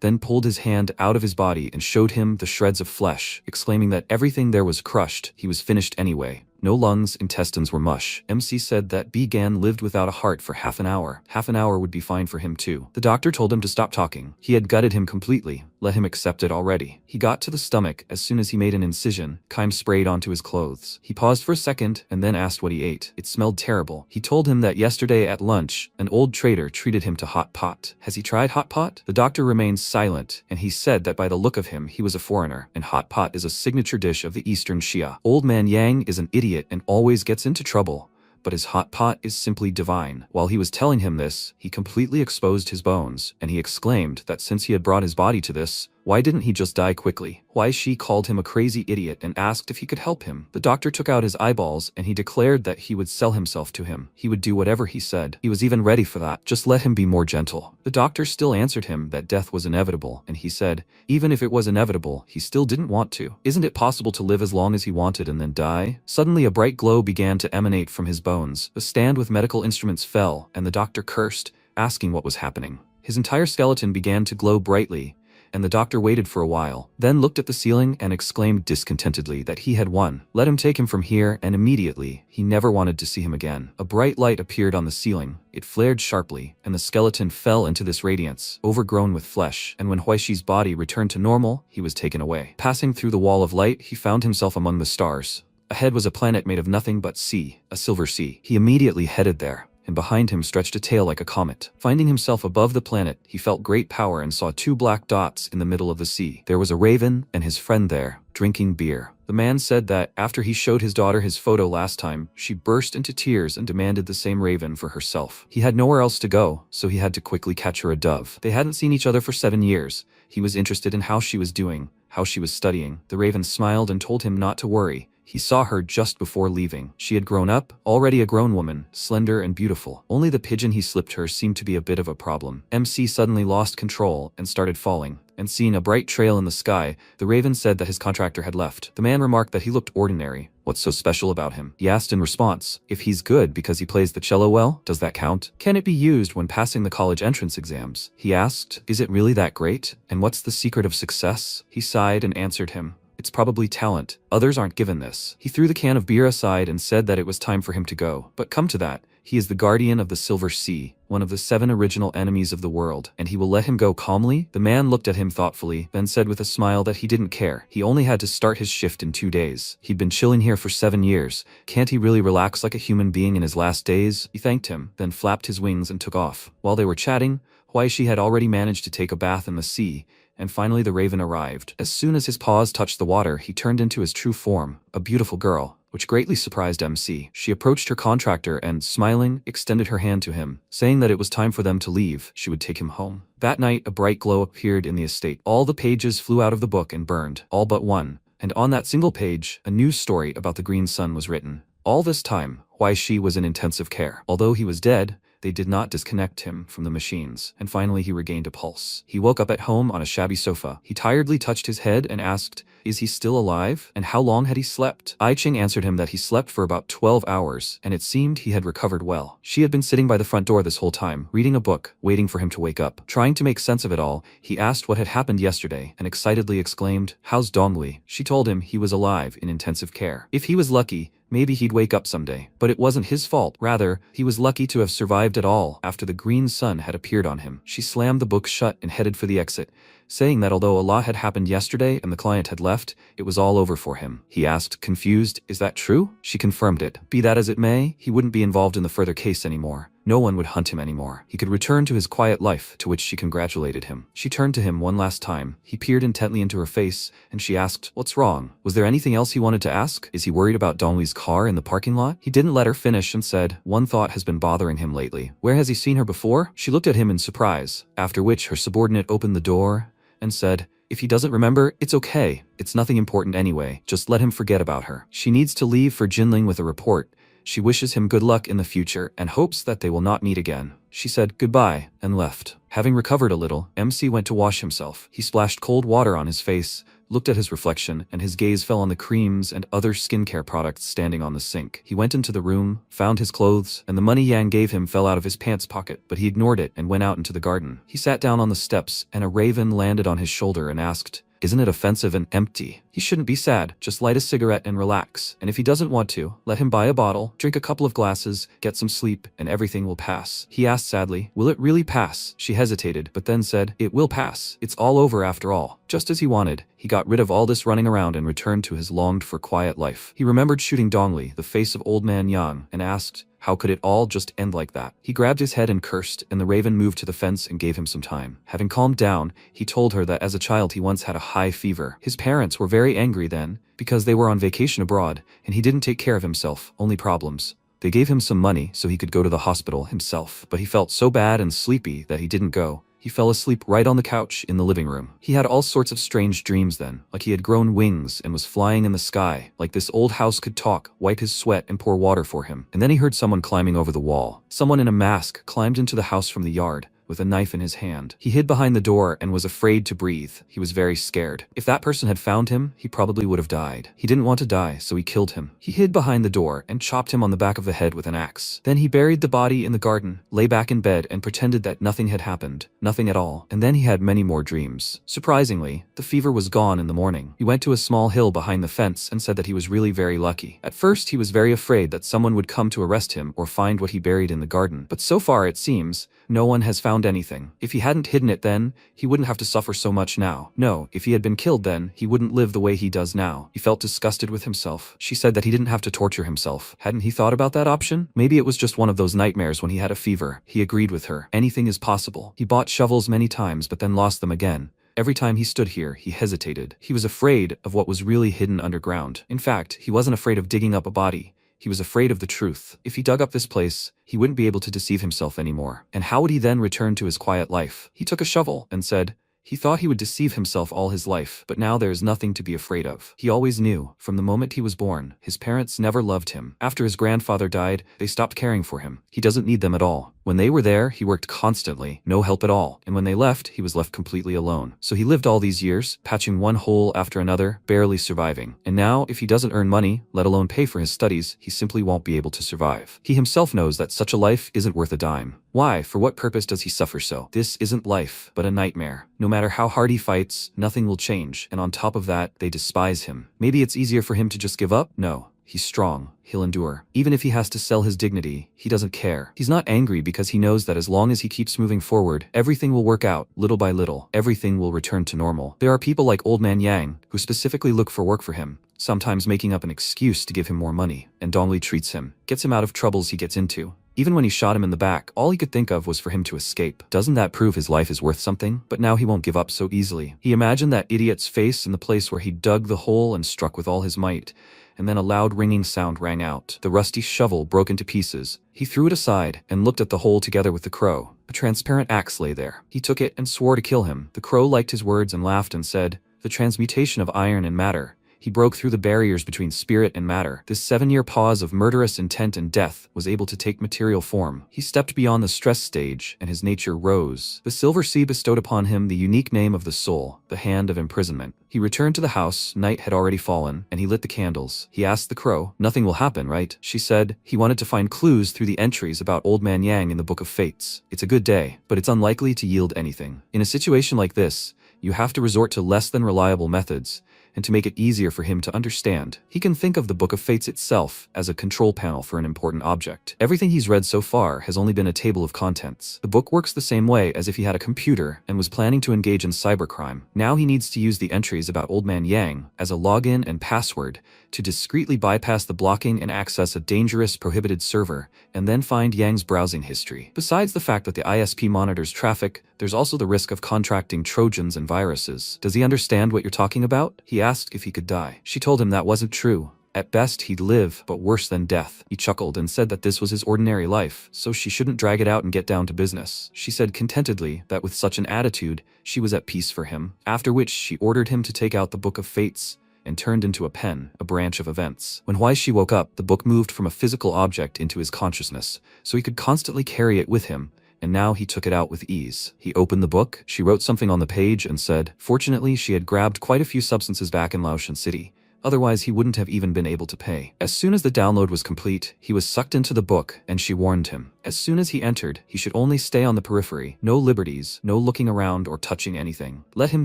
then pulled his hand out of his body and showed him the shreds of flesh, exclaiming that everything there was crushed. He was finished anyway. No lungs, intestines were mush. MC said that Gan lived without a heart for half an hour. Half an hour would be fine for him too. The doctor told him to stop talking. He had gutted him completely. Let him accept it already. He got to the stomach as soon as he made an incision. Chyme sprayed onto his clothes. He paused for a second and then asked what he ate. It smelled terrible. He told him that yesterday at lunch, an old trader treated him to hot pot. Has he tried hot pot? The doctor remained silent, and he said that by the look of him, he was a foreigner, and hot pot is a signature dish of the Eastern Shia. Old man Yang is an idiot and always gets into trouble, but his hot pot is simply divine. While he was telling him this, he completely exposed his bones, and he exclaimed that since he had brought his body to this, why didn't he just die quickly? Huaishi called him a crazy idiot and asked if he could help him. The doctor took out his eyeballs and he declared that he would sell himself to him. He would do whatever he said. He was even ready for that. Just let him be more gentle. The doctor still answered him that death was inevitable, and he said, even if it was inevitable, he still didn't want to. Isn't it possible to live as long as he wanted and then die? Suddenly a bright glow began to emanate from his bones. The stand with medical instruments fell, and the doctor cursed, asking what was happening. His entire skeleton began to glow brightly, and the doctor waited for a while, then looked at the ceiling and exclaimed discontentedly that he had won. Let him take him from here, and immediately, he never wanted to see him again. A bright light appeared on the ceiling. It flared sharply, and the skeleton fell into this radiance, overgrown with flesh, and when Huaishi's body returned to normal, he was taken away. Passing through the wall of light, he found himself among the stars. Ahead was a planet made of nothing but sea, a silver sea. He immediately headed there, and behind him stretched a tail like a comet. Finding himself above the planet, he felt great power and saw two black dots in the middle of the sea. There was a raven and his friend there, drinking beer. The man said that after he showed his daughter his photo last time, she burst into tears and demanded the same raven for herself. He had nowhere else to go, so he had to quickly catch her a dove. They hadn't seen each other for 7 years. He was interested in how she was doing, how she was studying. The raven smiled and told him not to worry. He saw her just before leaving. She had grown up, already a grown woman, slender and beautiful. Only the pigeon he slipped her seemed to be a bit of a problem. MC suddenly lost control and started falling. and seeing a bright trail in the sky, the raven said that his contractor had left. The man remarked that he looked ordinary. What's so special about him? He asked in response, if he's good because he plays the cello well, does that count? Can it be used when passing the college entrance exams? He asked, is it really that great? And what's the secret of success? He sighed and answered him, it's probably talent. Others aren't given this. He threw the can of beer aside and said that it was time for him to go. But come to that, he is the guardian of the Silver Sea, one of the 7 original enemies of the world, and he will let him go calmly? The man looked at him thoughtfully, then said with a smile that he didn't care. He only had to start his shift in 2 days. He'd been chilling here for 7 years. Can't he really relax like a human being in his last days? He thanked him, then flapped his wings and took off. While they were chatting, Huaishi had already managed to take a bath in the sea, and finally the raven arrived. As soon as his paws touched the water, he turned into his true form, a beautiful girl, which greatly surprised MC. She approached her contractor and, smiling, extended her hand to him, saying that it was time for them to leave. She would take him home. That night, a bright glow appeared in the estate. All the pages flew out of the book and burned, all but one, and on that single page, a news story about the green sun was written. All this time, Huaishi was in intensive care. Although he was dead, they did not disconnect him from the machines, and finally he regained a pulse. He woke up at home on a shabby sofa. He tiredly touched his head and asked, is he still alive? And how long had he slept? I Ching answered him that he slept for about 12 hours, and it seemed he had recovered well. She had been sitting by the front door this whole time, reading a book, waiting for him to wake up. Trying to make sense of it all, he asked what had happened yesterday, and excitedly exclaimed, how's Dongli? She told him he was alive in intensive care. If he was lucky, maybe he'd wake up someday. But it wasn't his fault. Rather, he was lucky to have survived at all after the green sun had appeared on him. She slammed the book shut and headed for the exit, saying that although a lot had happened yesterday and the client had left, it was all over for him. He asked, confused, is that true? She confirmed it. Be that as it may, he wouldn't be involved in the further case anymore. No one would hunt him anymore. He could return to his quiet life, to which she congratulated him. She turned to him one last time. He peered intently into her face, and she asked, what's wrong? Was there anything else he wanted to ask? Is he worried about Dongli's car in the parking lot? He didn't let her finish and said, one thought has been bothering him lately. Where has he seen her before? She looked at him in surprise, after which her subordinate opened the door and said, if he doesn't remember, it's okay. It's nothing important anyway. Just let him forget about her. She needs to leave for Jinling with a report. She wishes him good luck in the future and hopes that they will not meet again. She said goodbye and left. Having recovered a little, MC went to wash himself. He splashed cold water on his face, looked at his reflection, and his gaze fell on the creams and other skincare products standing on the sink. He went into the room, found his clothes, and the money Yang gave him fell out of his pants pocket, but he ignored it and went out into the garden. He sat down on the steps, and a raven landed on his shoulder and asked, isn't it offensive and empty? He shouldn't be sad, just light a cigarette and relax. And if he doesn't want to, let him buy a bottle, drink a couple of glasses, get some sleep, and everything will pass. He asked sadly, will it really pass? She hesitated, but then said, it will pass. It's all over after all. Just as he wanted, he got rid of all this running around and returned to his longed-for quiet life. He remembered shooting Dongli, the face of old man Yang, and asked, how could it all just end like that? He grabbed his head and cursed, and the raven moved to the fence and gave him some time. Having calmed down, he told her that as a child he once had a high fever. His parents were very angry then, because they were on vacation abroad, and he didn't take care of himself, only problems. They gave him some money so he could go to the hospital himself, but he felt so bad and sleepy that he didn't go. He fell asleep right on the couch in the living room. He had all sorts of strange dreams then, like he had grown wings and was flying in the sky, like this old house could talk, wipe his sweat and pour water for him. And then he heard someone climbing over the wall. Someone in a mask climbed into the house from the yard, with a knife in his hand. He hid behind the door and was afraid to breathe. He was very scared. If that person had found him, he probably would have died. He didn't want to die, so he killed him. He hid behind the door and chopped him on the back of the head with an axe. Then he buried the body in the garden, lay back in bed and pretended that nothing had happened. Nothing at all. And then he had many more dreams. Surprisingly, the fever was gone in the morning. He went to a small hill behind the fence and said that he was really very lucky. At first, he was very afraid that someone would come to arrest him or find what he buried in the garden. But so far, it seems, no one has found anything. If he hadn't hidden it then, he wouldn't have to suffer so much now. No, if he had been killed then, he wouldn't live the way he does now. He felt disgusted with himself. She said that he didn't have to torture himself. Hadn't he thought about that option? Maybe it was just one of those nightmares when he had a fever. He agreed with her. Anything is possible. He bought shovels many times but then lost them again. Every time he stood here, he hesitated. He was afraid of what was really hidden underground. In fact, he wasn't afraid of digging up a body. He was afraid of the truth. If he dug up this place, he wouldn't be able to deceive himself anymore. And how would he then return to his quiet life? He took a shovel and said, he thought he would deceive himself all his life, but now there is nothing to be afraid of. He always knew, from the moment he was born, his parents never loved him. After his grandfather died, they stopped caring for him. He doesn't need them at all. When they were there, he worked constantly, no help at all, and when they left, he was left completely alone. So he lived all these years, patching one hole after another, barely surviving. And now, if he doesn't earn money, let alone pay for his studies, he simply won't be able to survive. He himself knows that such a life isn't worth a dime. Why? For what purpose does he suffer so? This isn't life, but a nightmare. No matter how hard he fights, nothing will change, and on top of that, they despise him. Maybe it's easier for him to just give up? No. He's strong. He'll endure. Even if he has to sell his dignity, he doesn't care. He's not angry because he knows that as long as he keeps moving forward, everything will work out, little by little. Everything will return to normal. There are people like Old Man Yang, who specifically look for work for him, sometimes making up an excuse to give him more money, and Dongli treats him, gets him out of troubles he gets into. Even when he shot him in the back, all he could think of was for him to escape. Doesn't that prove his life is worth something? But now he won't give up so easily. He imagined that idiot's face in the place where he dug the hole and struck with all his might. And then a loud ringing sound rang out. The rusty shovel broke into pieces. He threw it aside and looked at the hole together with the crow. A transparent axe lay there. He took it and swore to kill him. The crow liked his words and laughed and said, "The transmutation of iron and matter." He broke through the barriers between spirit and matter. This 7-year pause of murderous intent and death was able to take material form. He stepped beyond the stress stage, and his nature rose. The Silver Sea bestowed upon him the unique name of the soul, the hand of imprisonment. He returned to the house. Night had already fallen, and he lit the candles. He asked the crow, "Nothing will happen, right?" She said, "He wanted to find clues through the entries about Old Man Yang in the Book of Fates. It's a good day, but it's unlikely to yield anything." In a situation like this, you have to resort to less than reliable methods, and to make it easier for him to understand, he can think of the Book of Fates itself as a control panel for an important object. Everything he's read so far has only been a table of contents. The book works the same way as if he had a computer and was planning to engage in cybercrime. Now he needs to use the entries about Old Man Yang as a login and password to discreetly bypass the blocking and access a dangerous prohibited server, and then find Yang's browsing history. Besides the fact that the ISP monitors traffic, there's also the risk of contracting Trojans and viruses. Does he understand what you're talking about? He asked if he could die. She told him that wasn't true. At best, he'd live, but worse than death. He chuckled and said that this was his ordinary life, so she shouldn't drag it out and get down to business. She said contentedly that with such an attitude, she was at peace for him, after which she ordered him to take out the Book of Fates and turned into a pen, a branch of events. When Huaishi woke up, the book moved from a physical object into his consciousness, so he could constantly carry it with him, and now he took it out with ease. He opened the book, she wrote something on the page and said, fortunately she had grabbed quite a few substances back in Laoshan City. Otherwise he wouldn't have even been able to pay. As soon as the download was complete, he was sucked into the book, and she warned him. As soon as he entered, he should only stay on the periphery. No liberties, no looking around or touching anything. Let him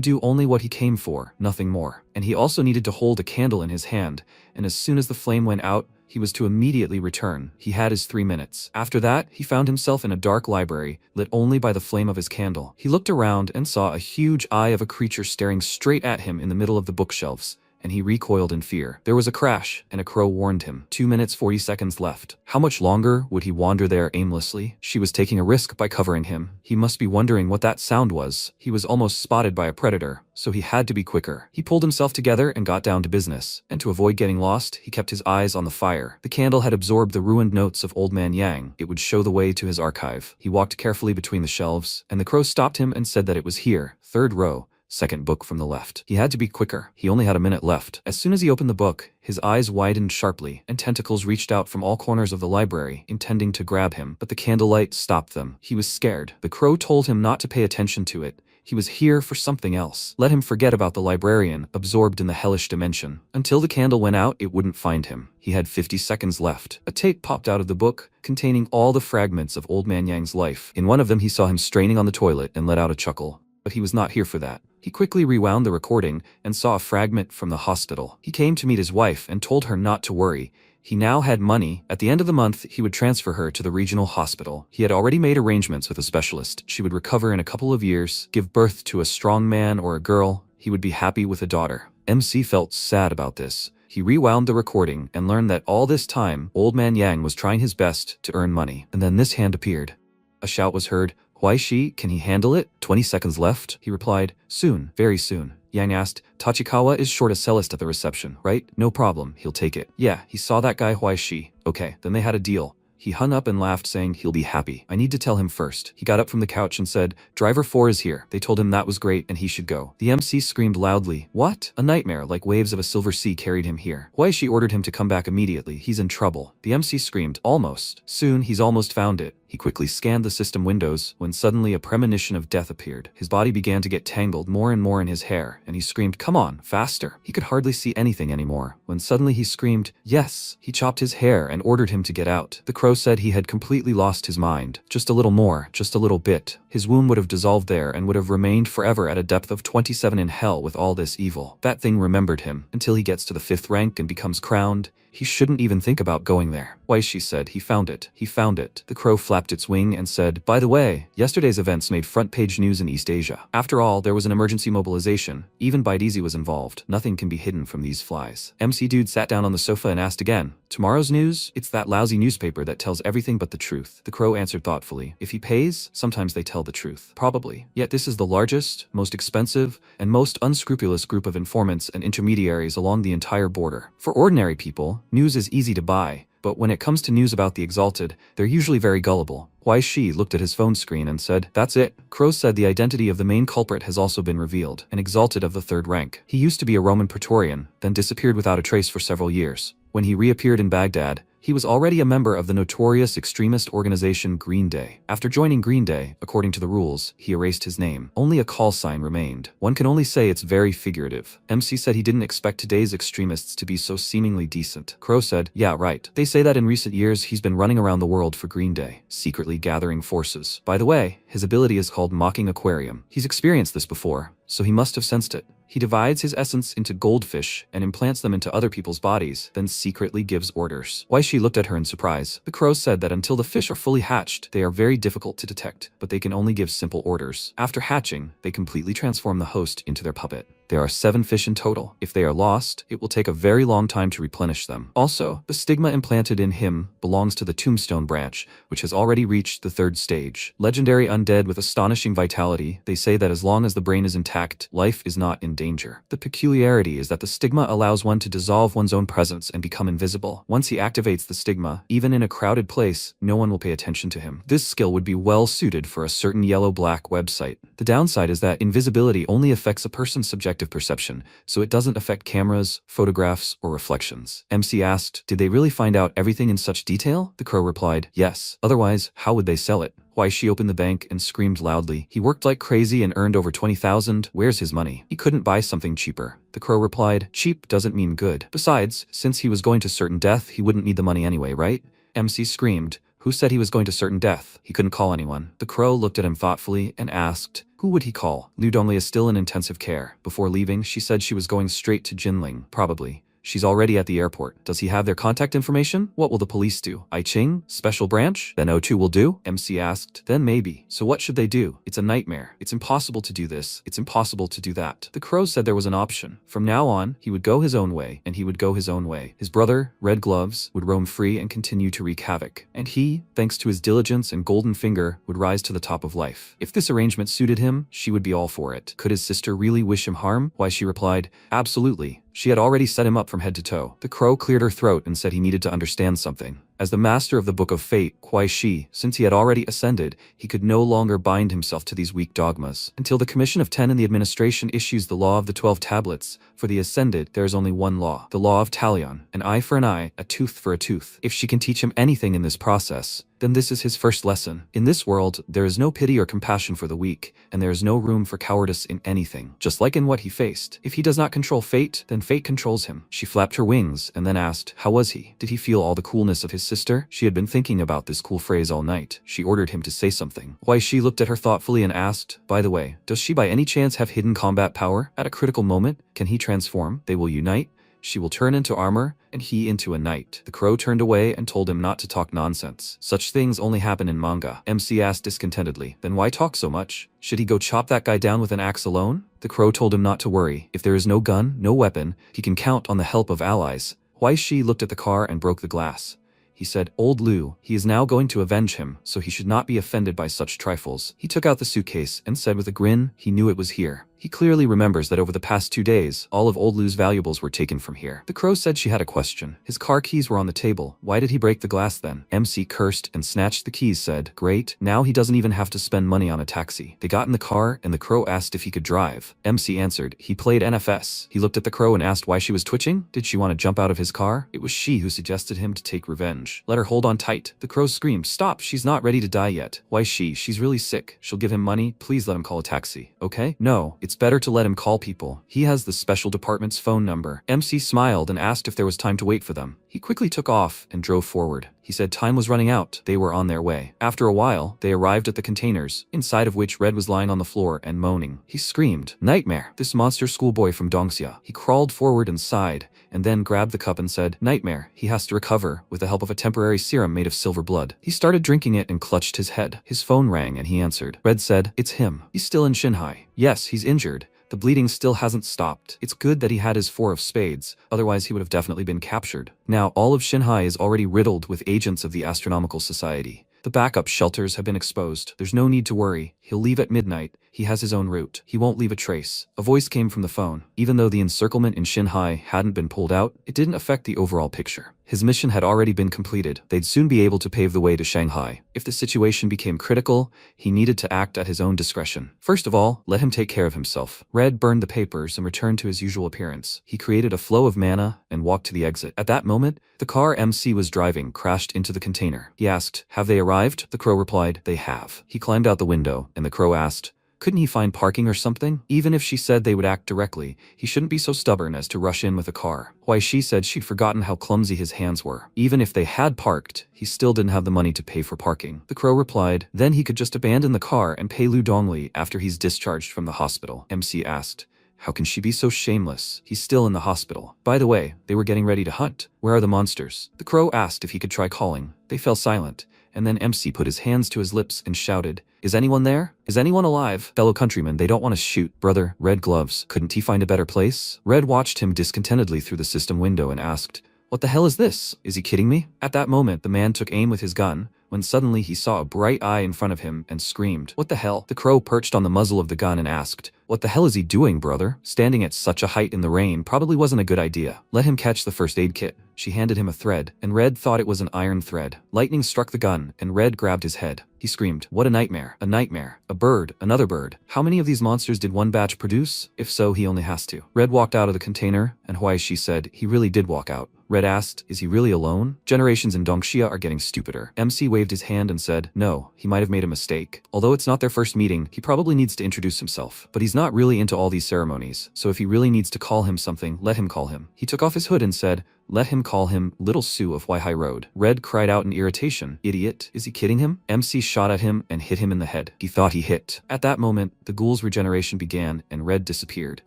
do only what he came for, nothing more. And he also needed to hold a candle in his hand, and as soon as the flame went out, he was to immediately return. He had his 3 minutes. After that, he found himself in a dark library, lit only by the flame of his candle. He looked around and saw a huge eye of a creature staring straight at him in the middle of the bookshelves, and he recoiled in fear. There was a crash, and a crow warned him. 2 minutes 40 seconds left. How much longer would he wander there aimlessly? She was taking a risk by covering him. He must be wondering what that sound was. He was almost spotted by a predator, so he had to be quicker. He pulled himself together and got down to business, and to avoid getting lost, he kept his eyes on the fire. The candle had absorbed the ruined notes of Old Man Yang. It would show the way to his archive. He walked carefully between the shelves, and the crow stopped him and said that it was here, 3rd row. 2nd book from the left. He had to be quicker. He only had a minute left. As soon as he opened the book, his eyes widened sharply, and tentacles reached out from all corners of the library, intending to grab him, but the candlelight stopped them. He was scared. The crow told him not to pay attention to it. He was here for something else. Let him forget about the librarian, absorbed in the hellish dimension. Until the candle went out, it wouldn't find him. He had 50 seconds left. A tape popped out of the book, containing all the fragments of Old Man Yang's life. In one of them, he saw him straining on the toilet and let out a chuckle. But he was not here for that. He quickly rewound the recording and saw a fragment from the hospital. He came to meet his wife and told her not to worry. He now had money. At the end of the month, he would transfer her to the regional hospital. He had already made arrangements with a specialist. She would recover in a couple of years, give birth to a strong man or a girl. He would be happy with a daughter. MC felt sad about this. He rewound the recording and learned that all this time, Old Man Yang was trying his best to earn money. And then this hand appeared. A shout was heard. Huaishi, can he handle it? 20 seconds left, he replied. Soon, very soon. Yang asked, Tachikawa is short a cellist at the reception, right? No problem, he'll take it. Yeah, he saw that guy Huaishi. Okay, then they had a deal. He hung up and laughed, saying he'll be happy. I need to tell him first. He got up from the couch and said, Driver 4 is here. They told him that was great and he should go. The MC screamed loudly. What? A nightmare like waves of a silver sea carried him here. Huaishi ordered him to come back immediately. He's in trouble. The MC screamed, almost. Soon, he's almost found it. He He quickly scanned the system windows when suddenly a premonition of death appeared. His body began to get tangled more and more in his hair, and he screamed, "Come on, faster!" He could hardly see anything anymore, when suddenly he screamed, "Yes!" He chopped his hair and ordered him to get out. The crow said he had completely lost his mind. Just a little more, just a little bit. His womb would have dissolved there and would have remained forever at a depth of 27 in hell with all this evil. That thing remembered him until he gets to the 5th rank and becomes crowned. He shouldn't even think about going there. Why, she said, he found it. He found it. The crow flapped its wing and said, "By the way, yesterday's events made front-page news in East Asia. After all, there was an emergency mobilization. Even Baidizi was involved. Nothing can be hidden from these flies." MC Dude sat down on the sofa and asked again, "Tomorrow's news? It's that lousy newspaper that tells everything but the truth." The crow answered thoughtfully, "If he pays, sometimes they tell the truth. Probably. Yet this is the largest, most expensive, and most unscrupulous group of informants and intermediaries along the entire border. For ordinary people, news is easy to buy, but when it comes to news about the exalted, they're usually very gullible." Why, she looked at his phone screen and said, "That's it." Crow said the identity of the main culprit has also been revealed, an exalted of the 3rd rank. He used to be a Roman praetorian, then disappeared without a trace for several years. When he reappeared in Baghdad, he was already a member of the notorious extremist organization Green Day. After joining Green Day, according to the rules, he erased his name. Only a call sign remained. One can only say it's very figurative. MC said he didn't expect today's extremists to be so seemingly decent. Crow said, "Yeah, right. They say that in recent years he's been running around the world for Green Day, secretly gathering forces. By the way, his ability is called Mocking Aquarium. He's experienced this before, so he must have sensed it. He divides his essence into goldfish and implants them into other people's bodies, then secretly gives orders." Why, she looked at her in surprise. The crow said that until the fish are fully hatched, they are very difficult to detect, but they can only give simple orders. After hatching, they completely transform the host into their puppet. There are 7 fish in total. If they are lost, it will take a very long time to replenish them. Also, the stigma implanted in him belongs to the tombstone branch, which has already reached the 3rd stage. Legendary undead with astonishing vitality, they say that as long as the brain is intact, life is not in danger. The peculiarity is that the stigma allows one to dissolve one's own presence and become invisible. Once he activates the stigma, even in a crowded place, no one will pay attention to him. This skill would be well suited for a certain yellow-black website. The downside is that invisibility only affects a person's subjective perception, so it doesn't affect cameras, photographs, or reflections. MC asked, "Did they really find out everything in such detail?" The crow replied, "Yes. Otherwise, how would they sell it?" Why, she opened the bank and screamed loudly, "He worked like crazy and earned over 20,000. Where's his money? He couldn't buy something cheaper." The crow replied, "Cheap doesn't mean good. Besides, since he was going to certain death, he wouldn't need the money anyway, right?" MC screamed, "Who said he was going to certain death? He couldn't call anyone." The crow looked at him thoughtfully and asked, "Who would he call?" Liu Dongli is still in intensive care. Before leaving, she said she was going straight to Jinling, probably. She's already at the airport. Does he have their contact information? What will the police do? I Ching? Special branch? Then O2 will do? MC asked. Then maybe. So what should they do? It's a nightmare. It's impossible to do this. It's impossible to do that. The crow said there was an option. From now on, he would go his own way, and he would go his own way. His brother, Red Gloves, would roam free and continue to wreak havoc. And he, thanks to his diligence and golden finger, would rise to the top of life. If this arrangement suited him, she would be all for it. Could his sister really wish him harm? Why, she replied, "Absolutely." She had already set him up from head to toe. The crow cleared her throat and said he needed to understand something. As the master of the Book of Fate, Kuai Shi, since he had already ascended, he could no longer bind himself to these weak dogmas. Until the Commission of 10 in the administration issues the law of the 12 tablets, for the ascended, there is only one law, the law of Talion, an eye for an eye, a tooth for a tooth. If she can teach him anything in this process, then this is his first lesson. In this world, there is no pity or compassion for the weak, and there is no room for cowardice in anything, just like in what he faced. If he does not control fate, then fate controls him. She flapped her wings and then asked, "How was he? Did he feel all the coolness of his sister?" She had been thinking about this cool phrase all night. She ordered him to say something. Why, she looked at her thoughtfully and asked, "By the way, does she by any chance have hidden combat power? At a critical moment, can he transform? They will unite. She will turn into armor, and he into a knight." The crow turned away and told him not to talk nonsense. Such things only happen in manga. MC asked discontentedly, "Then why talk so much? Should he go chop that guy down with an axe alone?" The crow told him not to worry. If there is no gun, no weapon, he can count on the help of allies. Why, she looked at the car and broke the glass. He said, "Old Liu, he is now going to avenge him, so he should not be offended by such trifles." He took out the suitcase and said with a grin, he knew it was here. He clearly remembers that over the past 2 days, all of Old Lou's valuables were taken from here. The crow said she had a question. His car keys were on the table. Why did he break the glass then? MC cursed and snatched the keys, said, "Great, now he doesn't even have to spend money on a taxi." They got in the car and the crow asked if he could drive. MC answered, he played NFS. He looked at the crow and asked why she was twitching. Did she want to jump out of his car? It was she who suggested him to take revenge. Let her hold on tight. The crow screamed, "Stop, she's not ready to die yet." Why she's really sick. She'll give him money. Please let him call a taxi, okay? No, it's better to let him call people. He has the special department's phone number. MC smiled and asked if there was time to wait for them. He quickly took off and drove forward. He said time was running out. They were on their way. After a while, they arrived at the containers, inside of which Red was lying on the floor and moaning. He screamed, "Nightmare! This monster schoolboy from Dongxia." He crawled forward and sighed, and then grabbed the cup and said, "Nightmare. He has to recover, with the help of a temporary serum made of silver blood." He started drinking it and clutched his head. His phone rang and he answered. Red said, "It's him. He's still in Shanghai." "Yes, he's injured. The bleeding still hasn't stopped. It's good that he had his 4 of spades, otherwise he would have definitely been captured. Now all of Shanghai is already riddled with agents of the Astronomical Society. The backup shelters have been exposed. There's no need to worry. He'll leave at midnight. He has his own route. He won't leave a trace." A voice came from the phone. Even though the encirclement in Shanghai hadn't been pulled out, it didn't affect the overall picture. His mission had already been completed. They'd soon be able to pave the way to Shanghai. If the situation became critical, he needed to act at his own discretion. First of all, let him take care of himself. Red burned the papers and returned to his usual appearance. He created a flow of mana and walked to the exit. At that moment, the car MC was driving crashed into the container. He asked, "Have they arrived?" The crow replied, "They have." He climbed out the window, and the crow asked, couldn't he find parking or something? Even if she said they would act directly, he shouldn't be so stubborn as to rush in with a car. Why, she said she'd forgotten how clumsy his hands were. Even if they had parked, he still didn't have the money to pay for parking. The crow replied, then he could just abandon the car and pay Lu Dongli after he's discharged from the hospital. MC asked, how can she be so shameless? He's still in the hospital. By the way, they were getting ready to hunt. Where are the monsters? The crow asked if he could try calling. They fell silent. And then MC put his hands to his lips and shouted, is anyone there? Is anyone alive? Fellow countrymen, they don't want to shoot. Brother, Red Gloves, couldn't he find a better place? Red watched him discontentedly through the system window and asked, what the hell is this? Is he kidding me? At that moment, the man took aim with his gun, when suddenly he saw a bright eye in front of him and screamed, what the hell? The crow perched on the muzzle of the gun and asked, what the hell is he doing, brother? Standing at such a height in the rain probably wasn't a good idea. Let him catch the first aid kit. She handed him a thread, and Red thought it was an iron thread. Lightning struck the gun, and Red grabbed his head. He screamed, what a nightmare, a bird, another bird. How many of these monsters did one batch produce? If so, he only has to. Red walked out of the container, and Huai Shi said, he really did walk out. Red asked, is he really alone? Generations in Dongxia are getting stupider. MC waved his hand and said, no, he might have made a mistake. Although it's not their first meeting, he probably needs to introduce himself. But he's not really into all these ceremonies, so if he really needs to call him something, let him call him. He took off his hood and said, let him call him Little Sue of Huaihai Road. Red cried out in irritation, idiot, is he kidding him? MC shot at him and hit him in the head. He thought he hit. At that moment, the ghoul's regeneration began and Red disappeared.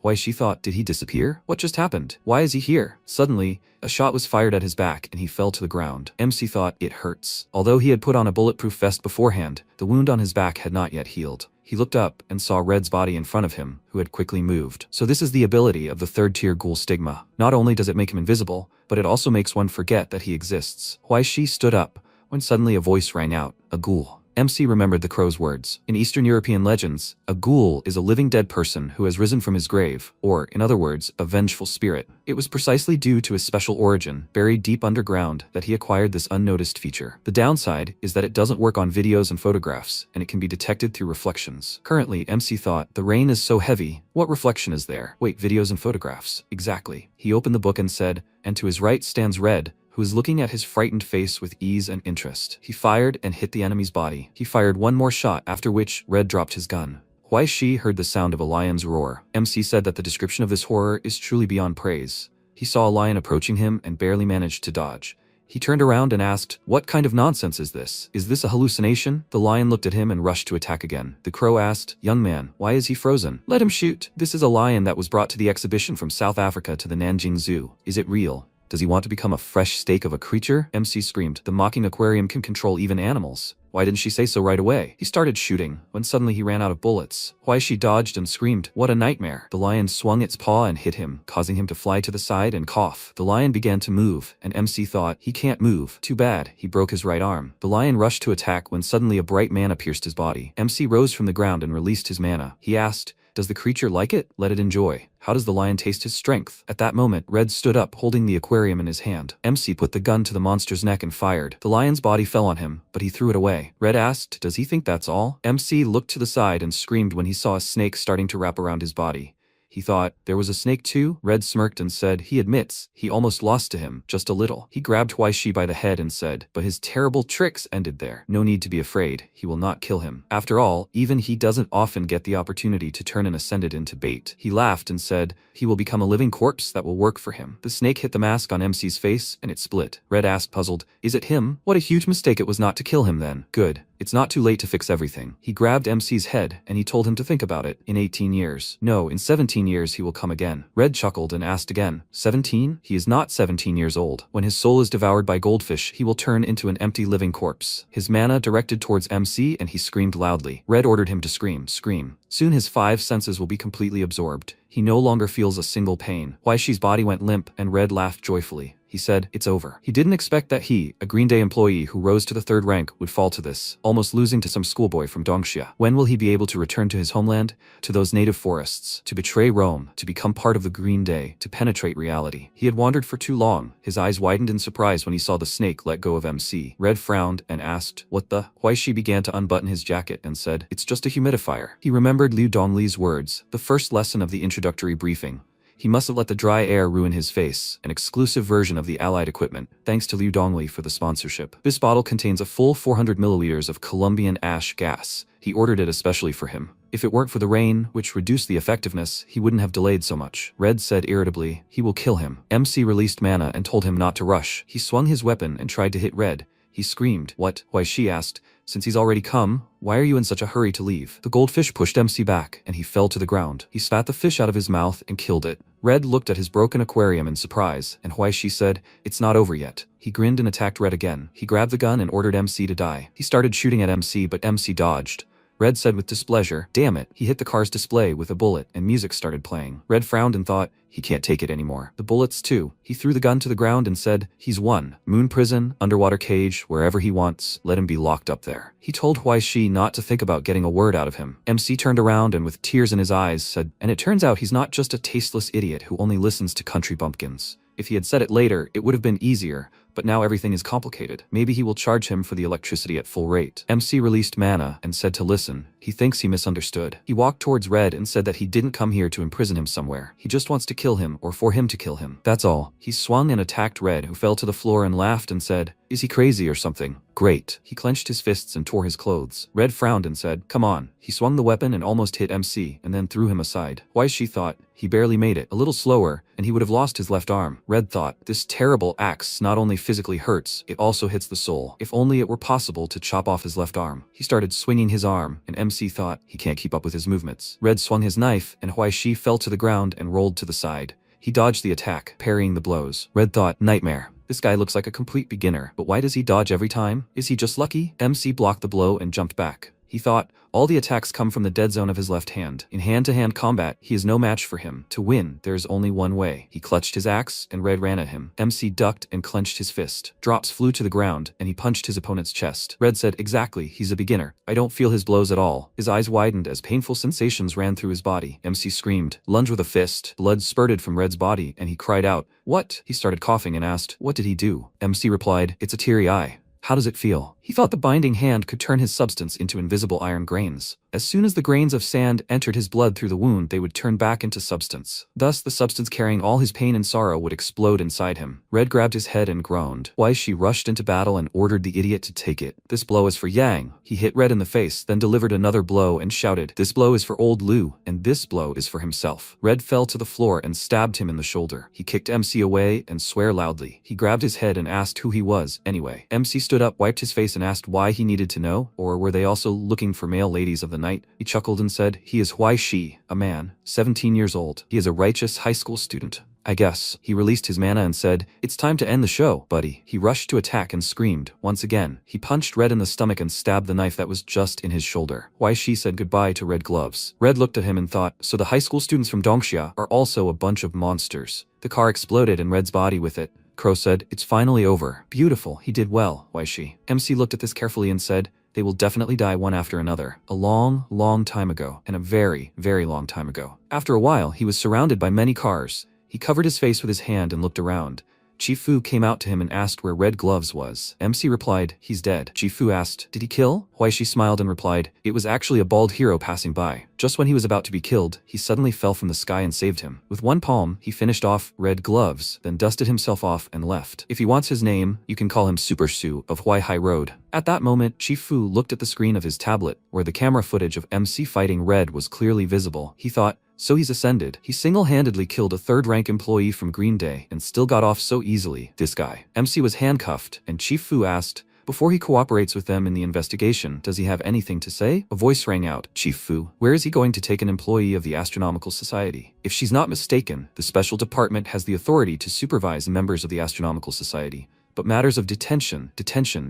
Why, she thought, did he disappear? What just happened? Why is he here? Suddenly, a shot was fired at his back and he fell to the ground. MC thought, it hurts. Although he had put on a bulletproof vest beforehand, the wound on his back had not yet healed. He looked up and saw Red's body in front of him, who had quickly moved. So this is the ability of the third-tier ghoul stigma. Not only does it make him invisible, but it also makes one forget that he exists. Huai Shi stood up, when suddenly a voice rang out, a ghoul. MC remembered the crow's words. In Eastern European legends, a ghoul is a living dead person who has risen from his grave, or, in other words, a vengeful spirit. It was precisely due to his special origin, buried deep underground, that he acquired this unnoticed feature. The downside is that it doesn't work on videos and photographs, and it can be detected through reflections. Currently, MC thought, the rain is so heavy, what reflection is there? Wait, videos and photographs. Exactly. He opened the book and said, and to his right stands Red, who was looking at his frightened face with ease and interest. He fired and hit the enemy's body. He fired one more shot, after which Red dropped his gun. Huai Shi heard the sound of a lion's roar. MC said that the description of this horror is truly beyond praise. He saw a lion approaching him and barely managed to dodge. He turned around and asked, what kind of nonsense is this? Is this a hallucination? The lion looked at him and rushed to attack again. The crow asked, young man, why is he frozen? Let him shoot. This is a lion that was brought to the exhibition from South Africa to the Nanjing Zoo. Is it real? Does he want to become a fresh steak of a creature? MC screamed, the mocking aquarium can control even animals. Why didn't she say so right away? He started shooting, when suddenly he ran out of bullets. Huai Shi dodged and screamed, what a nightmare. The lion swung its paw and hit him, causing him to fly to the side and cough. The lion began to move, and MC thought, he can't move. Too bad, he broke his right arm. The lion rushed to attack when suddenly a bright mana pierced his body. MC rose from the ground and released his mana. He asked, Does the creature like it? Let it enjoy. How does the lion taste his strength? At that moment, Red stood up, holding the aquarium in his hand. MC put the gun to the monster's neck and fired. The lion's body fell on him, but he threw it away. Red asked, does he think that's all? MC looked to the side and screamed when he saw a snake starting to wrap around his body. He thought, there was a snake too? Red smirked and said, he admits, he almost lost to him, just a little. He grabbed Huaishi by the head and said, but his terrible tricks ended there. No need to be afraid, he will not kill him. After all, even he doesn't often get the opportunity to turn an ascendant into bait. He laughed and said, he will become a living corpse that will work for him. The snake hit the mask on MC's face and it split. Red asked puzzled, is it him? What a huge mistake it was not to kill him then. Good. It's not too late to fix everything. He grabbed MC's head and he told him to think about it. In 18 years. No, in 17 years he will come again. Red chuckled and asked again, 17? He is not 17 years old. When his soul is devoured by goldfish, he will turn into an empty living corpse. His mana directed towards MC and he screamed loudly. Red ordered him to scream. Soon his 5 senses will be completely absorbed. He no longer feels a single pain. Huaishi's body went limp and Red laughed joyfully. He said, it's over. He didn't expect that he, a Green Day employee who rose to the 3rd rank, would fall to this, almost losing to some schoolboy from Dongxia. When will he be able to return to his homeland, to those native forests, to betray Rome, to become part of the Green Day, to penetrate reality? He had wandered for too long. His eyes widened in surprise when he saw the snake let go of MC. Red frowned and asked, what the? Huaishi began to unbutton his jacket and said, it's just a humidifier. He remembered Liu Dongli's words, the first lesson of the introductory briefing. He must have let the dry air ruin his face, an exclusive version of the Allied equipment, thanks to Liu Dongli for the sponsorship. This bottle contains a full 400 milliliters of Colombian ash gas. He ordered it especially for him. If it weren't for the rain, which reduced the effectiveness, he wouldn't have delayed so much. Red said irritably, he will kill him. MC released mana and told him not to rush. He swung his weapon and tried to hit Red. He screamed. What? Huaishi asked. Since he's already come, why are you in such a hurry to leave? The goldfish pushed MC back, and he fell to the ground. He spat the fish out of his mouth and killed it. Red looked at his broken aquarium in surprise, and Huaishi said, it's not over yet. He grinned and attacked Red again. He grabbed the gun and ordered MC to die. He started shooting at MC, but MC dodged. Red said with displeasure, damn it. He hit the car's display with a bullet and music started playing. Red frowned and thought, he can't take it anymore. The bullets too. He threw the gun to the ground and said, he's won. Moon prison, underwater cage, wherever he wants, let him be locked up there. He told Huaishi not to think about getting a word out of him. MC turned around and with tears in his eyes said, and it turns out he's not just a tasteless idiot who only listens to country bumpkins. If he had said it later, it would have been easier, but now everything is complicated. Maybe he will charge him for the electricity at full rate. MC released mana and said to listen. He thinks he misunderstood. He walked towards Red and said that he didn't come here to imprison him somewhere. He just wants to kill him or for him to kill him. That's all. He swung and attacked Red, who fell to the floor and laughed and said, is he crazy or something? Great. He clenched his fists and tore his clothes. Red frowned and said, come on. He swung the weapon and almost hit MC and then threw him aside. Huaishi thought, he barely made it. A little slower, and he would have lost his left arm. Red thought, this terrible axe not only physically hurts, it also hits the soul. If only it were possible to chop off his left arm. He started swinging his arm, and MC thought, he can't keep up with his movements. Red swung his knife, and Huaishi fell to the ground and rolled to the side. He dodged the attack, parrying the blows. Red thought, nightmare. This guy looks like a complete beginner, but why does he dodge every time? Is he just lucky? MC blocked the blow and jumped back. He thought, all the attacks come from the dead zone of his left hand. In hand-to-hand combat, he is no match for him. To win, there is only one way. He clutched his axe, and Red ran at him. MC ducked and clenched his fist. Drops flew to the ground, and he punched his opponent's chest. Red said, exactly, he's a beginner. I don't feel his blows at all. His eyes widened as painful sensations ran through his body. MC screamed, lunged with a fist. Blood spurted from Red's body, and he cried out, what? He started coughing and asked, what did he do? MC replied, it's a teary eye. How does it feel? He thought the binding hand could turn his substance into invisible iron grains. As soon as the grains of sand entered his blood through the wound, they would turn back into substance. Thus, the substance carrying all his pain and sorrow would explode inside him. Red grabbed his head and groaned. Huaishi rushed into battle and ordered the idiot to take it. This blow is for Yang. He hit Red in the face, then delivered another blow and shouted, this blow is for old Liu, and this blow is for himself. Red fell to the floor and stabbed him in the shoulder. He kicked MC away and swore loudly. He grabbed his head and asked who he was, anyway. MC stood up, wiped his face and asked why he needed to know, or were they also looking for male ladies of the night? He chuckled and said, he is Huaishi, a man, 17 years old. He is a righteous high school student. I guess. He released his mana and said, it's time to end the show, buddy. He rushed to attack and screamed. Once again, he punched Red in the stomach and stabbed the knife that was just in his shoulder. Huaishi said goodbye to Red gloves. Red looked at him and thought, so the high school students from Dongxia are also a bunch of monsters. The car exploded and Red's body with it. Crow said, it's finally over. Beautiful, he did well, Huaishi. MC looked at this carefully and said, They will definitely die one after another. A long, long time ago, and a very, very long time ago. After a while, he was surrounded by many cars. He covered his face with his hand and looked around. Chief Fu came out to him and asked where Red Gloves was. MC replied, he's dead. Chief Fu asked, did he kill? Huaishi smiled and replied, it was actually a bald hero passing by. Just when he was about to be killed, he suddenly fell from the sky and saved him. With one palm, he finished off Red Gloves, then dusted himself off and left. If he wants his name, you can call him Super Su of Huai Hai Road. At that moment, Chief Fu looked at the screen of his tablet, where the camera footage of MC fighting Red was clearly visible. He thought, so he's ascended. He single-handedly killed a third-rank employee from Green Day and still got off so easily. This guy. MC was handcuffed, and Chief Fu asked, before he cooperates with them in the investigation, does he have anything to say? A voice rang out, Chief Fu, where is he going to take an employee of the Astronomical Society? If she's not mistaken, the special department has the authority to supervise members of the Astronomical Society. But matters of detention,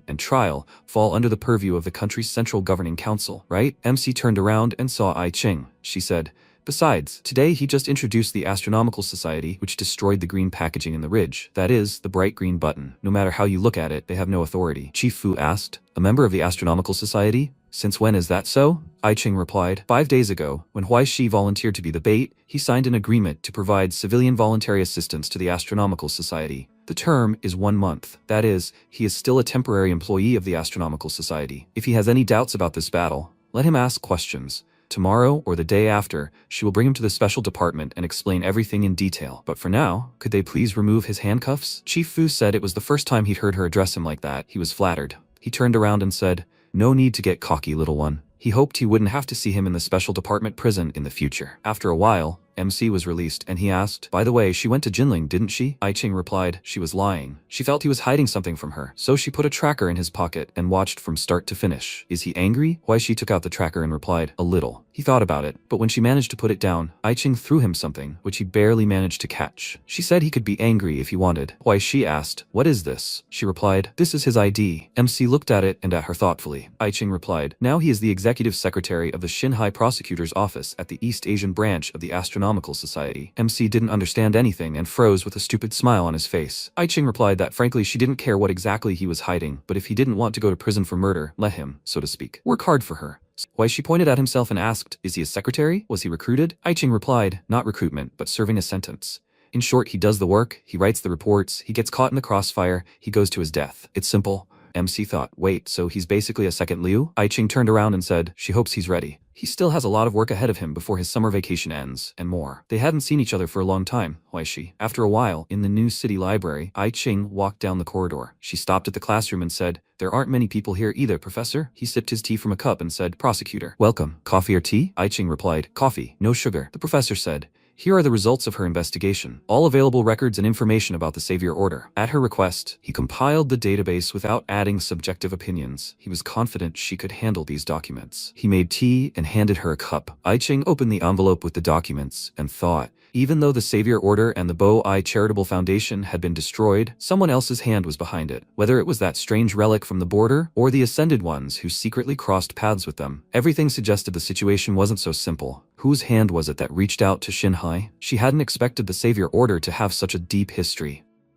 and trial fall under the purview of the country's central governing council, right? MC turned around and saw Ai Ching. She said, besides, today he just introduced the Astronomical Society, which destroyed the green packaging in the ridge. That is, the bright green button. No matter how you look at it, they have no authority. Chief Fu asked, a member of the Astronomical Society? Since when is that so? Ai Ching replied, 5 days ago, when Huaishi volunteered to be the bait, he signed an agreement to provide civilian voluntary assistance to the Astronomical Society. The term is 1 month. That is, he is still a temporary employee of the Astronomical Society. If he has any doubts about this battle, let him ask questions. Tomorrow or the day after, she will bring him to the special department and explain everything in detail. But for now, could they please remove his handcuffs? Chief Fu said it was the first time he'd heard her address him like that. He was flattered. He turned around and said, no need to get cocky, little one. He hoped he wouldn't have to see him in the special department prison in the future. After a while, MC was released, and he asked, by the way, she went to Jinling, didn't she? Ai Ching replied, she was lying. She felt he was hiding something from her, so she put a tracker in his pocket and watched from start to finish. Is he angry? Huaishi took out the tracker and replied, a little. He thought about it, but when she managed to put it down, Ai Ching threw him something, which he barely managed to catch. She said he could be angry if he wanted. Huaishi asked, what is this? She replied, this is his ID. MC looked at it and at her thoughtfully. Ai Ching replied, now he is the executive secretary of the Shinhai Prosecutor's Office at the East Asian branch of the Astronomical Society. MC didn't understand anything and froze with a stupid smile on his face. Ai Ching replied that frankly she didn't care what exactly he was hiding, but if he didn't want to go to prison for murder, let him, so to speak, work hard for her. Huaishi pointed at himself and asked, is he a secretary? Was he recruited? Ai Ching replied, not recruitment, but serving a sentence. In short, he does the work, he writes the reports, he gets caught in the crossfire, he goes to his death. It's simple. MC thought, wait, so he's basically a second Liu? Ai Ching turned around and said, she hopes he's ready. He still has a lot of work ahead of him before his summer vacation ends, and more. They hadn't seen each other for a long time, Huaishi. After a while, in the new city library, Ai Ching walked down the corridor. She stopped at the classroom and said, there aren't many people here either, Professor. He sipped his tea from a cup and said, prosecutor. Welcome. Coffee or tea? Ai Ching replied, coffee, no sugar. The professor said, here are the results of her investigation. All available records and information about the Savior Order. At her request, he compiled the database without adding subjective opinions. He was confident she could handle these documents. He made tea and handed her a cup. Ai Ching opened the envelope with the documents and thought, even though the Savior Order and the Bo Ai Charitable Foundation had been destroyed, someone else's hand was behind it. Whether it was that strange relic from the border, or the Ascended ones who secretly crossed paths with them, everything suggested the situation wasn't so simple. Whose hand was it that reached out to Shinhai? She hadn't expected the Savior Order to have such a deep history.